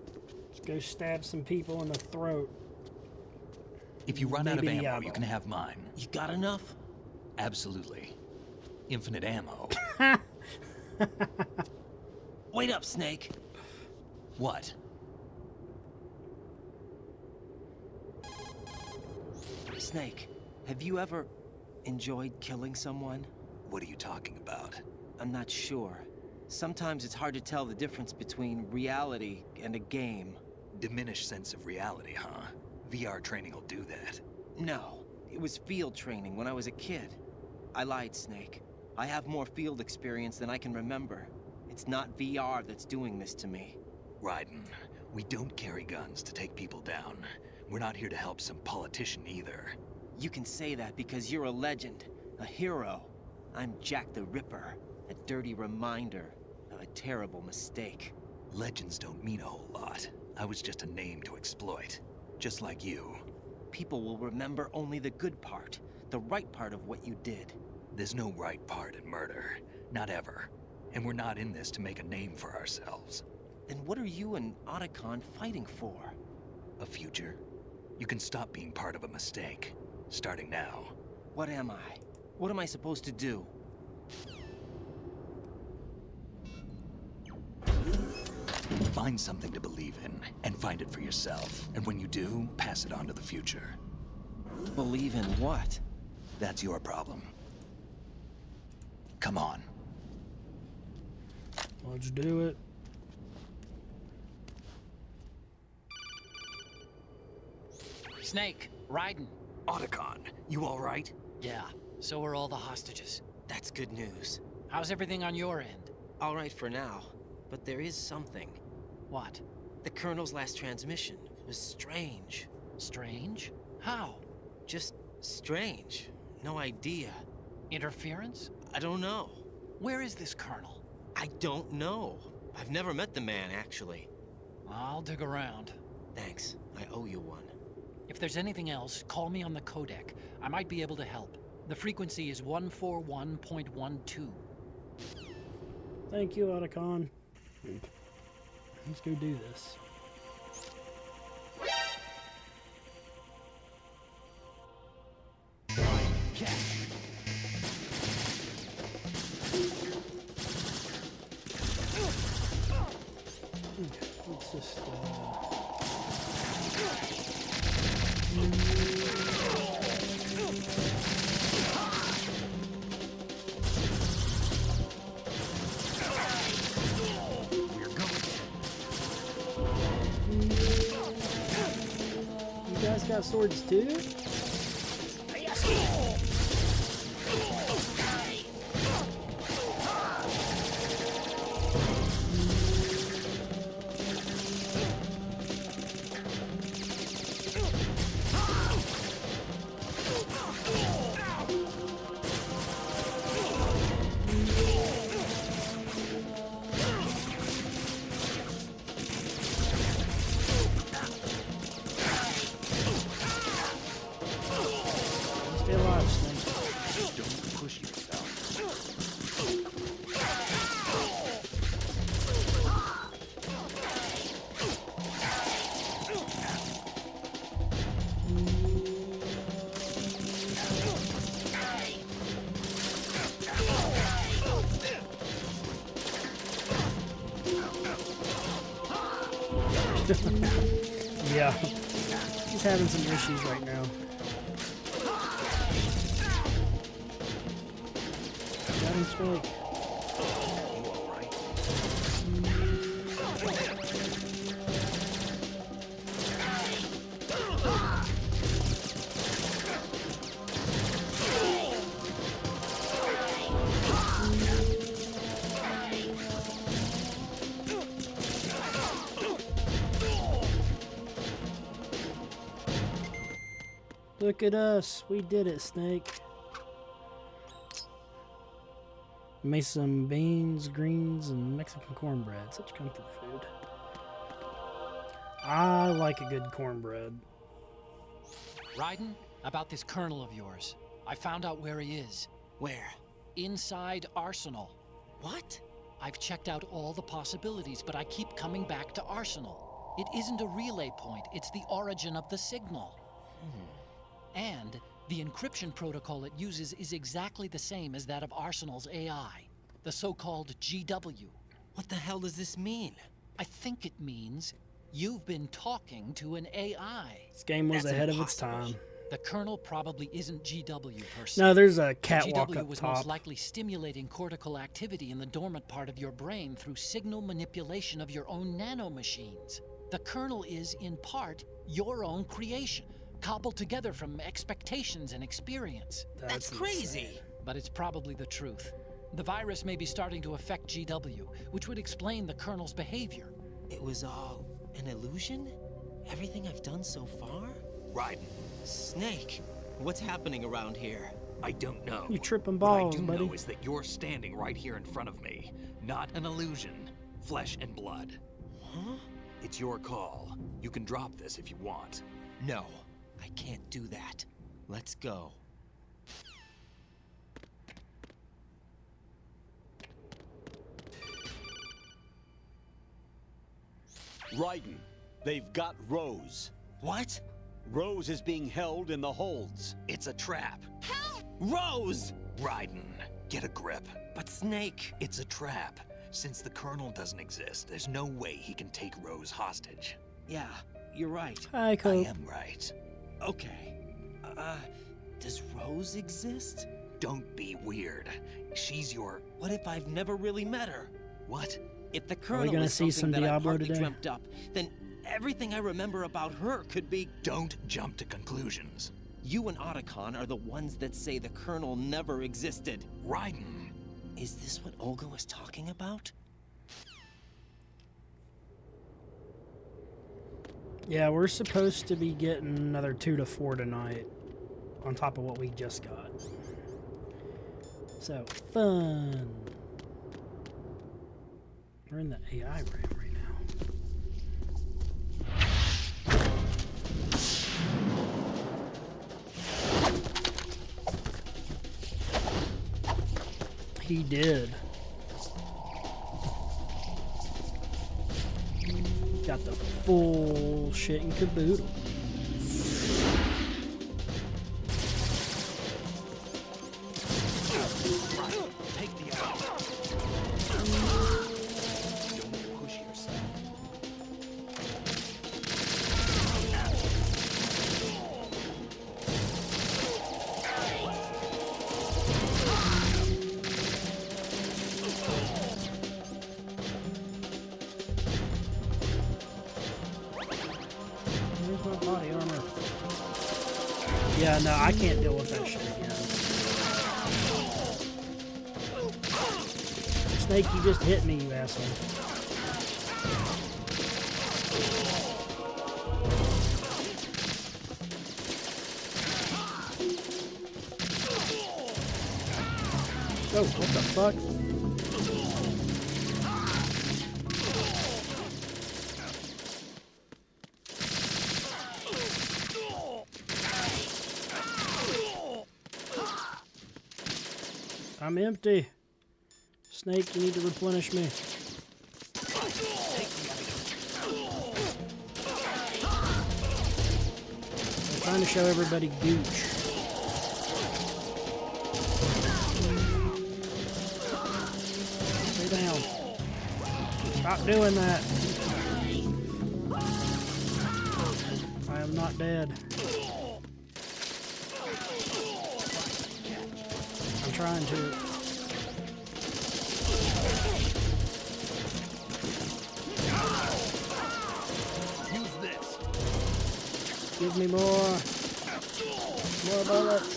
Let's go stab some people in the throat. If you run out of Maybe the ammo, eyeball. you can have mine. You got enough? Absolutely. Infinite ammo. Wait up, Snake. What? Snake, have you ever enjoyed killing someone? What are you talking about? I'm not sure. Sometimes it's hard to tell the difference between reality and a game. Diminished sense of reality, huh? VR training will do that. No, it was field training when I was a kid. I lied, Snake. I have more field experience than I can remember. It's not VR that's doing this to me. Raiden, we don't carry guns to take people down. We're not here to help some politician either. You can say that because you're a legend, a hero. I'm Jack the Ripper, a dirty reminder of a terrible mistake. Legends don't mean a whole lot. I was just a name to exploit. Just like you. People will remember only the good part, the right part of what you did. There's no right part in murder. Not ever. And we're not in this to make a name for ourselves. Then what are you and Otacon fighting for? A future? You can stop being part of a mistake. Starting now. What am I? What am I supposed to do? Find something to believe in, and find it for yourself. And when you do, pass it on to the future. Believe in what? That's your problem. Come on. Let's do it. Snake, Raiden. Otacon, you all right? Yeah, so are all the hostages. That's good news. How's everything on your end? All right for now, but there is something. What? The Colonel's last transmission was strange. Strange? How? Just strange. No idea. Interference? I don't know. Where is this Colonel? I don't know. I've never met the man, actually. I'll dig around. Thanks. I owe you one. If there's anything else, call me on the codec. I might be able to help. The frequency is 141.12. Thank you, Otacon. Let's go do this. Let's just, You guys got swords too? Stay alive, Snake. Don't push yourself. Yeah, he's having some issues right now. Got him, Snake. You all right? Look at us. We did it, Snake. Made some beans, greens, and Mexican cornbread. Such comfort food. I like a good cornbread. Raiden, about this Colonel of yours. I found out where he is. Where? Inside Arsenal. What? I've checked out all the possibilities, but I keep coming back to Arsenal. It isn't a relay point, it's the origin of the signal. And the encryption protocol it uses is exactly the same as that of Arsenal's AI, the so-called GW. What the hell does this mean? I think it means you've been talking to an AI. This game was ahead of its time. The Colonel probably isn't GW per se. No, there's a catwalk GW up was top. most likely stimulating cortical activity in the dormant part of your brain through signal manipulation of your own nanomachines. The Colonel is, in part, your own creation, cobbled together from expectations and experience. That's crazy. insane. But it's probably the truth. The virus may be starting to affect GW, which would explain the Colonel's behavior. It was all an illusion? Everything I've done so far? Raiden. Snake, what's happening around here? I don't know. You tripping What I balls, do buddy. know is that you're standing right here in front of me. Not an illusion. Flesh and blood. Huh? It's your call. You can drop this if you want. No, I can't do that. Let's go. Raiden, they've got Rose. What? Rose is being held in the holds. It's a trap. Rose! Raiden, get a grip. But Snake... It's a trap. Since the Colonel doesn't exist, there's no way he can take Rose hostage. Yeah, you're right. Hi, I Cope. am right. Okay. Does Rose exist? Don't be weird. She's your... What if I've never really met her? What? If the Colonel gonna is see something some that I Diablo partly today? dreamt up, then everything I remember about her could be... Don't jump to conclusions. You and Otacon are the ones that say the Colonel never existed. Raiden. Is this what Olga was talking about? Yeah, we're supposed to be getting another 2 to 4 tonight, on top of what we just got. So, fun. We're in the AI room right now. He did. Got the full shit and caboodle. Take the out. Don't push yourself. Where's my body armor? Yeah, no, I can't deal with that shit again. Snake, you just hit me, you asshole. Oh, what the fuck? I'm empty. Snake, you need to replenish me. I'm trying to show everybody gooch. Stay down. Stop doing that. I am not dead. I'm trying to. Use this. Give me more. More bullets.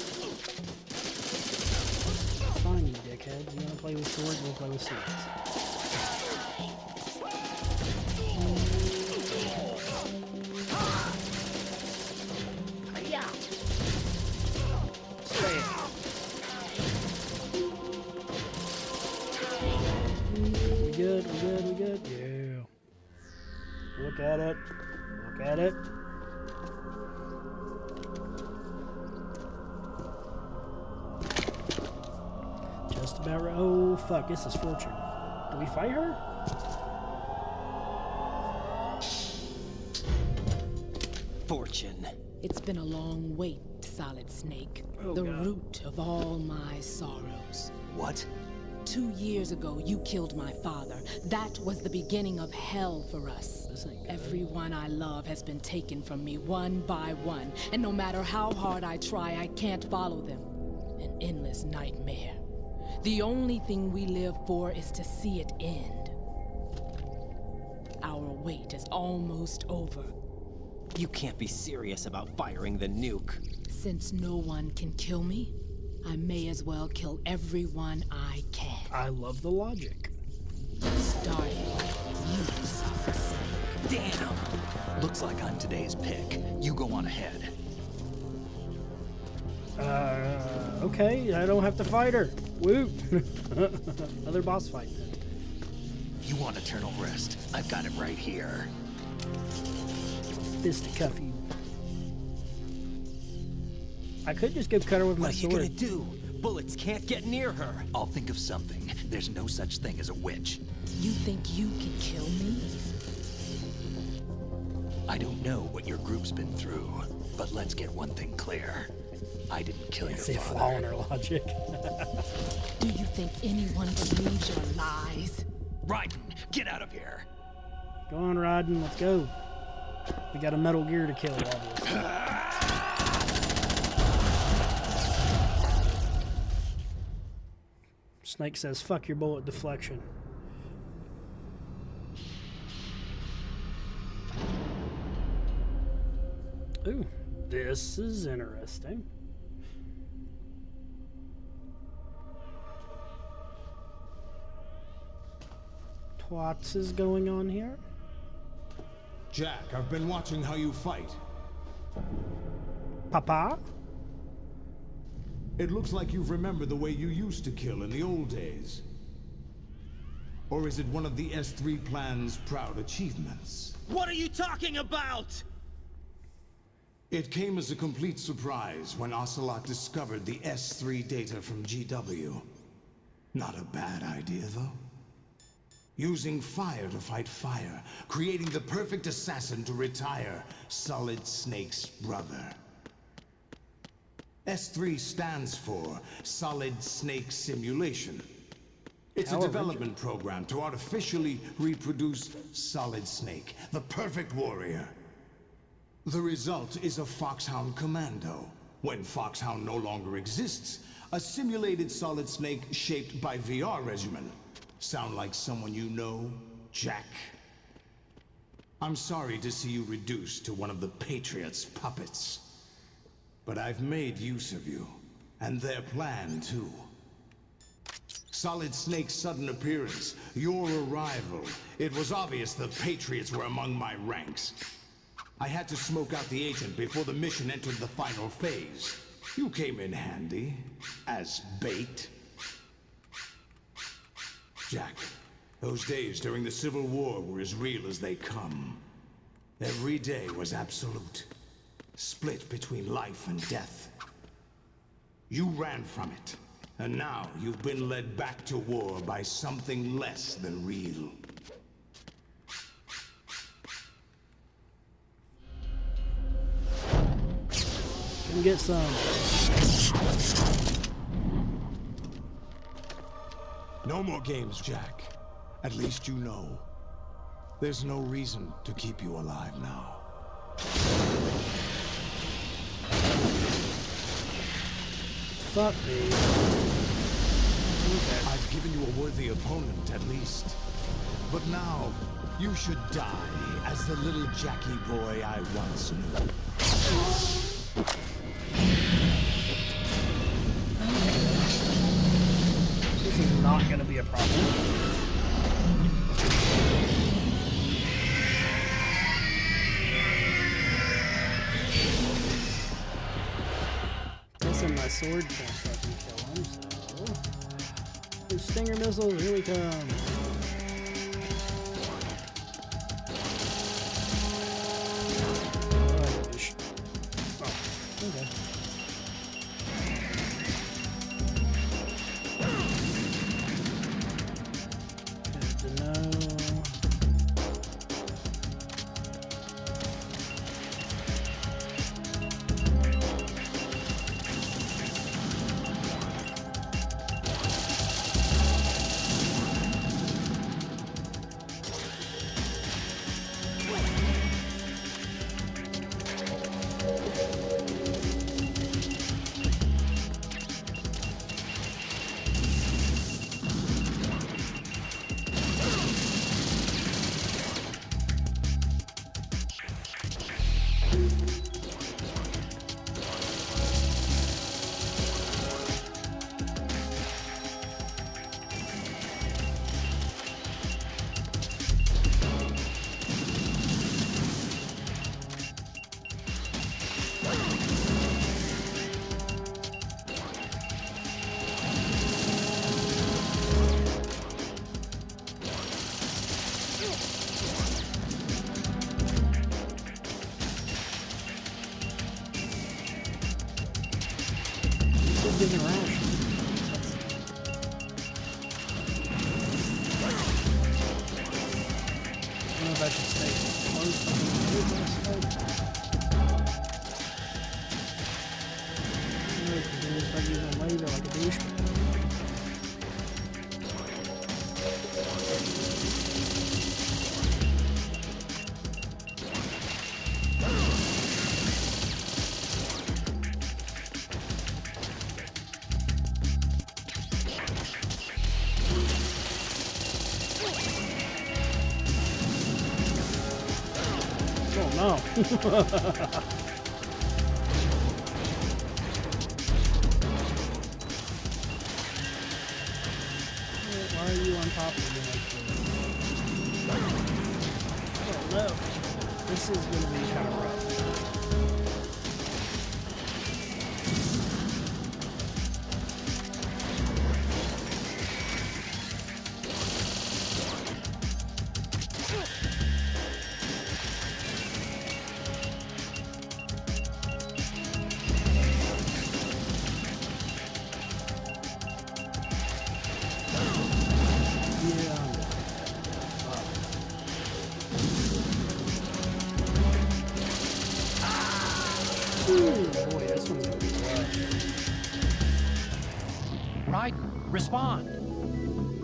Fine, you dickheads. You wanna play with swords, we'll play with swords. We good, we good, we good? Yeah. Look at it. Look at it. Just about right. Oh, fuck. This is Fortune. Do we fight her? Fortune. It's been a long wait, Solid Snake. Oh, the God. root of all my sorrows. What? 2 years ago, you killed my father. That was the beginning of hell for us. This ain't good. Everyone I love has been taken from me one by one, and no matter how hard I try, I can't follow them. An endless nightmare. The only thing we live for is to see it end. Our wait is almost over. You can't be serious about firing the nuke. Since no one can kill me, I may as well kill everyone I can. I love the logic. Starting with you, Solid Snake. Damn! Looks like I'm today's pick. You go on ahead. Okay, I don't have to fight her. Woo! Another boss fight then. You want eternal rest? I've got it right here. Fisticuff you. I could just go cut her with my What are you sword. gonna do? Bullets can't get near her. I'll think of something. There's no such thing as a witch. You think you can kill me? I don't know what your group's been through, but let's get one thing clear. I didn't kill your See a flaw father. in her logic. Do you think anyone believes your lies? Raiden, get out of here. Go on, Raiden, let's go. We got a Metal Gear to kill, obviously. Snake says, fuck your bullet deflection. Ooh, this is interesting. What is going on here? Jack, I've been watching how you fight. Papa? It looks like you've remembered the way you used to kill in the old days. Or is it one of the S3 plan's proud achievements? What are you talking about? It came as a complete surprise when Ocelot discovered the S3 data from GW. Not a bad idea, though. Using fire to fight fire, creating the perfect assassin to retire Solid Snake's brother. S3 stands for Solid Snake Simulation. It's a development program to artificially reproduce Solid Snake, the perfect warrior. The result is a Foxhound Commando. When Foxhound no longer exists, a simulated Solid Snake shaped by VR regimen. Sound like someone you know, Jack? I'm sorry to see you reduced to one of the Patriots' puppets. But I've made use of you, and their plan too. Solid Snake's sudden appearance, your arrival. It was obvious the Patriots were among my ranks. I had to smoke out the agent before the mission entered the final phase. You came in handy, as bait. Jack, those days during the Civil War were as real as they come. Every day was absolute, split between life and death. You ran from it, and now you've been led back to war by something less than real. Can get some. No more games, Jack. At least you know. There's no reason to keep you alive now. Fuck me. Okay. I've given you a worthy opponent, at least. But now, you should die as the little Jackie boy I once knew. This is not going to be a problem. Guessing my sword can't fucking kill him, so... The stinger missiles, here we come. Oh, okay. Giving rash. I don't know if I should stay close to the start using a laser like a douche. no. Why are you on top of me like this? Oh no. This is going to be kind of rough. Boy, this one's gonna be rough. Raiden, respond.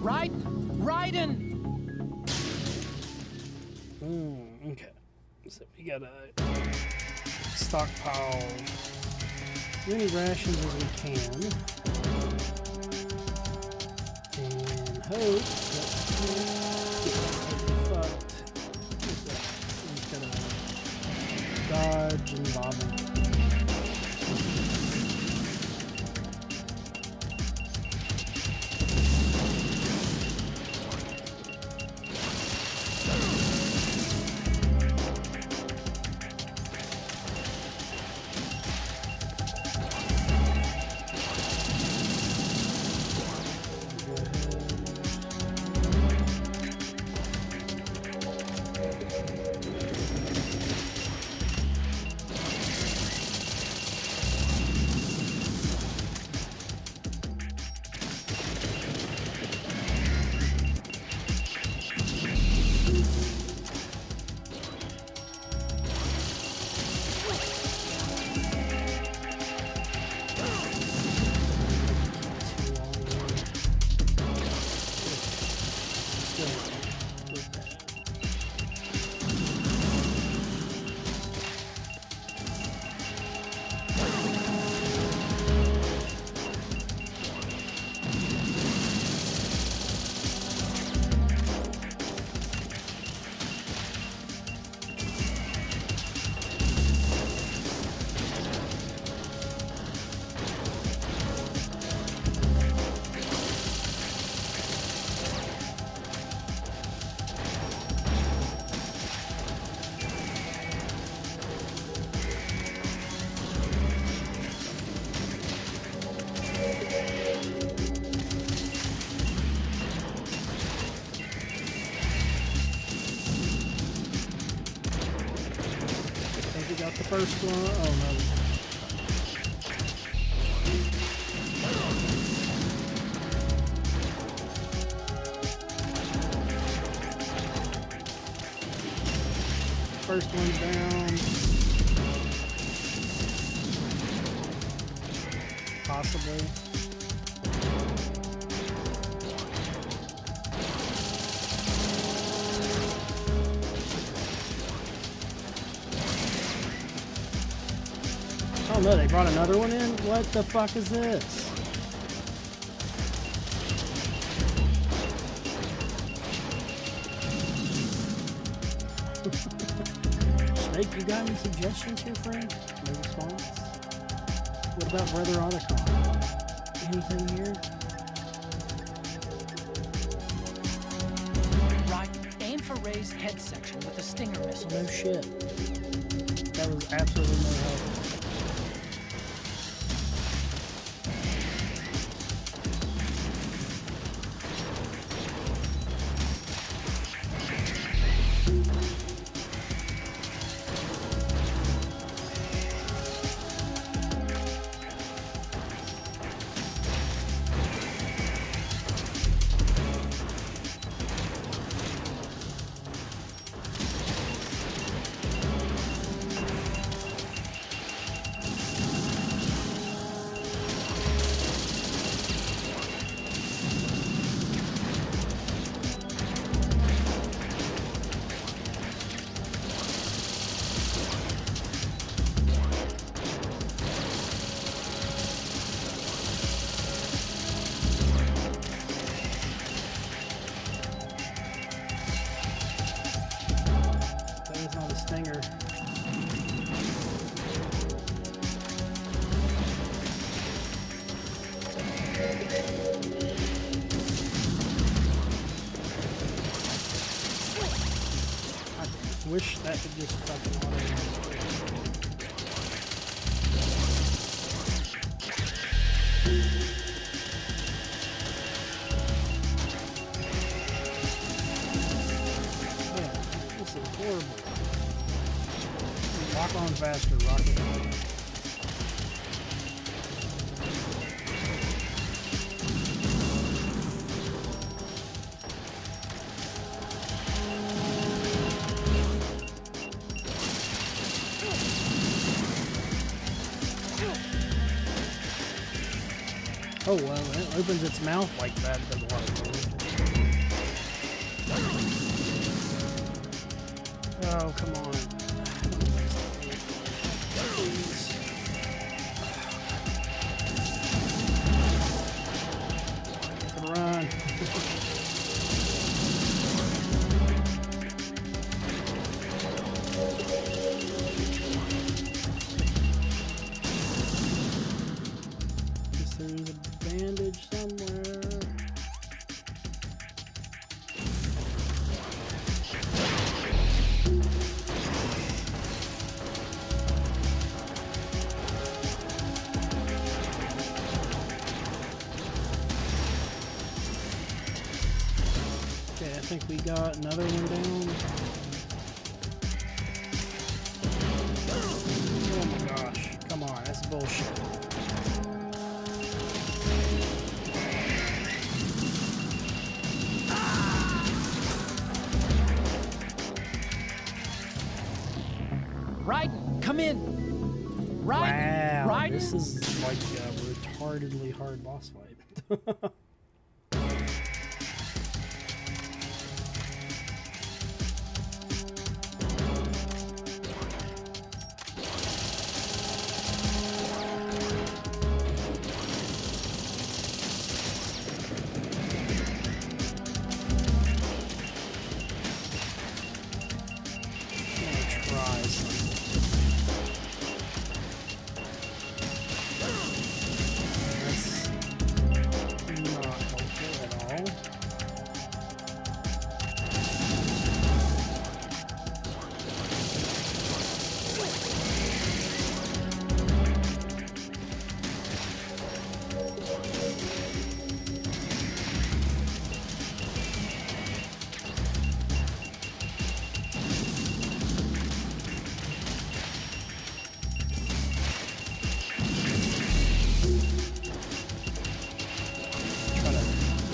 Raiden! Okay. So we gotta stockpile as many rations as we can. And hope that we get fucked. He's gonna dodge and vomit. Got the first one. Oh no. First one's down. Possibly. Oh no, they brought another one in? What the fuck is this? Snake, you got any suggestions here, friend? No response? What about Brother Otacon? Anything here? Right, aim for Ray's head section with the Stinger missile. No shit. That was absolutely no help. Stinger. wish that could just fucking auto. Yeah, this is horrible. Rock on faster, rocket. Oh, well, it opens its mouth like that. It does a lot of damage. Oh, come on. Please. Run. Guess there's a bandage somewhere. Okay, I think we got another one down. Oh my gosh. Come on, that's bullshit. Raiden, come in. Raiden, Wow, Raiden. this is like a retardedly hard boss fight.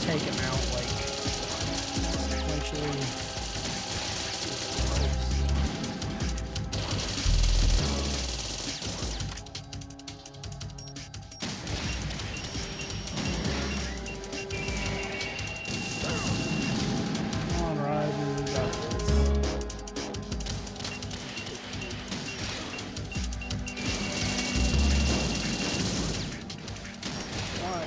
Take him out like sequentially. Come on, Raiden, we got this. Why?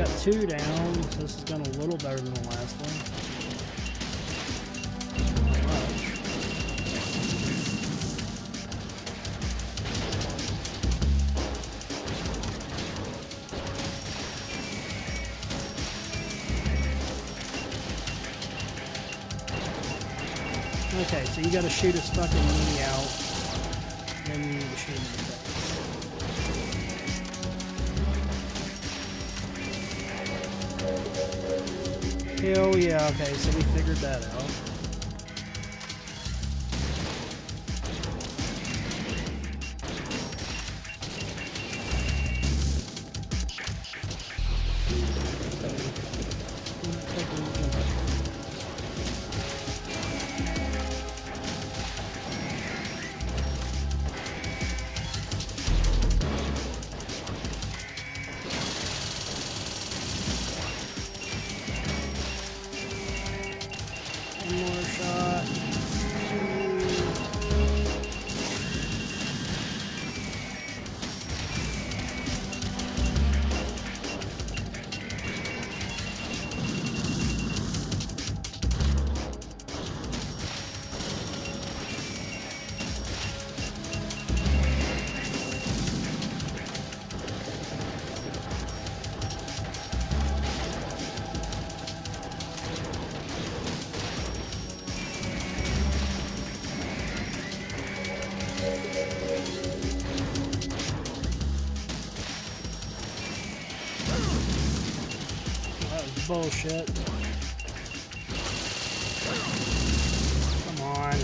got 2 down, so this is going a little better than the last one. Not much. Okay, so you gotta shoot his fucking knee out. Then you need to shoot him in the face. Hell yeah, okay, so we figured that out. Bullshit. Come on.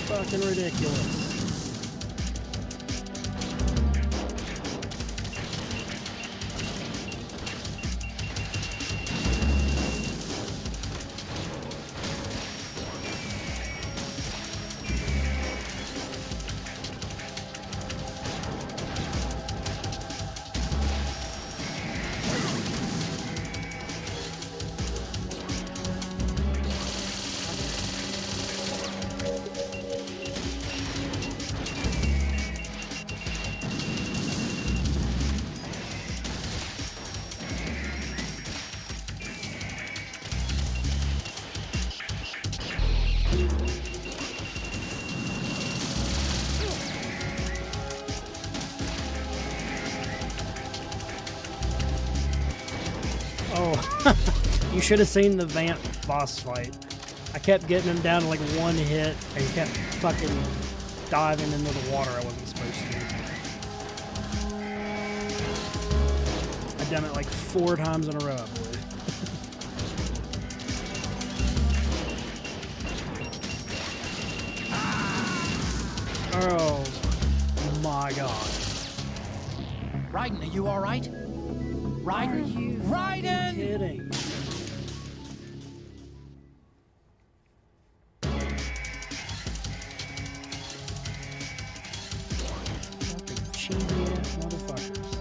Fucking ridiculous. Oh, you should have seen the Vamp boss fight. I kept getting him down to like 1 hit and kept fucking diving into the water I wasn't supposed to. I've done it like 4 times in a row, I believe. Oh my god. Raiden, are you alright? Raiden? Are you Raiden! Kidding? Fucking cheesy ass motherfuckers.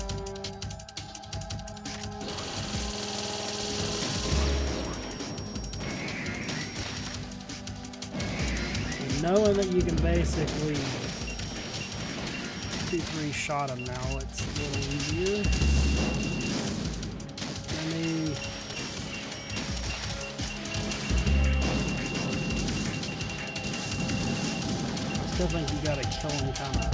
Knowing that you can basically 2-3 shot him now, it's a little easier. I still think you gotta kill him kinda.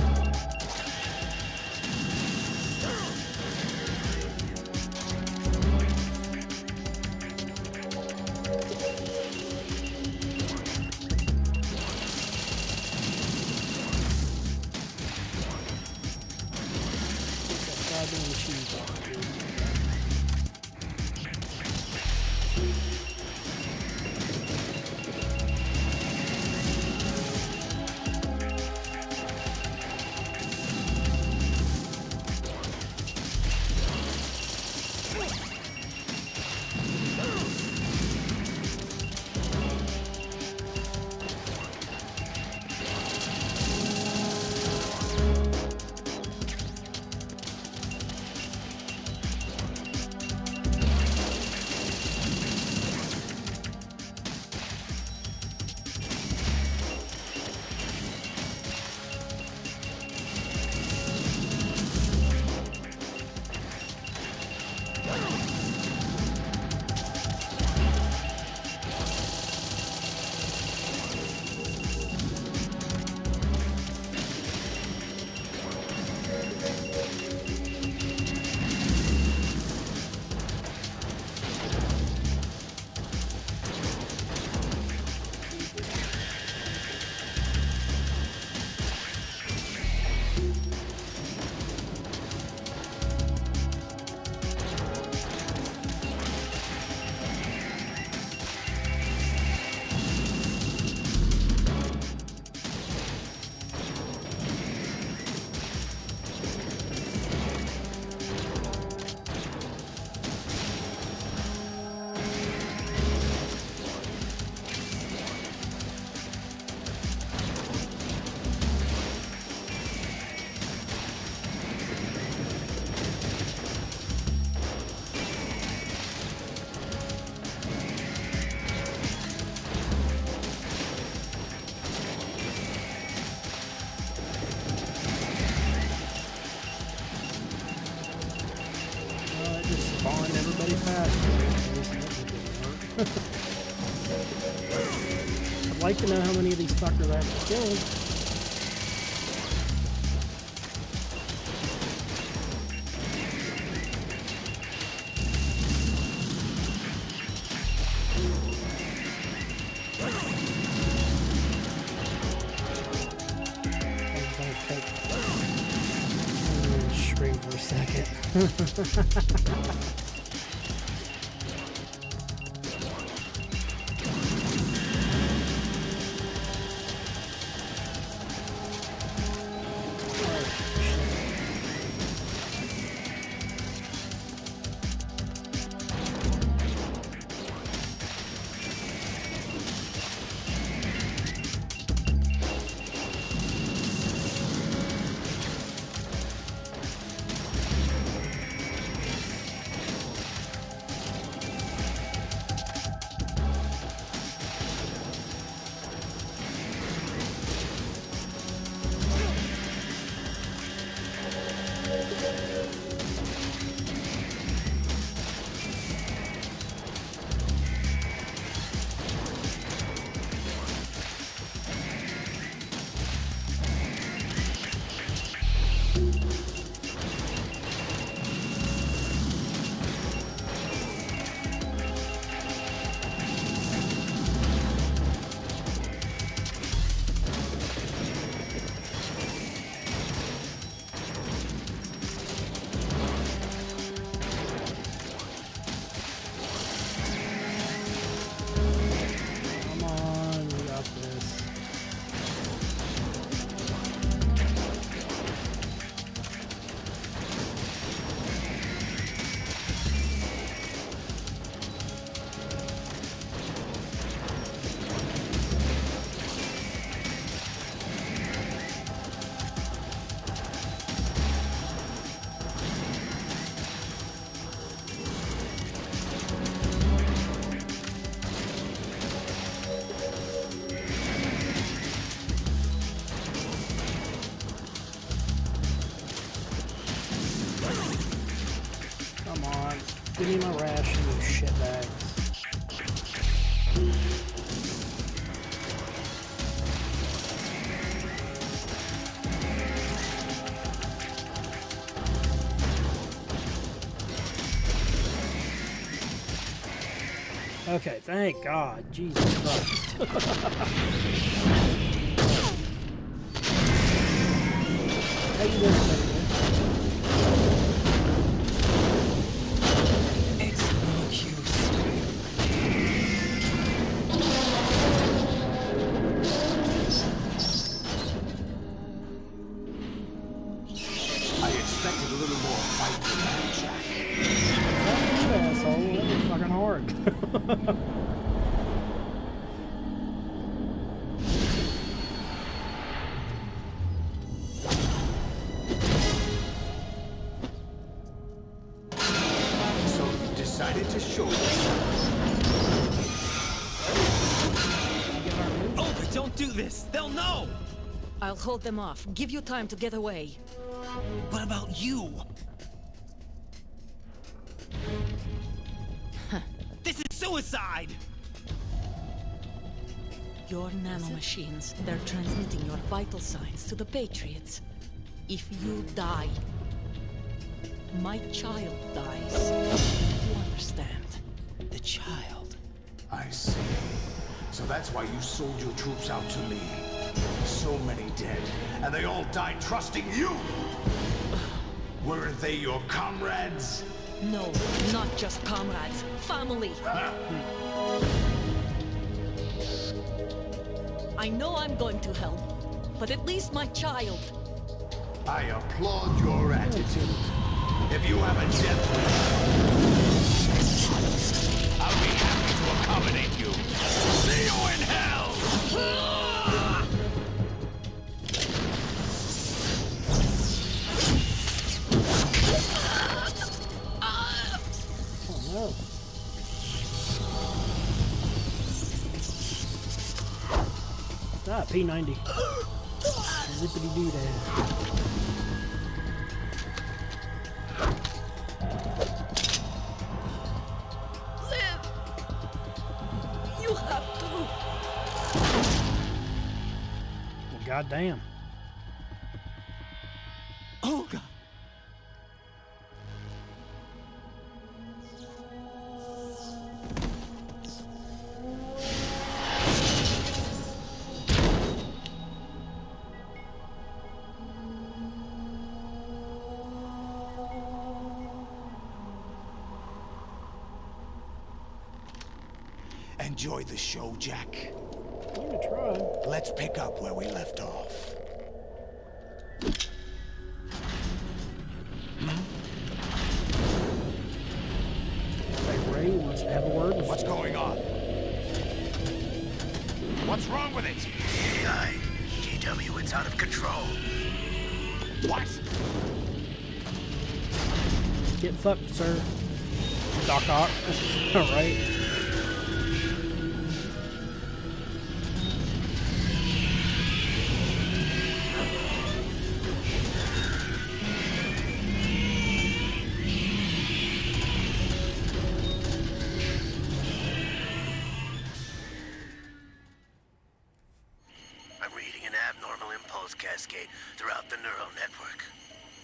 I'd like to know how many of these fuckers I have to kill. Scream for a second. Give me my ration, you shitbags. Okay, thank God. Jesus Christ. How you doing, baby? I'll hold them off. Give you time to get away. What about you? This is suicide! Your nanomachines, they're transmitting your vital signs to the Patriots. If you die, my child dies. You understand? The child? I see. So that's why you sold your troops out to me. So many dead, and they all died trusting you! Weren't they your comrades? No, not just comrades. Family! I know I'm going to hell, but at least my child. I applaud your attitude. If you have a death wish, I'll be happy to accommodate you. See you in hell! Oh. Ah, P90. Zippity doo dah. You have to. Well, goddamn. Oh, God. Enjoy the show, Jack. I'm gonna try. Let's pick up where we left off. Say Ray wants to have a word with What's going on? What's wrong with it? AI, GW, it's out of control. What? Get fucked, sir. Doc Ock. Alright. I'm reading an abnormal impulse cascade throughout the neural network.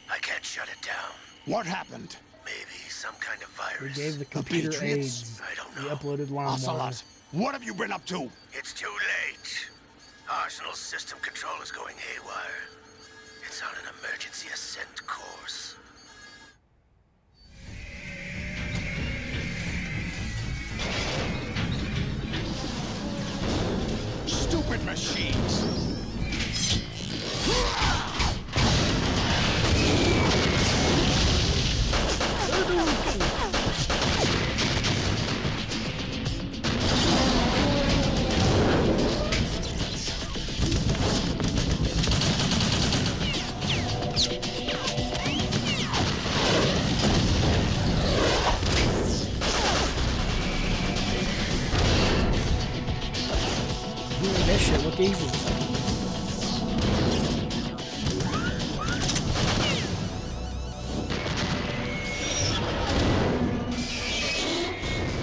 I can't shut it down. What happened? Maybe some kind of We virus. gave the computer Patriots? AIDS. I don't We know. uploaded LimeWire. Ocelot, what have you been up to? It's too late. Arsenal's system control is going haywire. It's on an emergency ascent course. Stupid machines! That shit look easy.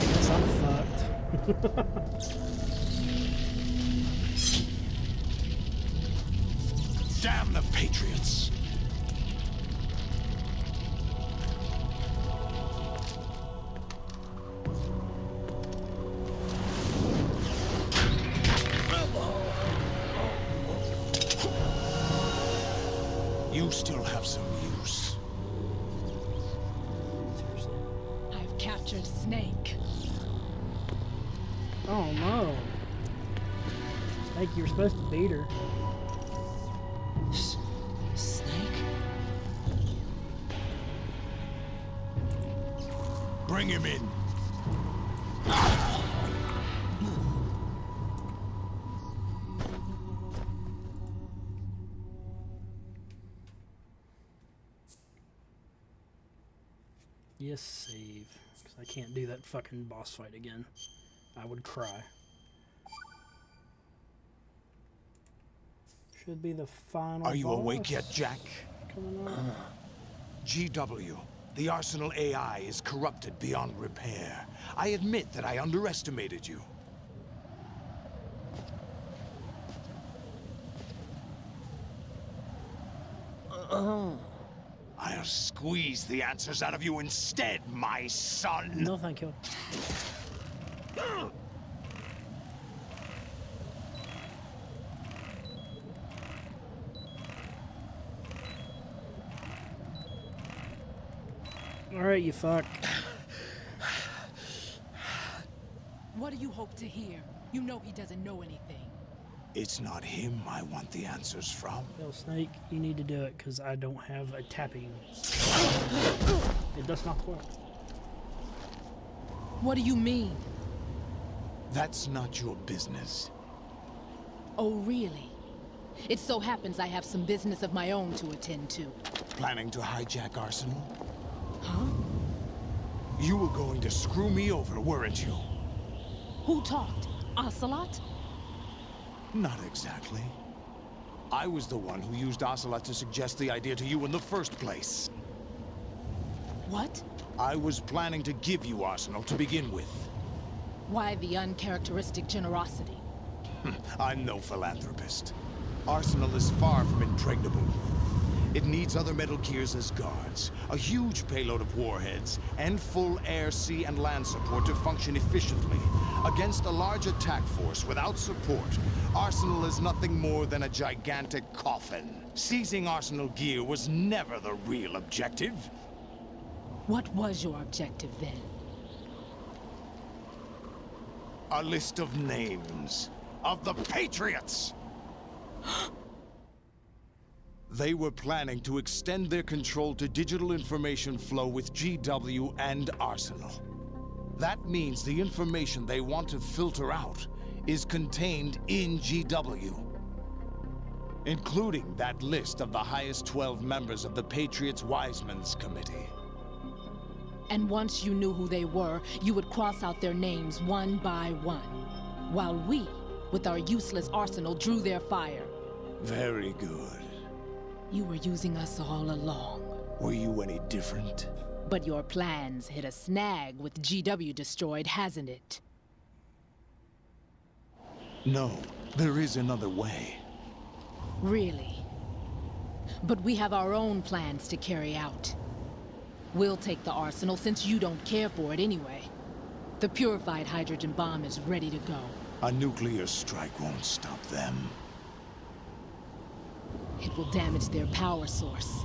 Guess I'm fucked. Damn the Patriots! You still have some use. I've captured Snake. Oh no. Snake, you were supposed to beat her. Snake? Bring him in. Yes, save. Because I can't do that fucking boss fight again. I would cry. Should be the final Are you boss awake yet, Jack? coming on. GW, the Arsenal AI is corrupted beyond repair. I admit that I underestimated you. I'll squeeze the answers out of you instead, my son. No, thank you. Alright, you fuck. What do you hope to hear? You know he doesn't know anything. It's not him I want the answers from. Yo, Snake, you need to do it because I don't have a tapping. It does not work. What do you mean? That's not your business. Oh, really? It so happens I have some business of my own to attend to. Planning to hijack Arsenal? Huh? You were going to screw me over, weren't you? Who talked? Ocelot? Not exactly. I was the one who used Ocelot to suggest the idea to you in the first place. What? I was planning to give you Arsenal to begin with. Why the uncharacteristic generosity? I'm no philanthropist. Arsenal is far from impregnable. It needs other Metal Gears as guards, a huge payload of warheads, and full air, sea, and land support to function efficiently. Against a large attack force without support, Arsenal is nothing more than a gigantic coffin. Seizing Arsenal gear was never the real objective. What was your objective then? A list of names of the Patriots! They were planning to extend their control to digital information flow with GW and Arsenal. That means the information they want to filter out is contained in GW, including that list of the highest 12 members of the Patriots Wiseman's Committee. And once you knew who they were, you would cross out their names one by one, while we, with our useless arsenal, drew their fire. Very good. You were using us all along. Were you any different? But your plans hit a snag with GW destroyed, hasn't it? No, there is another way. Really? But we have our own plans to carry out. We'll take the arsenal since you don't care for it anyway. The purified hydrogen bomb is ready to go. A nuclear strike won't stop them. It will damage their power source.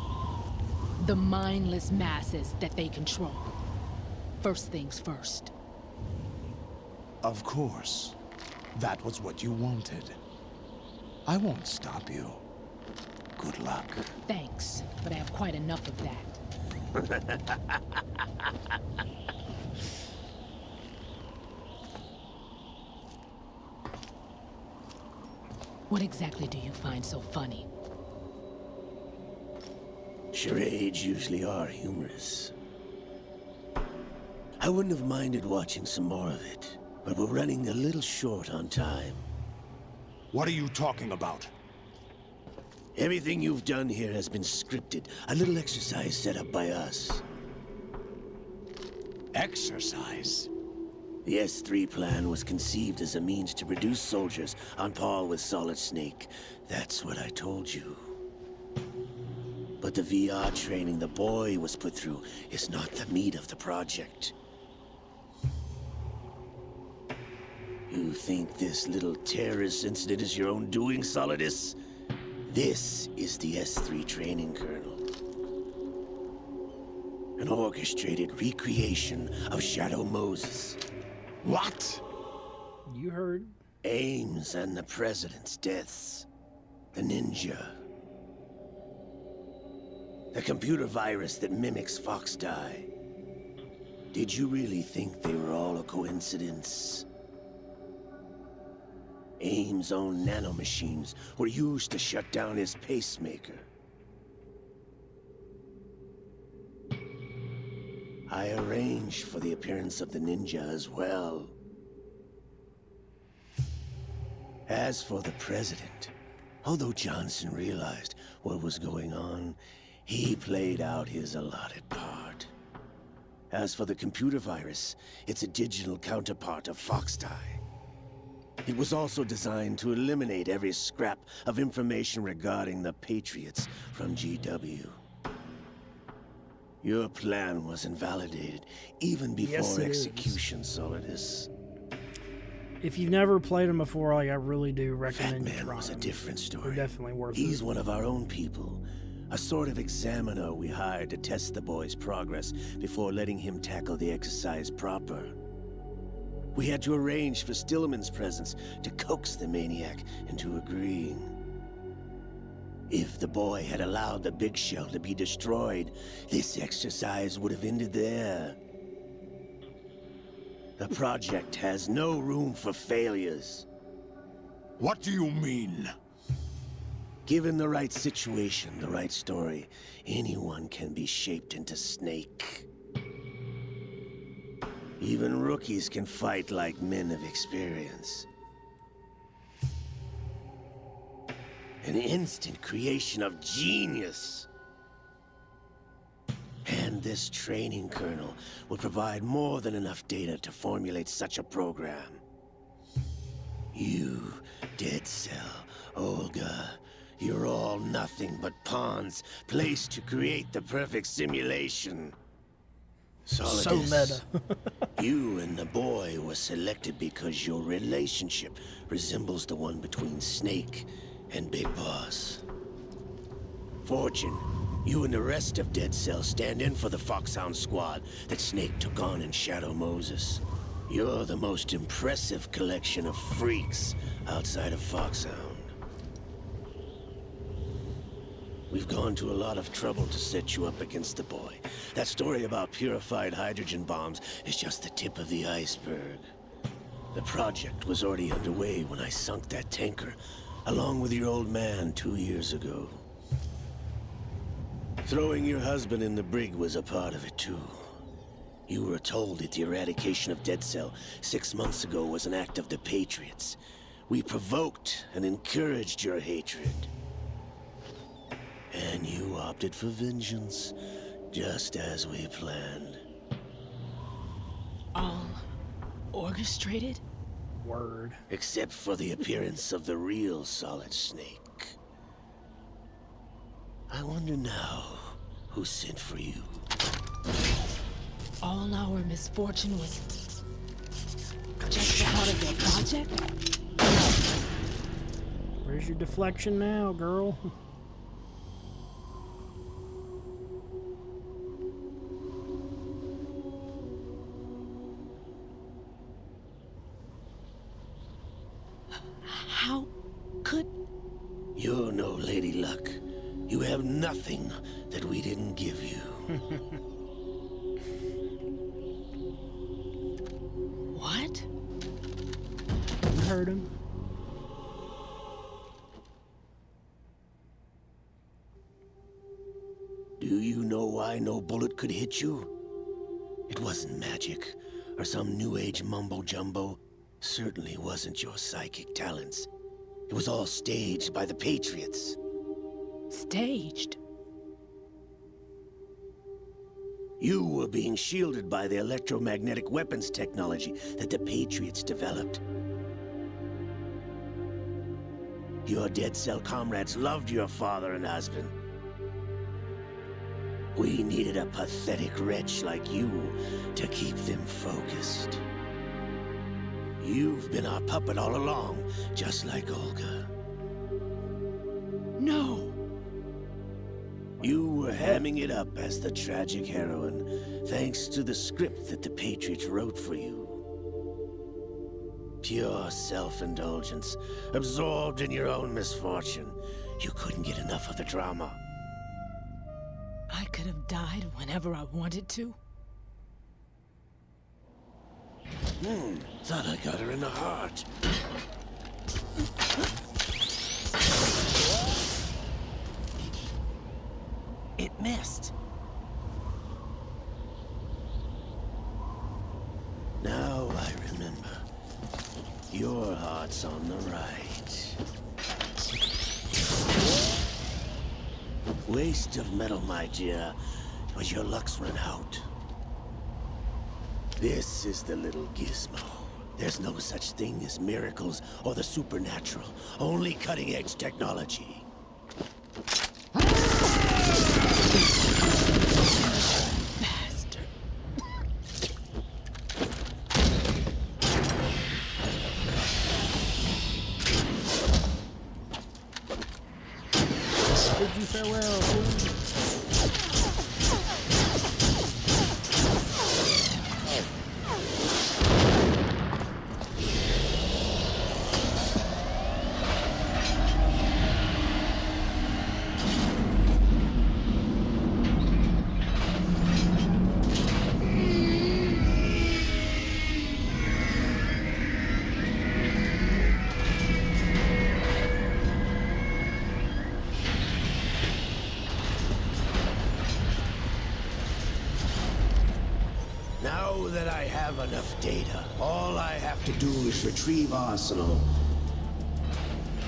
The mindless masses that they control. First things first. Of course. That was what you wanted. I won't stop you. Good luck. Thanks, but I have quite enough of that. What exactly do you find so funny? Charades usually are humorous. I wouldn't have minded watching some more of it, but we're running a little short on time. What are you talking about? Everything you've done here has been scripted. A little exercise set up by us. Exercise? The S3 plan was conceived as a means to produce soldiers on par with Solid Snake. That's what I told you. But the VR training the boy was put through is not the meat of the project. You think this little terrorist incident is your own doing, Solidus? This is the S3 training kernel. An orchestrated recreation of Shadow Moses. What? You heard. Ames and the President's deaths. The ninja. The computer virus that mimics Foxdie. Did you really think they were all a coincidence? Ames' own nanomachines were used to shut down his pacemaker. I arranged for the appearance of the ninja as well. As for the President, although Johnson realized what was going on, he played out his allotted part. As for the computer virus, it's a digital counterpart of Foxdie. It was also designed to eliminate every scrap of information regarding the Patriots from GW. Your plan was invalidated even before execution, Solidus. If you've never played them before, like, I really do recommend you try them. Was a different story. They're definitely worth it. He's one of our own people. A sort of examiner we hired to test the boy's progress before letting him tackle the exercise proper. We had to arrange for Stillman's presence to coax the maniac into agreeing. If the boy had allowed the big shell to be destroyed, this exercise would have ended there. The project has no room for failures. What do you mean? Given the right situation, the right story, anyone can be shaped into Snake. Even rookies can fight like men of experience. An instant creation of genius. And this training kernel would provide more than enough data to formulate such a program. You, Dead Cell, Olga, you're all nothing but pawns placed to create the perfect simulation. Solidus, So meta. you and the boy were selected because your relationship resembles the one between Snake and Big Boss. Fortune, you and the rest of Dead Cell stand in for the Foxhound squad that Snake took on in Shadow Moses. You're the most impressive collection of freaks outside of Foxhound. We've gone to a lot of trouble to set you up against the boy. That story about purified hydrogen bombs is just the tip of the iceberg. The project was already underway when I sunk that tanker, along with your old man 2 years ago. Throwing your husband in the brig was a part of it too. You were told that the eradication of Dead Cell 6 months ago was an act of the Patriots. We provoked and encouraged your hatred. And you opted for vengeance, just as we planned. All orchestrated? Word. Except for the appearance of the real Solid Snake. I wonder now who sent for you. All our misfortune was just a part of their project? Where's your deflection now, girl? How could... You're no Lady Luck. You have nothing that we didn't give you. What? You heard him. Do you know why no bullet could hit you? It wasn't magic, or some new age mumbo-jumbo. Certainly wasn't your psychic talents. It was all staged by the Patriots. Staged? You were being shielded by the electromagnetic weapons technology that the Patriots developed. Your Dead Cell comrades loved your father and husband. We needed a pathetic wretch like you to keep them focused. You've been our puppet all along, just like Olga. No! You were hamming it up as the tragic heroine, thanks to the script that the Patriots wrote for you. Pure self-indulgence, absorbed in your own misfortune. You couldn't get enough of the drama. I could have died whenever I wanted to. Thought I got her in the heart. It missed. Now I remember. Your heart's on the right. Waste of metal, my dear, but your luck's run out. This is the little gizmo. There's no such thing as miracles or the supernatural, only cutting-edge technology. Bastard. Bid you farewell, fool. Now that I have enough data, all I have to do is retrieve Arsenal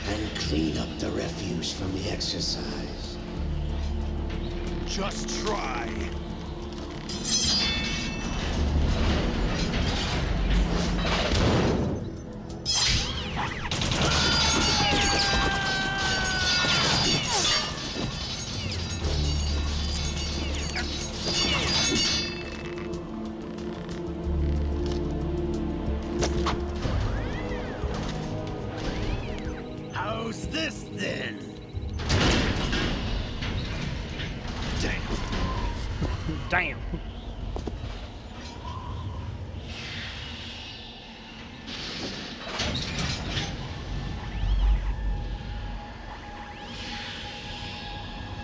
and clean up the refuse from the exercise. Just try. goes this then? Damn. Damn.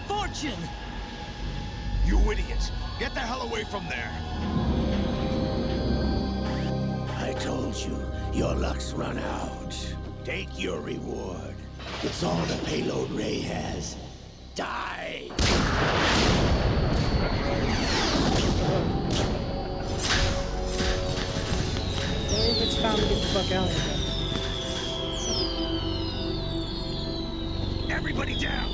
Fortune! You idiot! Get the hell away from there! I told you, your luck's run out. Take your reward. It's all the payload Ray has. Die! Maybe it's time to get the fuck out of here. Everybody down!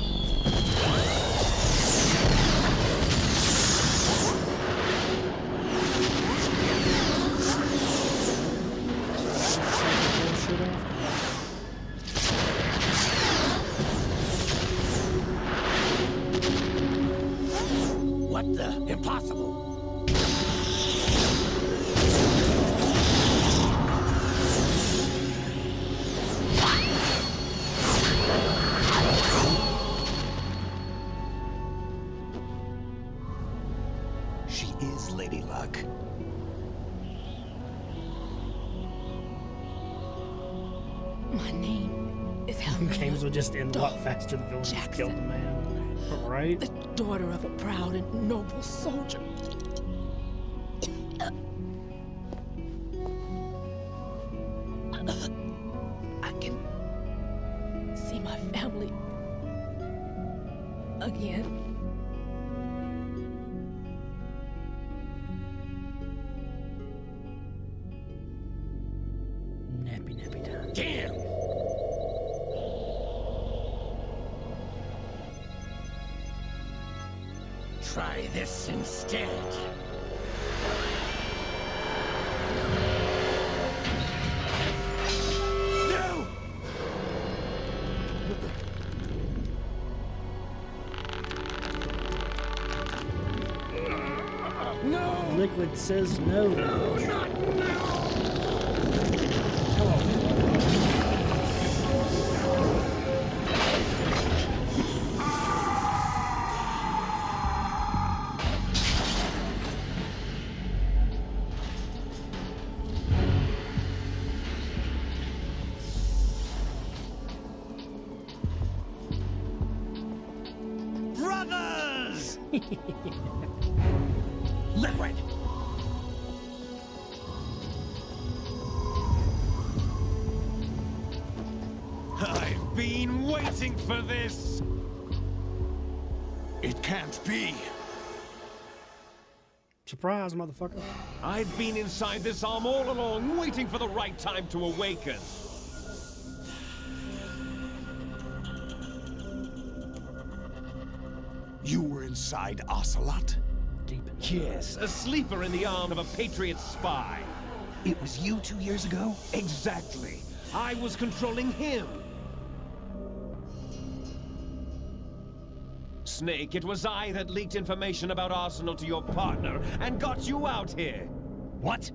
What the? Impossible! She is Lady Luck. My name is Helena. Games would just end a lot faster than villains killed the man. Right? The daughter of a proud and noble soldier. I can see my family again. Nappy time. Damn! Try this instead. No! No! Liquid says no. No, not now! Brothers! Liquid! I've been waiting for this! It can't be. Surprise, motherfucker. I've been inside this arm all along, waiting for the right time to awaken. You were inside Ocelot? Yes, a sleeper in the arm of a Patriot spy. It was you 2 years ago? Exactly. I was controlling him. Snake, it was I that leaked information about Arsenal to your partner and got you out here. What?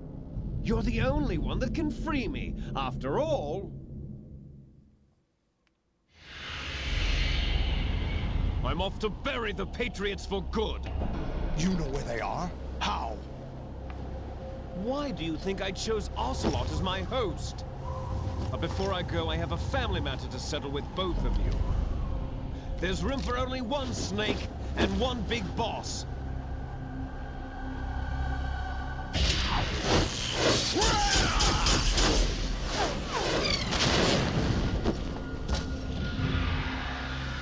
You're the only one that can free me. After all, I'm off to bury the Patriots for good. You know where they are? How? Why do you think I chose Ocelot as my host? But before I go, I have a family matter to settle with both of you. There's room for only one Snake and one big boss.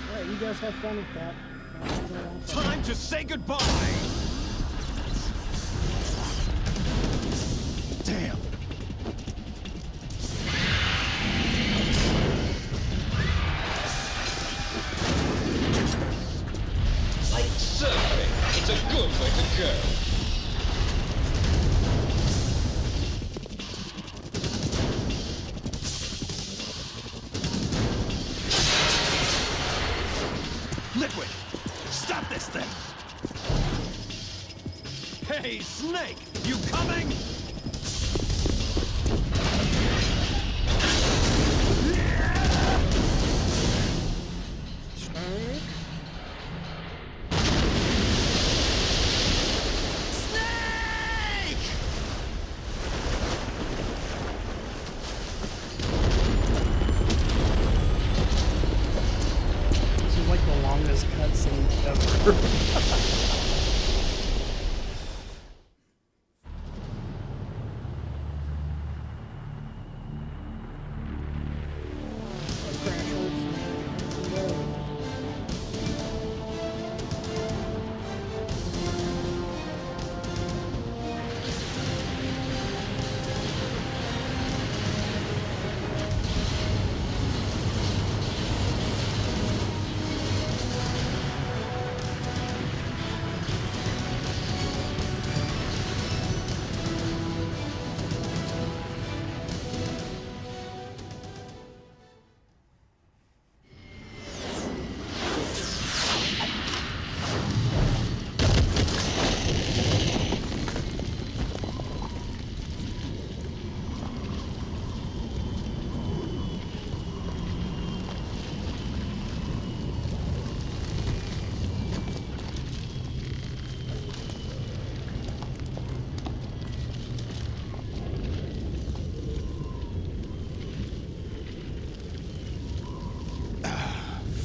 Alright, you guys have fun with that. Time to say goodbye! Damn. Like surfing, it's a good way to go. Liquid! Stop this thing! Hey, Snake! You coming?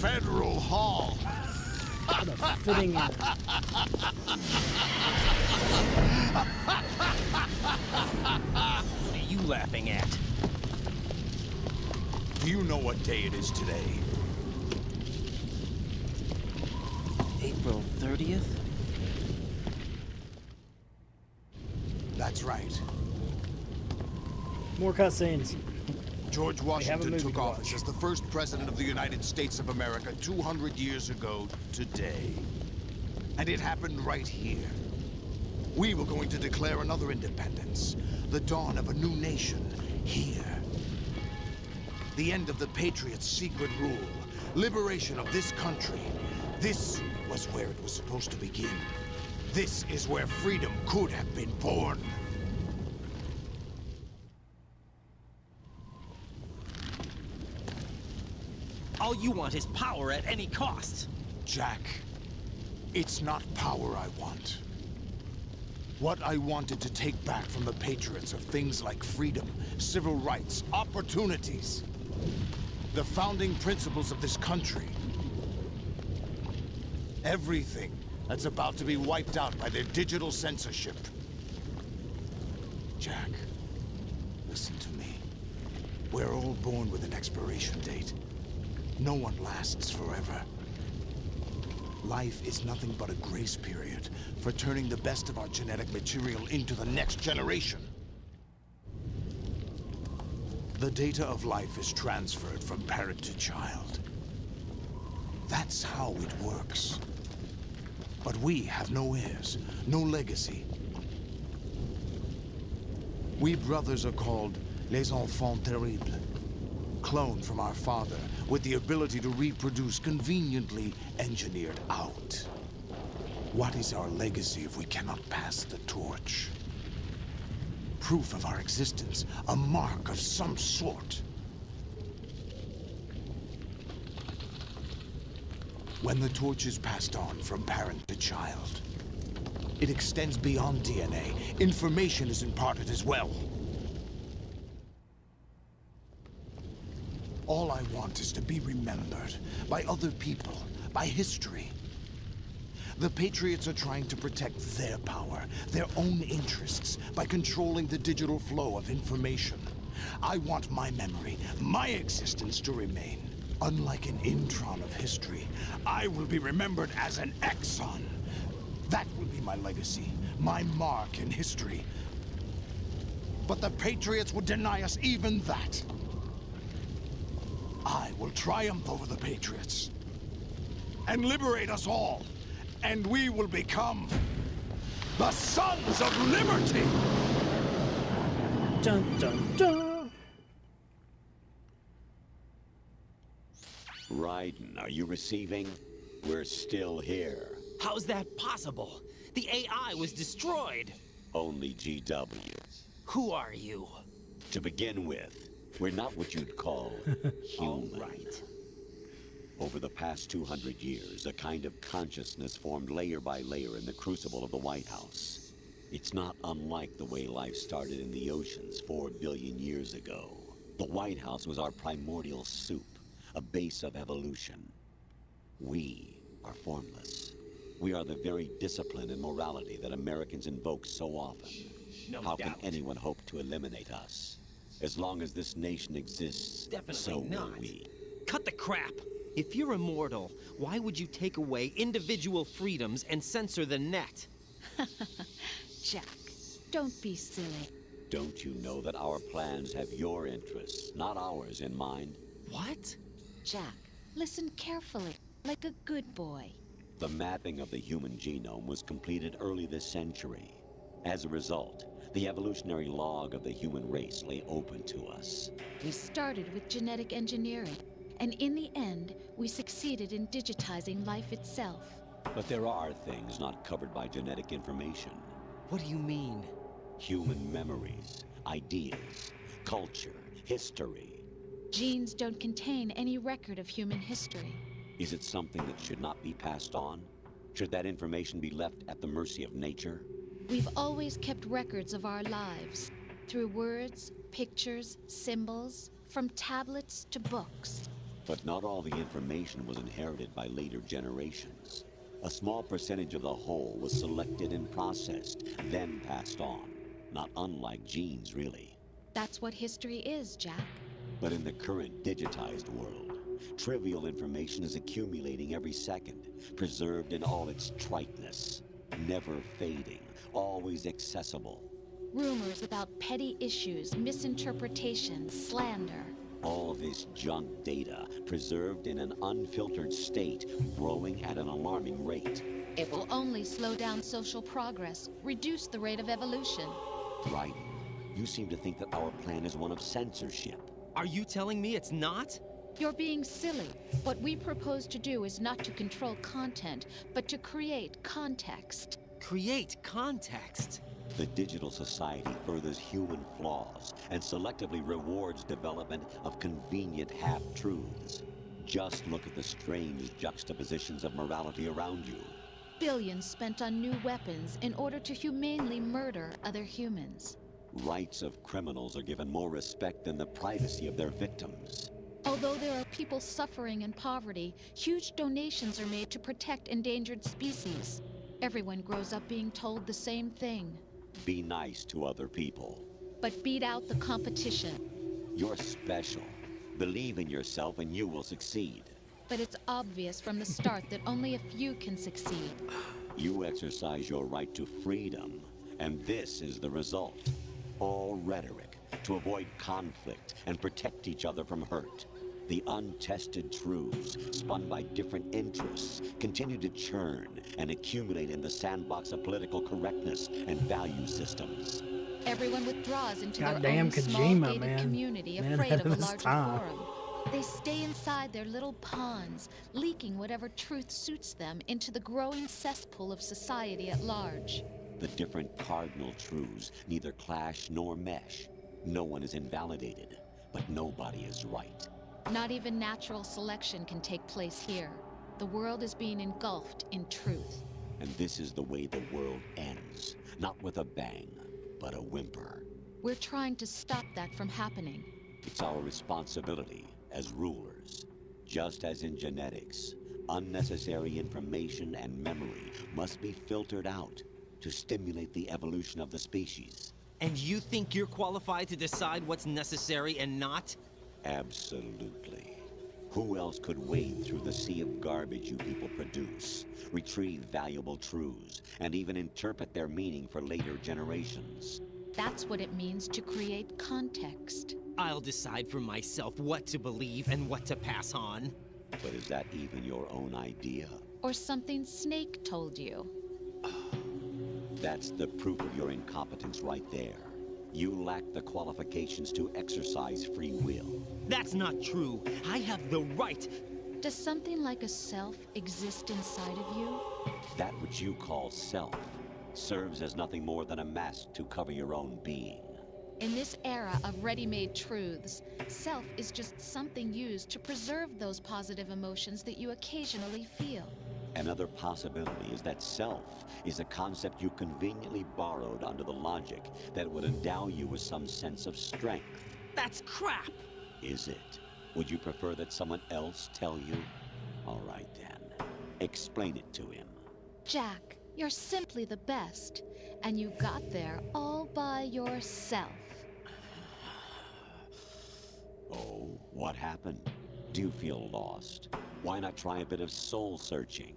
Federal Hall. What a fitting end. What are you laughing at? Do you know what day it is today? April 30th? That's right. More cutscenes. George Washington took office as the first president of the United States of America 200 years ago today. And it happened right here. We were going to declare another independence, the dawn of a new nation, here. The end of the Patriots' secret rule, liberation of this country. This was where it was supposed to begin. This is where freedom could have been born. All you want is power at any cost. Jack, it's not power I want. What I wanted to take back from the Patriots are things like freedom, civil rights, opportunities. The founding principles of this country. Everything that's about to be wiped out by their digital censorship. Jack, listen to me. We're all born with an expiration date. No one lasts forever. Life is nothing but a grace period for turning the best of our genetic material into the next generation. The data of life is transferred from parent to child. That's how it works. But we have no heirs, no legacy. We brothers are called les enfants terribles. Cloned from our father, with the ability to reproduce conveniently engineered out. What is our legacy if we cannot pass the torch? Proof of our existence, a mark of some sort. When the torch is passed on from parent to child, it extends beyond DNA. Information is imparted as well. All I want is to be remembered by other people, by history. The Patriots are trying to protect their power, their own interests, by controlling the digital flow of information. I want my memory, my existence to remain. Unlike an intron of history, I will be remembered as an exon. That will be my legacy, my mark in history. But the Patriots would deny us even that. I will triumph over the Patriots and liberate us all, and we will become the Sons of Liberty! Dun dun dun! Raiden, are you receiving? We're still here. How's that possible? The AI was destroyed. Only GW. Who are you? To begin with, we're not what you'd call human. Right. Over the past 200 years, a kind of consciousness formed layer by layer in the crucible of the White House. It's not unlike the way life started in the oceans 4 billion years ago. The White House was our primordial soup, a base of evolution. We are formless. We are the very discipline and morality that Americans invoke so often. How can anyone hope to eliminate us? As long as this nation exists, so will we. Cut the crap! If you're immortal, why would you take away individual freedoms and censor the net? Jack, don't be silly. Don't you know that our plans have your interests, not ours, in mind? What? Jack, listen carefully, like a good boy. The mapping of the human genome was completed early this century. As a result, the evolutionary log of the human race lay open to us. We started with genetic engineering, and in the end, we succeeded in digitizing life itself. But there are things not covered by genetic information. What do you mean? Human memories, ideas, culture, history. Genes don't contain any record of human history. Is it something that should not be passed on? Should that information be left at the mercy of nature? We've always kept records of our lives, through words, pictures, symbols, from tablets to books. But not all the information was inherited by later generations. A small percentage of the whole was selected and processed, then passed on. Not unlike genes, really. That's what history is, Jack. But in the current digitized world, trivial information is accumulating every second, preserved in all its triteness, never fading, always accessible. Rumors about petty issues, misinterpretations, slander. All this junk data, preserved in an unfiltered state, growing at an alarming rate. It will only slow down social progress, reduce the rate of evolution. Right. You seem to think that our plan is one of censorship. Are you telling me it's not? You're being silly. What we propose to do is not to control content, but to create context. Create context? The digital society furthers human flaws and selectively rewards development of convenient half-truths. Just look at the strange juxtapositions of morality around you. Billions spent on new weapons in order to humanely murder other humans. Rights of criminals are given more respect than the privacy of their victims. Although there are people suffering in poverty, huge donations are made to protect endangered species. Everyone grows up being told the same thing. Be nice to other people. But beat out the competition. You're special. Believe in yourself and you will succeed. But it's obvious from the start that only a few can succeed. You exercise your right to freedom, and this is the result. All rhetoric to avoid conflict and protect each other from hurt. The untested truths, spun by different interests, continue to churn and accumulate in the sandbox of political correctness and value systems. Everyone withdraws into their Goddamn own small Kojima, gated man. community, Man afraid ahead of a of his larger time. forum. They stay inside their little ponds, leaking whatever truth suits them into the growing cesspool of society at large. The different cardinal truths neither clash nor mesh. No one is invalidated, but nobody is right. Not even natural selection can take place here. The world is being engulfed in truth. And this is the way the world ends. Not with a bang, but a whimper. We're trying to stop that from happening. It's our responsibility as rulers. Just as in genetics, unnecessary information and memory must be filtered out to stimulate the evolution of the species. And you think you're qualified to decide what's necessary and not? Absolutely. Who else could wade through the sea of garbage you people produce, retrieve valuable truths, and even interpret their meaning for later generations? That's what it means to create context. I'll decide for myself what to believe and what to pass on. But is that even your own idea? Or something Snake told you? That's the proof of your incompetence right there. You lack the qualifications to exercise free will. That's not true. I have the right. Does something like a self exist inside of you? That which you call self serves as nothing more than a mask to cover your own being. In this era of ready-made truths, self is just something used to preserve those positive emotions that you occasionally feel. Another possibility is that self is a concept you conveniently borrowed under the logic that would endow you with some sense of strength. That's crap! Is it? Would you prefer that someone else tell you? All right then. Explain it to him. Jack, you're simply the best, and you got there all by yourself. Oh, what happened? Do you feel lost? Why not try a bit of soul searching?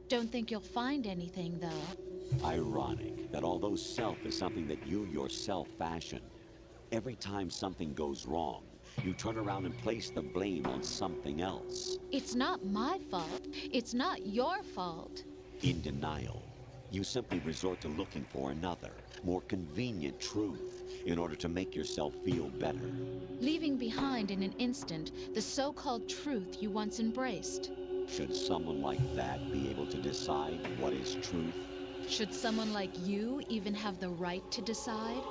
Don't think you'll find anything, though. Ironic that although self is something that you yourself fashioned, every time something goes wrong, you turn around and place the blame on something else. It's not my fault. It's not your fault. In denial, you simply resort to looking for another, more convenient truth in order to make yourself feel better. Leaving behind in an instant the so-called truth you once embraced. Should someone like that be able to decide what is truth? Should someone like you even have the right to decide?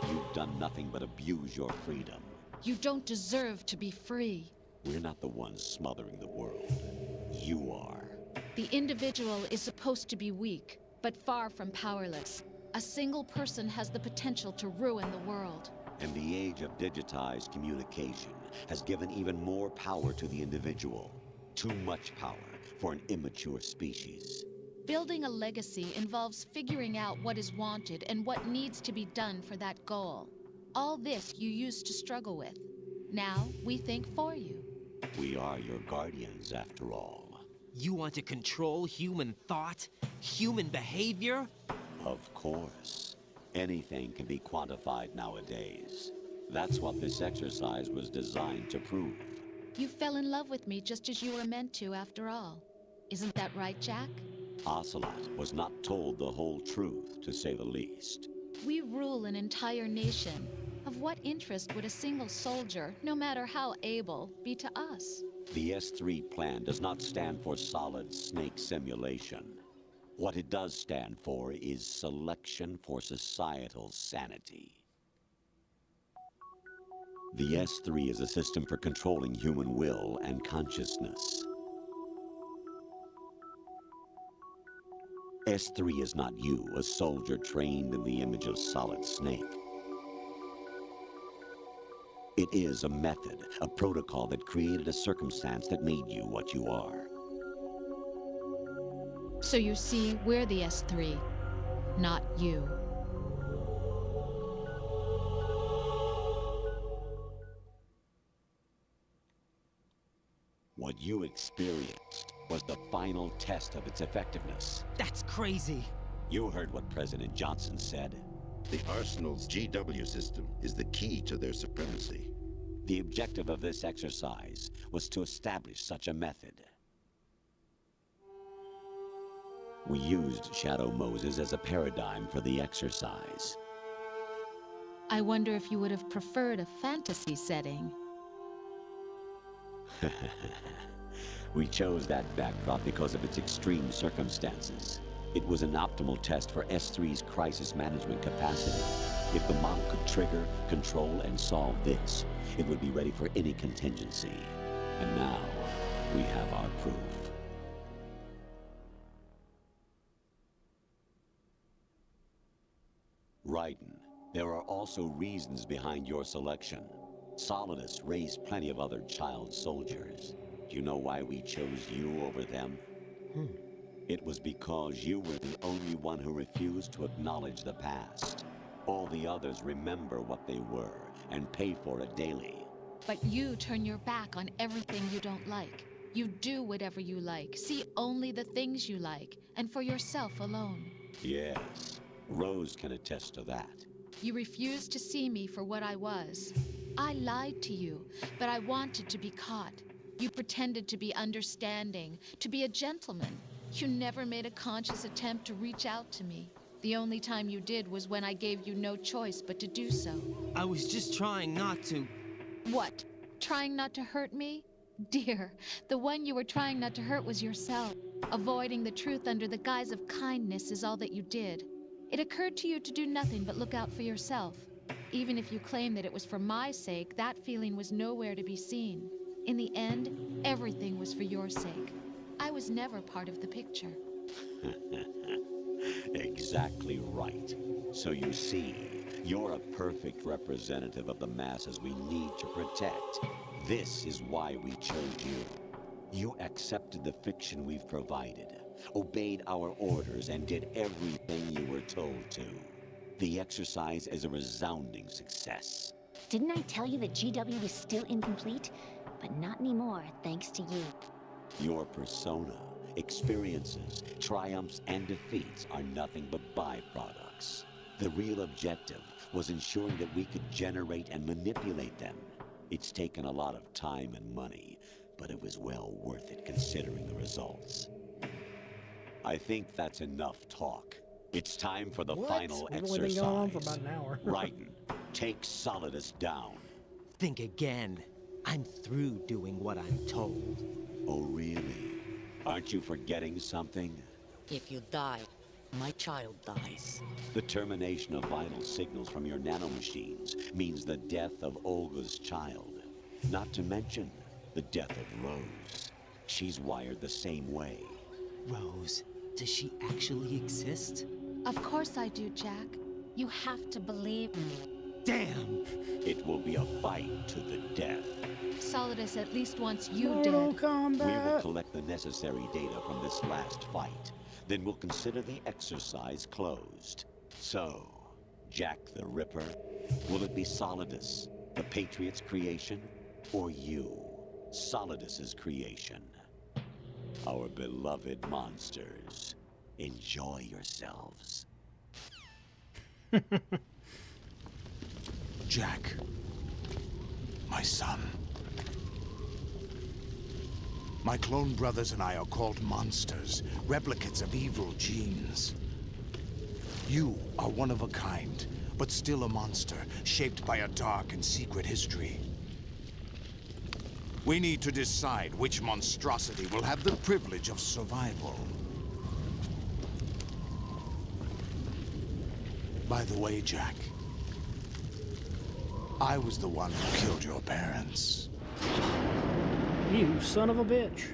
You've done nothing but abuse your freedom. You don't deserve to be free. We're not the ones smothering the world. You are. The individual is supposed to be weak, but far from powerless. A single person has the potential to ruin the world. And the age of digitized communication has given even more power to the individual. Too much power for an immature species. Building a legacy involves figuring out what is wanted and what needs to be done for that goal. All this you used to struggle with. Now, we think for you. We are your guardians, after all. You want to control human thought? Human behavior? Of course. Anything can be quantified nowadays. That's what this exercise was designed to prove. You fell in love with me just as you were meant to, after all. Isn't that right, Jack? Ocelot was not told the whole truth, to say the least. We rule an entire nation. Of what interest would a single soldier, no matter how able, be to us? The S3 plan does not stand for solid snake simulation. What it does stand for is selection for societal sanity. The S3 is a system for controlling human will and consciousness. S3 is not you, a soldier trained in the image of Solid Snake. It is a method, a protocol that created a circumstance that made you what you are. So you see, we're the S3, not you. What you experienced was the final test of its effectiveness. That's crazy. You heard what President Johnson said. The Arsenal's GW system is the key to their supremacy. The objective of this exercise was to establish such a method. We used Shadow Moses as a paradigm for the exercise. I wonder if you would have preferred a fantasy setting. We chose that backdrop because of its extreme circumstances. It was an optimal test for S3's crisis management capacity. If the model could trigger, control, and solve this, it would be ready for any contingency. And now, we have our proof. Raiden, there are also reasons behind your selection. Solidus raised plenty of other child soldiers. Do you know why we chose you over them? It was because you were the only one who refused to acknowledge the past. All the others remember what they were and pay for it daily. But you turn your back on everything you don't like. You do whatever you like, see only the things you like, and for yourself alone. Yes, Rose can attest to that. You refused to see me for what I was. I lied to you, but I wanted to be caught. You pretended to be understanding, to be a gentleman. You never made a conscious attempt to reach out to me. The only time you did was when I gave you no choice but to do so. I was just trying not to... What? Trying not to hurt me? Dear, the one you were trying not to hurt was yourself. Avoiding the truth under the guise of kindness is all that you did. It occurred to you to do nothing but look out for yourself. Even if you claim that it was for my sake, that feeling was nowhere to be seen. In the end, everything was for your sake. I was never part of the picture. Exactly right. So you see, you're a perfect representative of the masses we need to protect. This is why we chose you. You accepted the fiction we've provided, obeyed our orders, and did everything you were told to. The exercise is a resounding success. Didn't I tell you that GW was still incomplete? But not anymore, thanks to you. Your persona, experiences, triumphs, and defeats are nothing but byproducts. The real objective was ensuring that we could generate and manipulate them. It's taken a lot of time and money, but it was well worth it considering the results. I think that's enough talk. It's time for the final We've exercise. only been going on for about an hour. Raiden, take Solidus down. Think again. I'm through doing what I'm told. Oh, really? Aren't you forgetting something? If you die, my child dies. The termination of vital signals from your nanomachines means the death of Olga's child. Not to mention the death of Rose. She's wired the same way. Rose, does she actually exist? Of course I do, Jack. You have to believe me. Damn! It will be a fight to the death. Solidus at least wants you Mortal dead. Kombat. We will collect the necessary data from this last fight. Then we'll consider the exercise closed. So, Jack the Ripper, will it be Solidus, the Patriot's creation, or you, Solidus's creation? Our beloved monsters, enjoy yourselves. Jack, my son. My clone brothers and I are called monsters, replicates of evil genes. You are one of a kind, but still a monster, shaped by a dark and secret history. We need to decide which monstrosity will have the privilege of survival. By the way, Jack, I was the one who killed your parents. You son of a bitch.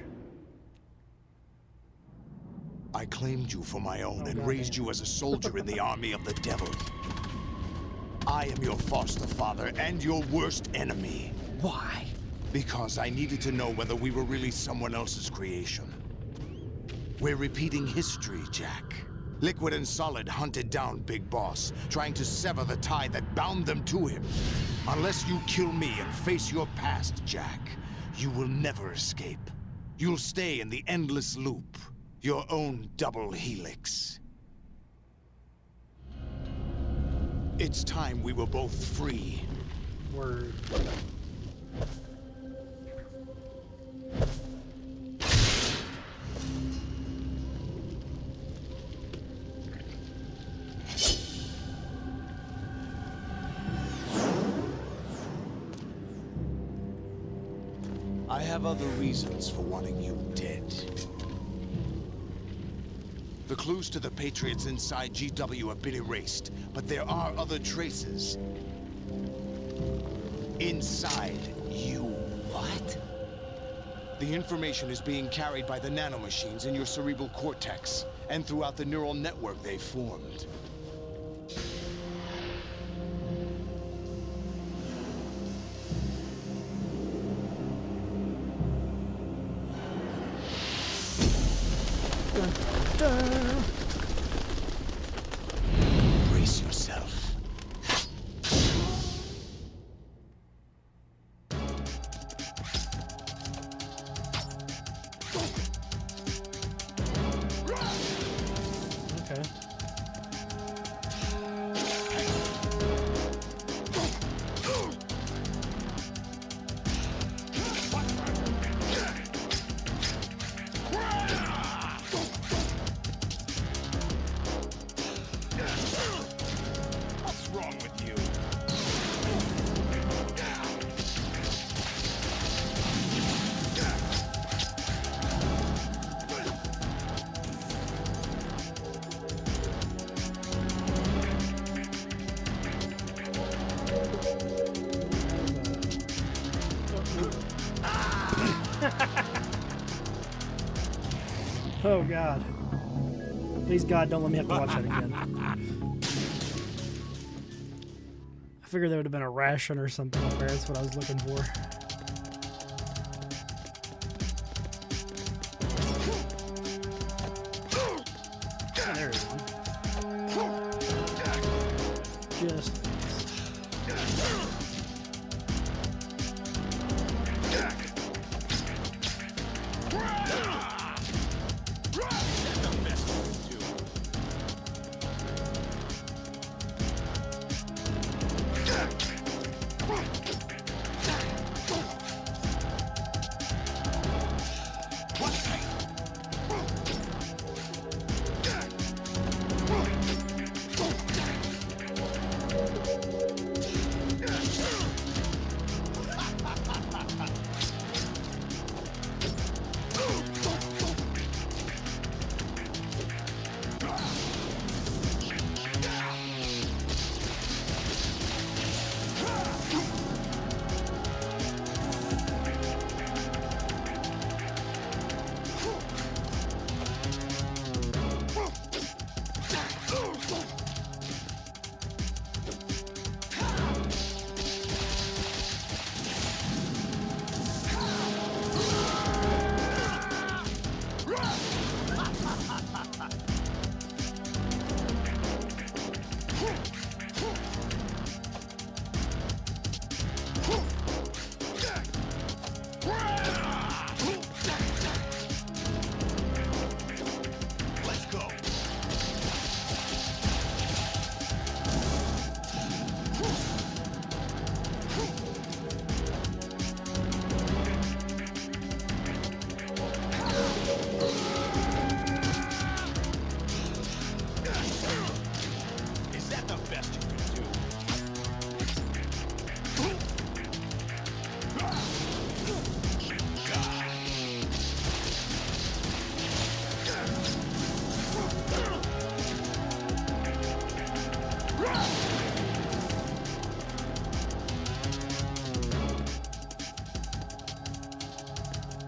I claimed you for my own and raised you as a soldier in the army of the devil. I am your foster father and your worst enemy. Why? Because I needed to know whether we were really someone else's creation. We're repeating history, Jack. Liquid and Solid hunted down Big Boss, trying to sever the tie that bound them to him. Unless you kill me and face your past, Jack, you will never escape. You'll stay in the endless loop, your own double helix. It's time we were both free. Word. I have other reasons for wanting you dead. The clues to the Patriots inside GW have been erased, but there are other traces. Inside you. What? The information is being carried by the nanomachines in your cerebral cortex, and throughout the neural network they formed. Brace yourself. Okay. What's wrong with you? Oh God. Please God, don't let me have to watch that again. I figured there would have been a ration or something up there. That's what I was looking for. Oh, there it is. Just.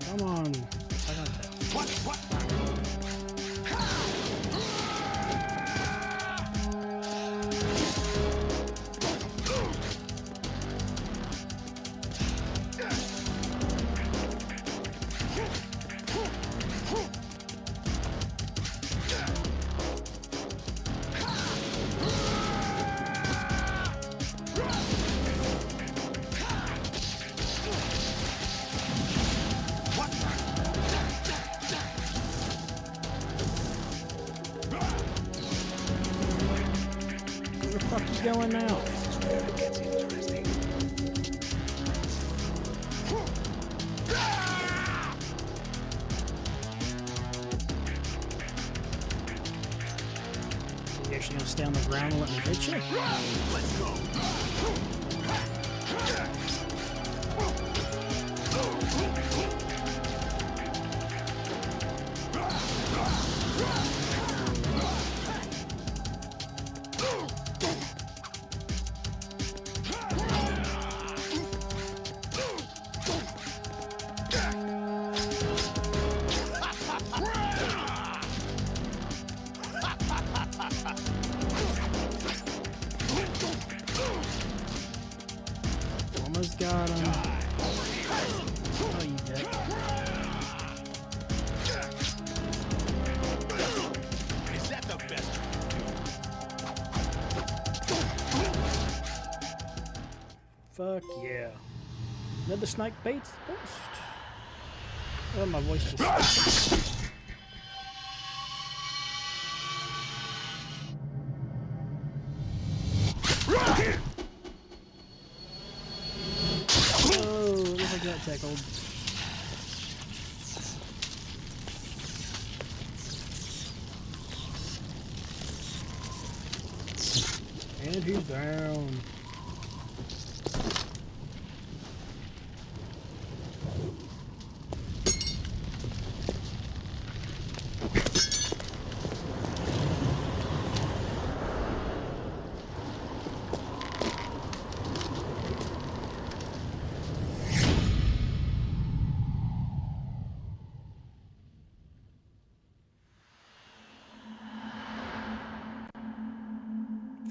Come on. I got that. What? Where the fuck you going now? This is where it gets interesting. You actually gonna stay on the ground and let me hit you? Let's go. Almost got him. Oh, you dead. Is that the best? Fuck yeah. Another snake baits the post. Oh, my voice just... Oh, looks like I got tackled. And he's down.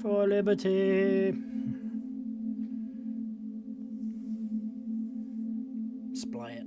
For liberty. Splat.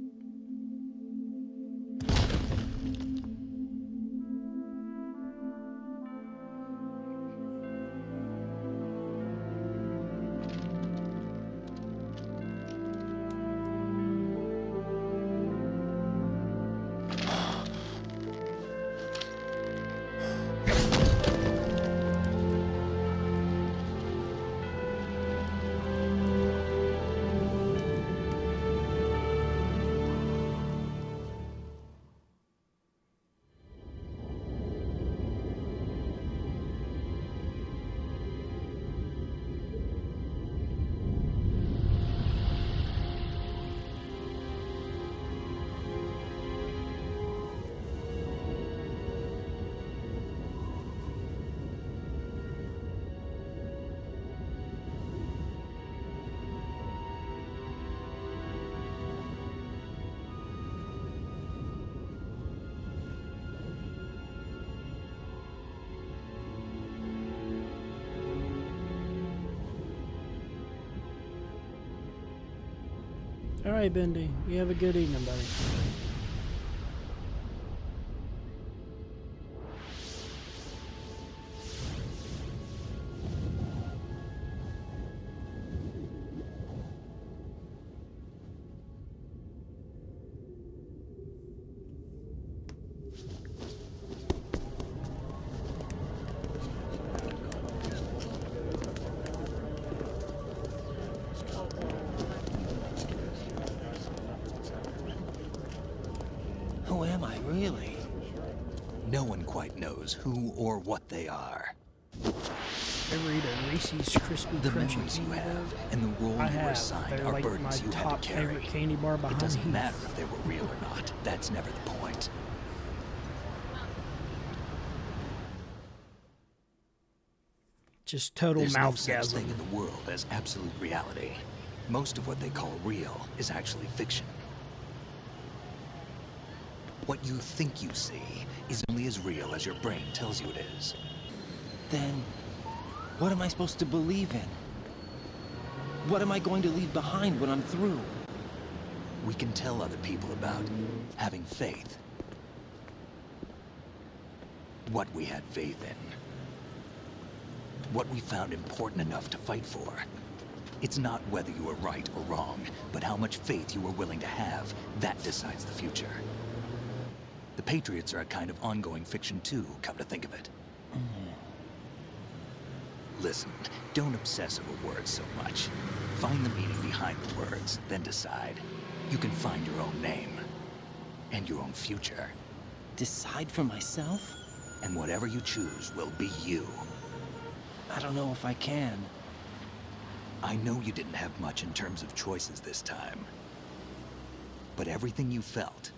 All right, Bendy. You have a good evening, buddy. Who am I, really? No one quite knows who or what they are. Ever eat a Reese's Crispy The Crunchy memories you candy bar? have and the role I you were have. assigned They're are like burdens my you had top to carry. favorite candy bar behind It doesn't me. matter if they were real or not. That's never the point. Just total There's no such mouthgasm. thing in the world as absolute reality. Most of what they call real is actually fiction. What you think you see is only as real as your brain tells you it is. Then, what am I supposed to believe in? What am I going to leave behind when I'm through? We can tell other people about having faith. What we had faith in. What we found important enough to fight for. It's not whether you were right or wrong, but how much faith you were willing to have. That decides the future. The Patriots are a kind of ongoing fiction too, come to think of it. Listen, don't obsess over words so much. Find the meaning behind the words, then decide. You can find your own name. And your own future. Decide for myself? And whatever you choose will be you. I don't know if I can. I know you didn't have much in terms of choices this time. But everything you felt,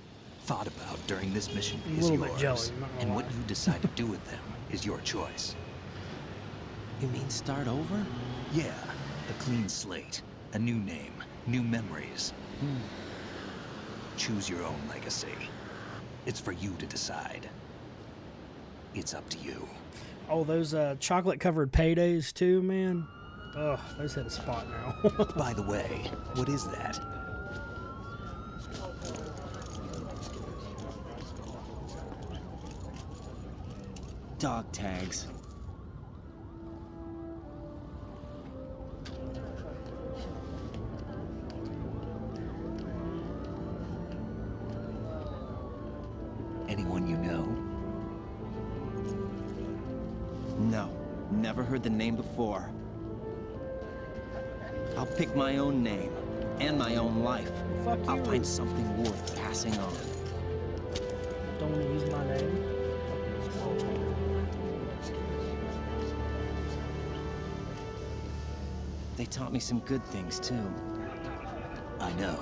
thought about during this mission is yours. And what you decide to do with them is your choice. You mean start over? Yeah, a clean slate, a new name, new memories. Choose your own legacy. It's for you to decide. It's up to you. Oh, those chocolate-covered paydays too, man. Ugh, those hit a spot now. By the way, what is that? Dog tags. Anyone you know? No, never heard the name before. I'll pick my own name and my own life. Fuck you. I'll find something worth passing on. Don't want to use my name. They taught me some good things too. I know.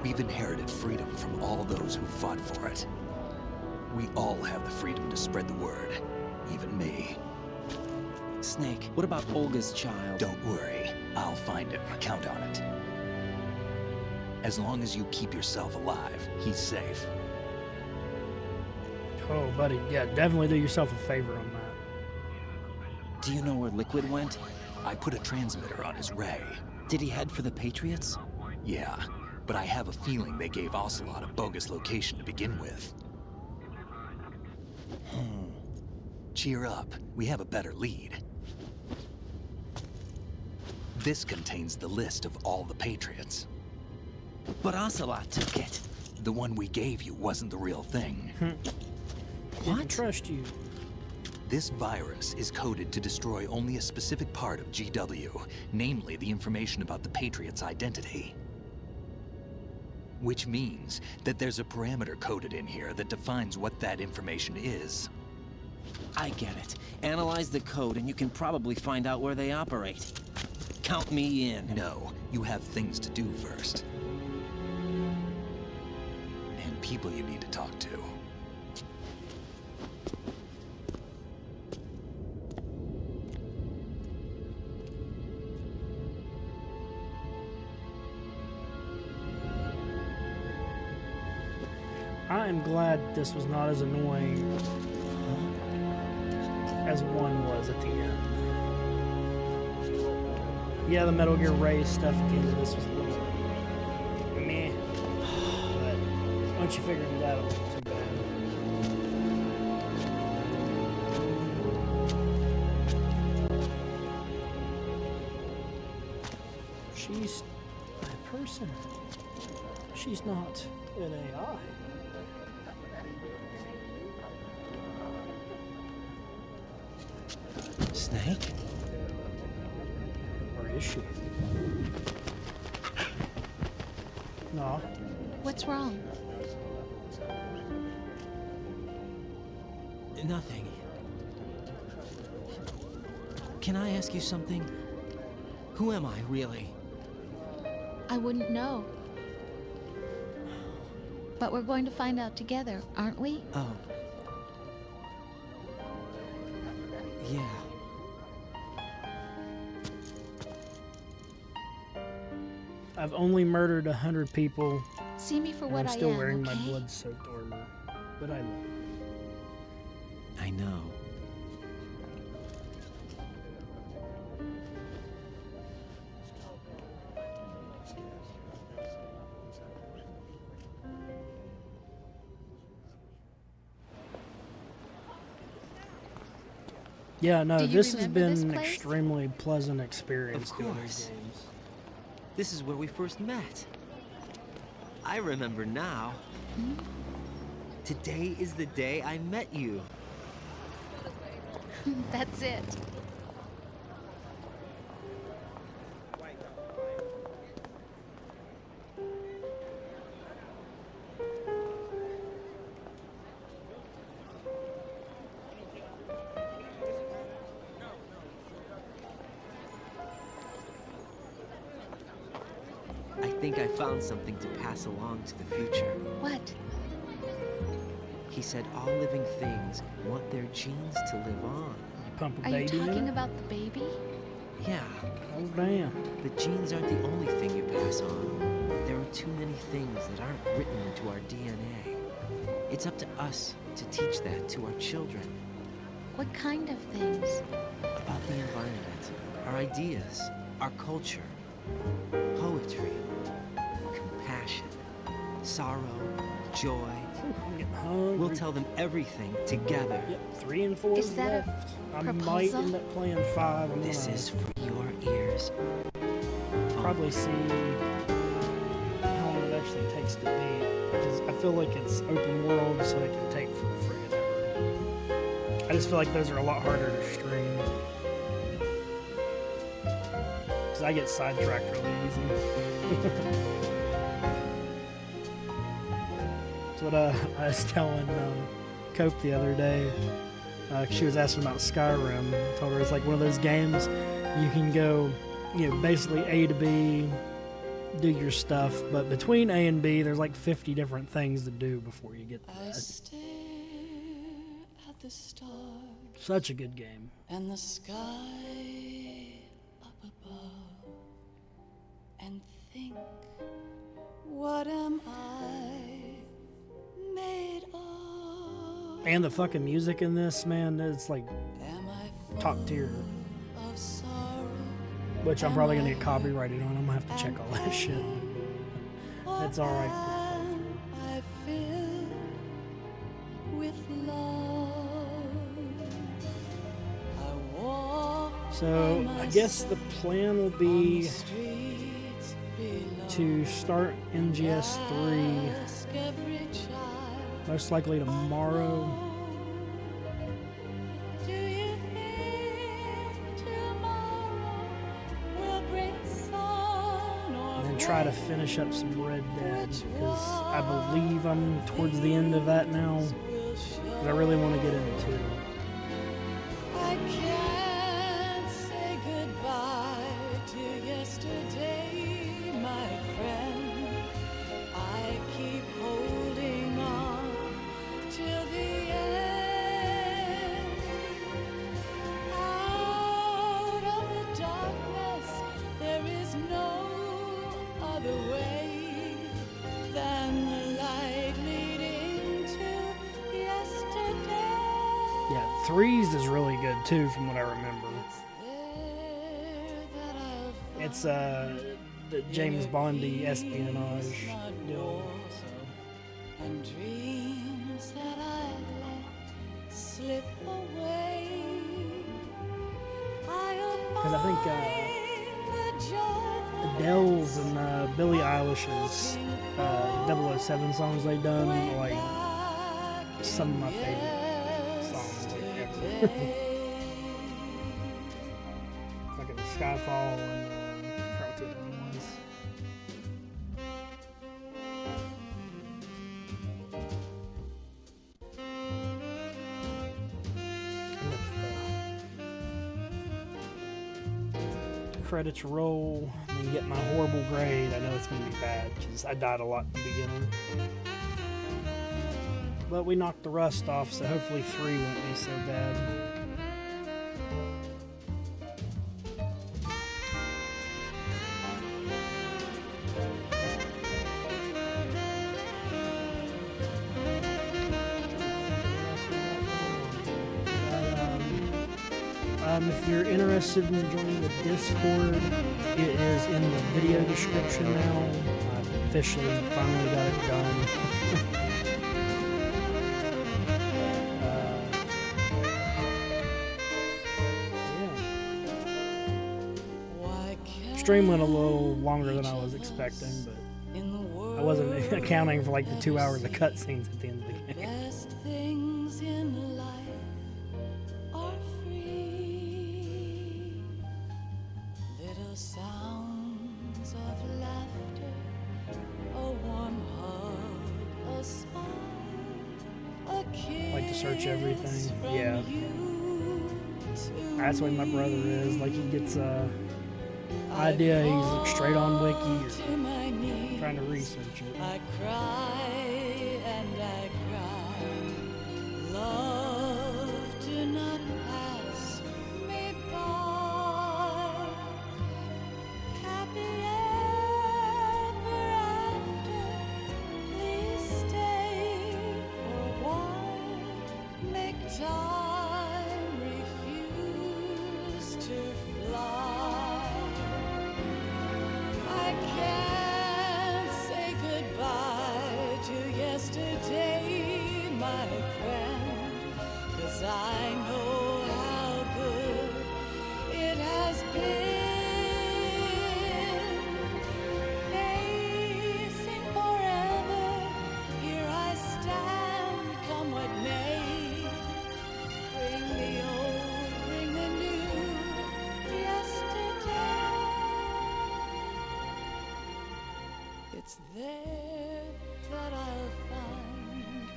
We've inherited freedom from all those who fought for it. We all have the freedom to spread the word, even me. Snake, what about Olga's child? Don't worry, I'll find him. Count on it. As long as you keep yourself alive, he's safe. Oh, buddy, yeah, definitely do yourself a favor on that. Do you know where Liquid went? I put a transmitter on his ray. Did he head for the Patriots? Yeah, but I have a feeling they gave Ocelot a bogus location to begin with. Cheer up, we have a better lead. This contains the list of all the Patriots. But Ocelot took it. The one we gave you wasn't the real thing. What? Didn't trust you. This virus is coded to destroy only a specific part of GW, namely the information about the Patriots' identity. Which means that there's a parameter coded in here that defines what that information is. I get it. Analyze the code and you can probably find out where they operate. Count me in. No, you have things to do first. And people you need to talk to. I am glad this was not as annoying as one was at the end. Yeah, the Metal Gear Ray stuff at the end of this was a little meh. But once you figured it out, it wasn't too bad. She's a person. She's not an AI. Snake? Or is she? No. What's wrong? Nothing. Can I ask you something? Who am I, really? I wouldn't know. But we're going to find out together, aren't we? Oh. Yeah. I've only murdered 100 people. See me for and what I'm I still am, wearing my okay? blood-soaked armor, but I love it. I know. Yeah, no, Do you this has remember been this an place? extremely pleasant experience Of doing course. these games. This is where we first met. I remember now. Today is the day I met you. That's it. I think I found something to pass along to the future. What? He said all living things want their genes to live on. Pump a Are you baby in talking it? about the baby? Yeah. Oh, damn. The genes aren't the only thing you pass on. There are too many things that aren't written into our DNA. It's up to us to teach that to our children. What kind of things? About the environment, our ideas, our culture, poetry, compassion, sorrow, joy. I'm getting hungry. We'll tell them everything together. Yep, 3 and 4 Is that a left. I proposal? might end up playing 5. I'm This gonna is for your ears. probably see how long it actually takes to beat. Because I feel like it's open world, so it can take for friggin' ever. I just feel like those are a lot harder to stream. Because I get sidetracked really easy. That's what I was telling Cope the other day. She was asking about Skyrim. I told her it's like one of those games you can go, basically A to B, do your stuff, but between A and B, there's like 50 different things to do before you get to that. Stare at the stars Such a good game. and the sky up above and think, what am I made of? And the fucking music in this, man, it's like top tier. Of sorrow. Which I'm probably gonna get copyrighted on. I'm gonna have to check all that shit. That's alright. I feel with love. I walk So I guess the plan will be to start NGS 3 most likely tomorrow. And then try to finish up some Red Dead because I believe I'm towards the end of that now. 'Cause I really want to get into it. I can't say goodbye to yesterday, my friend. I keep holding on till the end. Out of the darkness, there is no other way than the light leading to yesterday. Yeah, 3's is really good too, from what I remember. It's the James Bondy espionage deal. And dreams that I let slip away. Because I think Adele's and Billie Eilish's 007 songs they done are like some of my favorite songs ever. Like Skyfall and I forgot what the other one was. Credits roll and get my horrible grade. I know it's going to be bad because I died a lot in the beginning. But we knocked the rust off, so hopefully 3 won't be so bad. If you're interested in joining the Discord, it is in the video description now. I officially finally got it done. Stream went a little longer than I was expecting, but I wasn't accounting for like the 2 hours of cutscenes at the end of the game. Best things in life are free. Little sounds of laughter, a warm hug, a smile, a kiss. Like to search everything. Yeah. That's what my brother is. Like he gets idea, he's like straight on Wiki or trying to research it. I cry and I cry. Love, do not pass me by. Happy ever after. Please stay for a while. Make time refuse to fly. I can't say goodbye to yesterday, my friend, 'cause I know how good it has been. Facing forever, here I stand, come what may. Bring the old, bring the new, yesterday. It's there that I'll find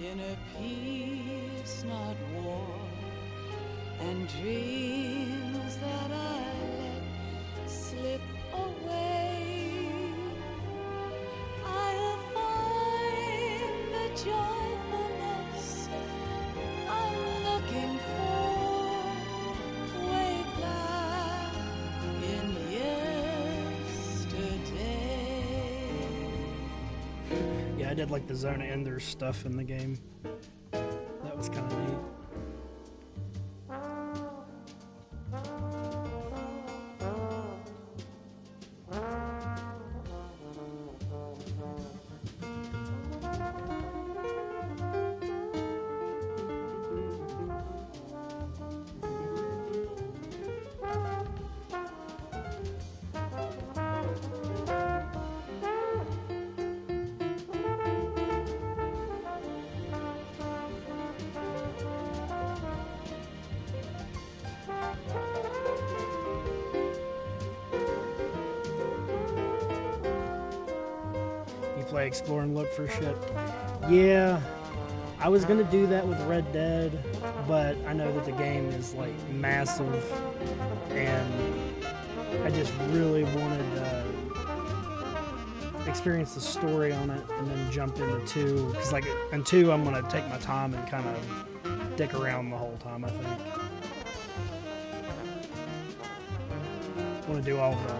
inner peace, not war, and dreams that I let slip away. I'll find the joyfulness I'm looking for way back in yesterday. Yeah, I did like the Zone of Enders stuff in the game. That was kind of neat. Play explore and look for shit. Yeah, I was gonna do that with Red Dead, but I know that the game is like massive, and I just really wanted to experience the story on it and then jump into 2, because like in 2 I'm gonna take my time and kind of dick around the whole time. I think I want to do all the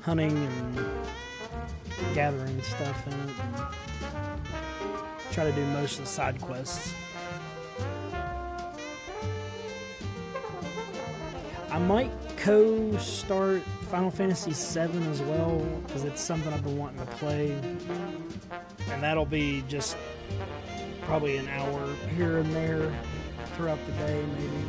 hunting and gathering stuff in it and try to do most of the side quests. I might co-start Final Fantasy VII as well, because it's something I've been wanting to play, and that'll be just probably an hour here and there throughout the day maybe.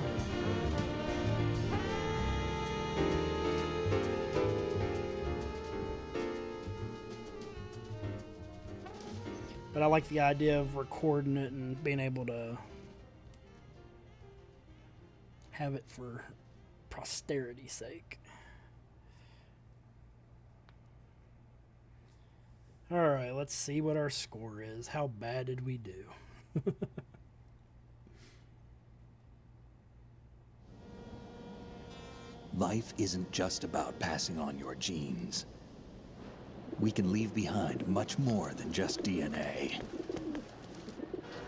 But I like the idea of recording it and being able to have it for posterity's sake. Alright, let's see what our score is. How bad did we do? Life isn't just about passing on your genes. We can leave behind much more than just DNA.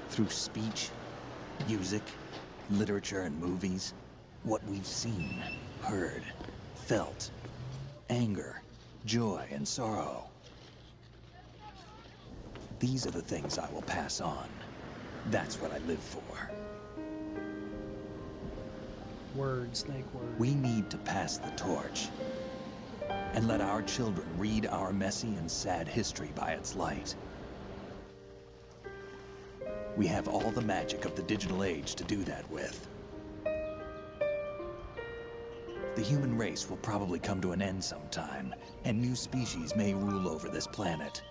Through speech, music, literature, and movies, what we've seen, heard, felt, anger, joy, and sorrow. These are the things I will pass on. That's what I live for. Snake word. We need to pass the torch and let our children read our messy and sad history by its light. We have all the magic of the digital age to do that with. The human race will probably come to an end sometime, and new species may rule over this planet.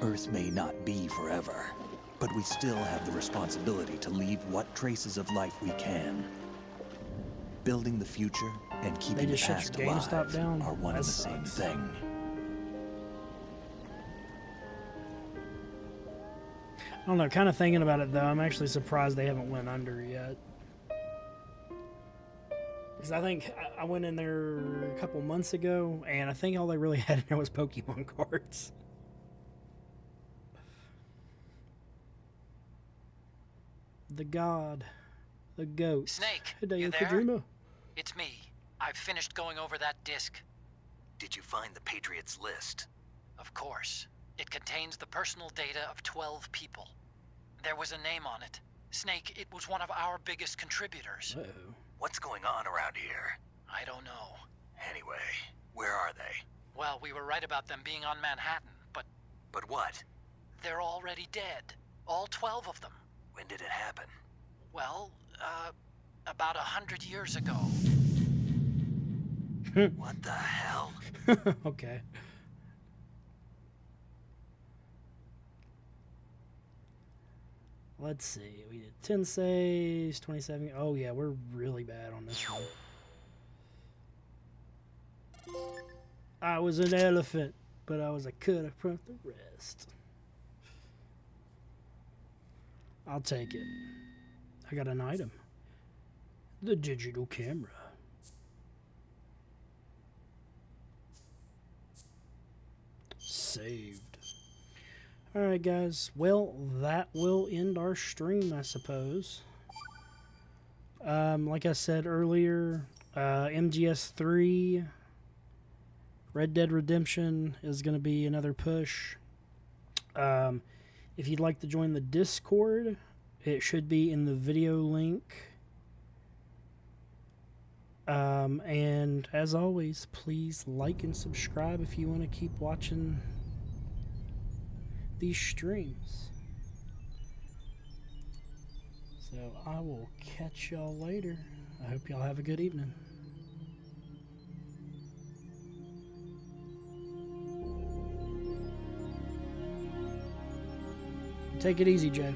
Earth may not be forever, but we still have the responsibility to leave what traces of life we can. Building the future and keeping the past alive are one and the same thing. I don't know, kind of thinking about it though, I'm actually surprised they haven't went under yet. Because I think I went in there a couple months ago, and I think all they really had in there was Pokemon cards. The god, the goat. Snake, Hideo you there? Kojima. It's me. I've finished going over that disc. Did you find the Patriots list? Of course. It contains the personal data of 12 people. There was a name on it. Snake, it was one of our biggest contributors. Uh-oh. What's going on around here? I don't know. Anyway, where are they? Well, we were right about them being on Manhattan, but... But what? They're already dead. All 12 of them. When did it happen? Well, about 100 years ago. What the hell? Okay. Let's see. We did 10 saves, 27. Oh, yeah, we're really bad on this one. I was an elephant, but I was a cutter from the rest. I'll take it. I got an item. The digital camera. Saved. Alright guys, well that will end our stream, I suppose. Like I said earlier, MGS3, Red Dead Redemption is going to be another push. If you'd like to join the Discord, it should be in the video link. And as always, please like and subscribe if you want to keep watching these streams. So I will catch y'all later. I hope y'all have a good evening. Take it easy, Joe.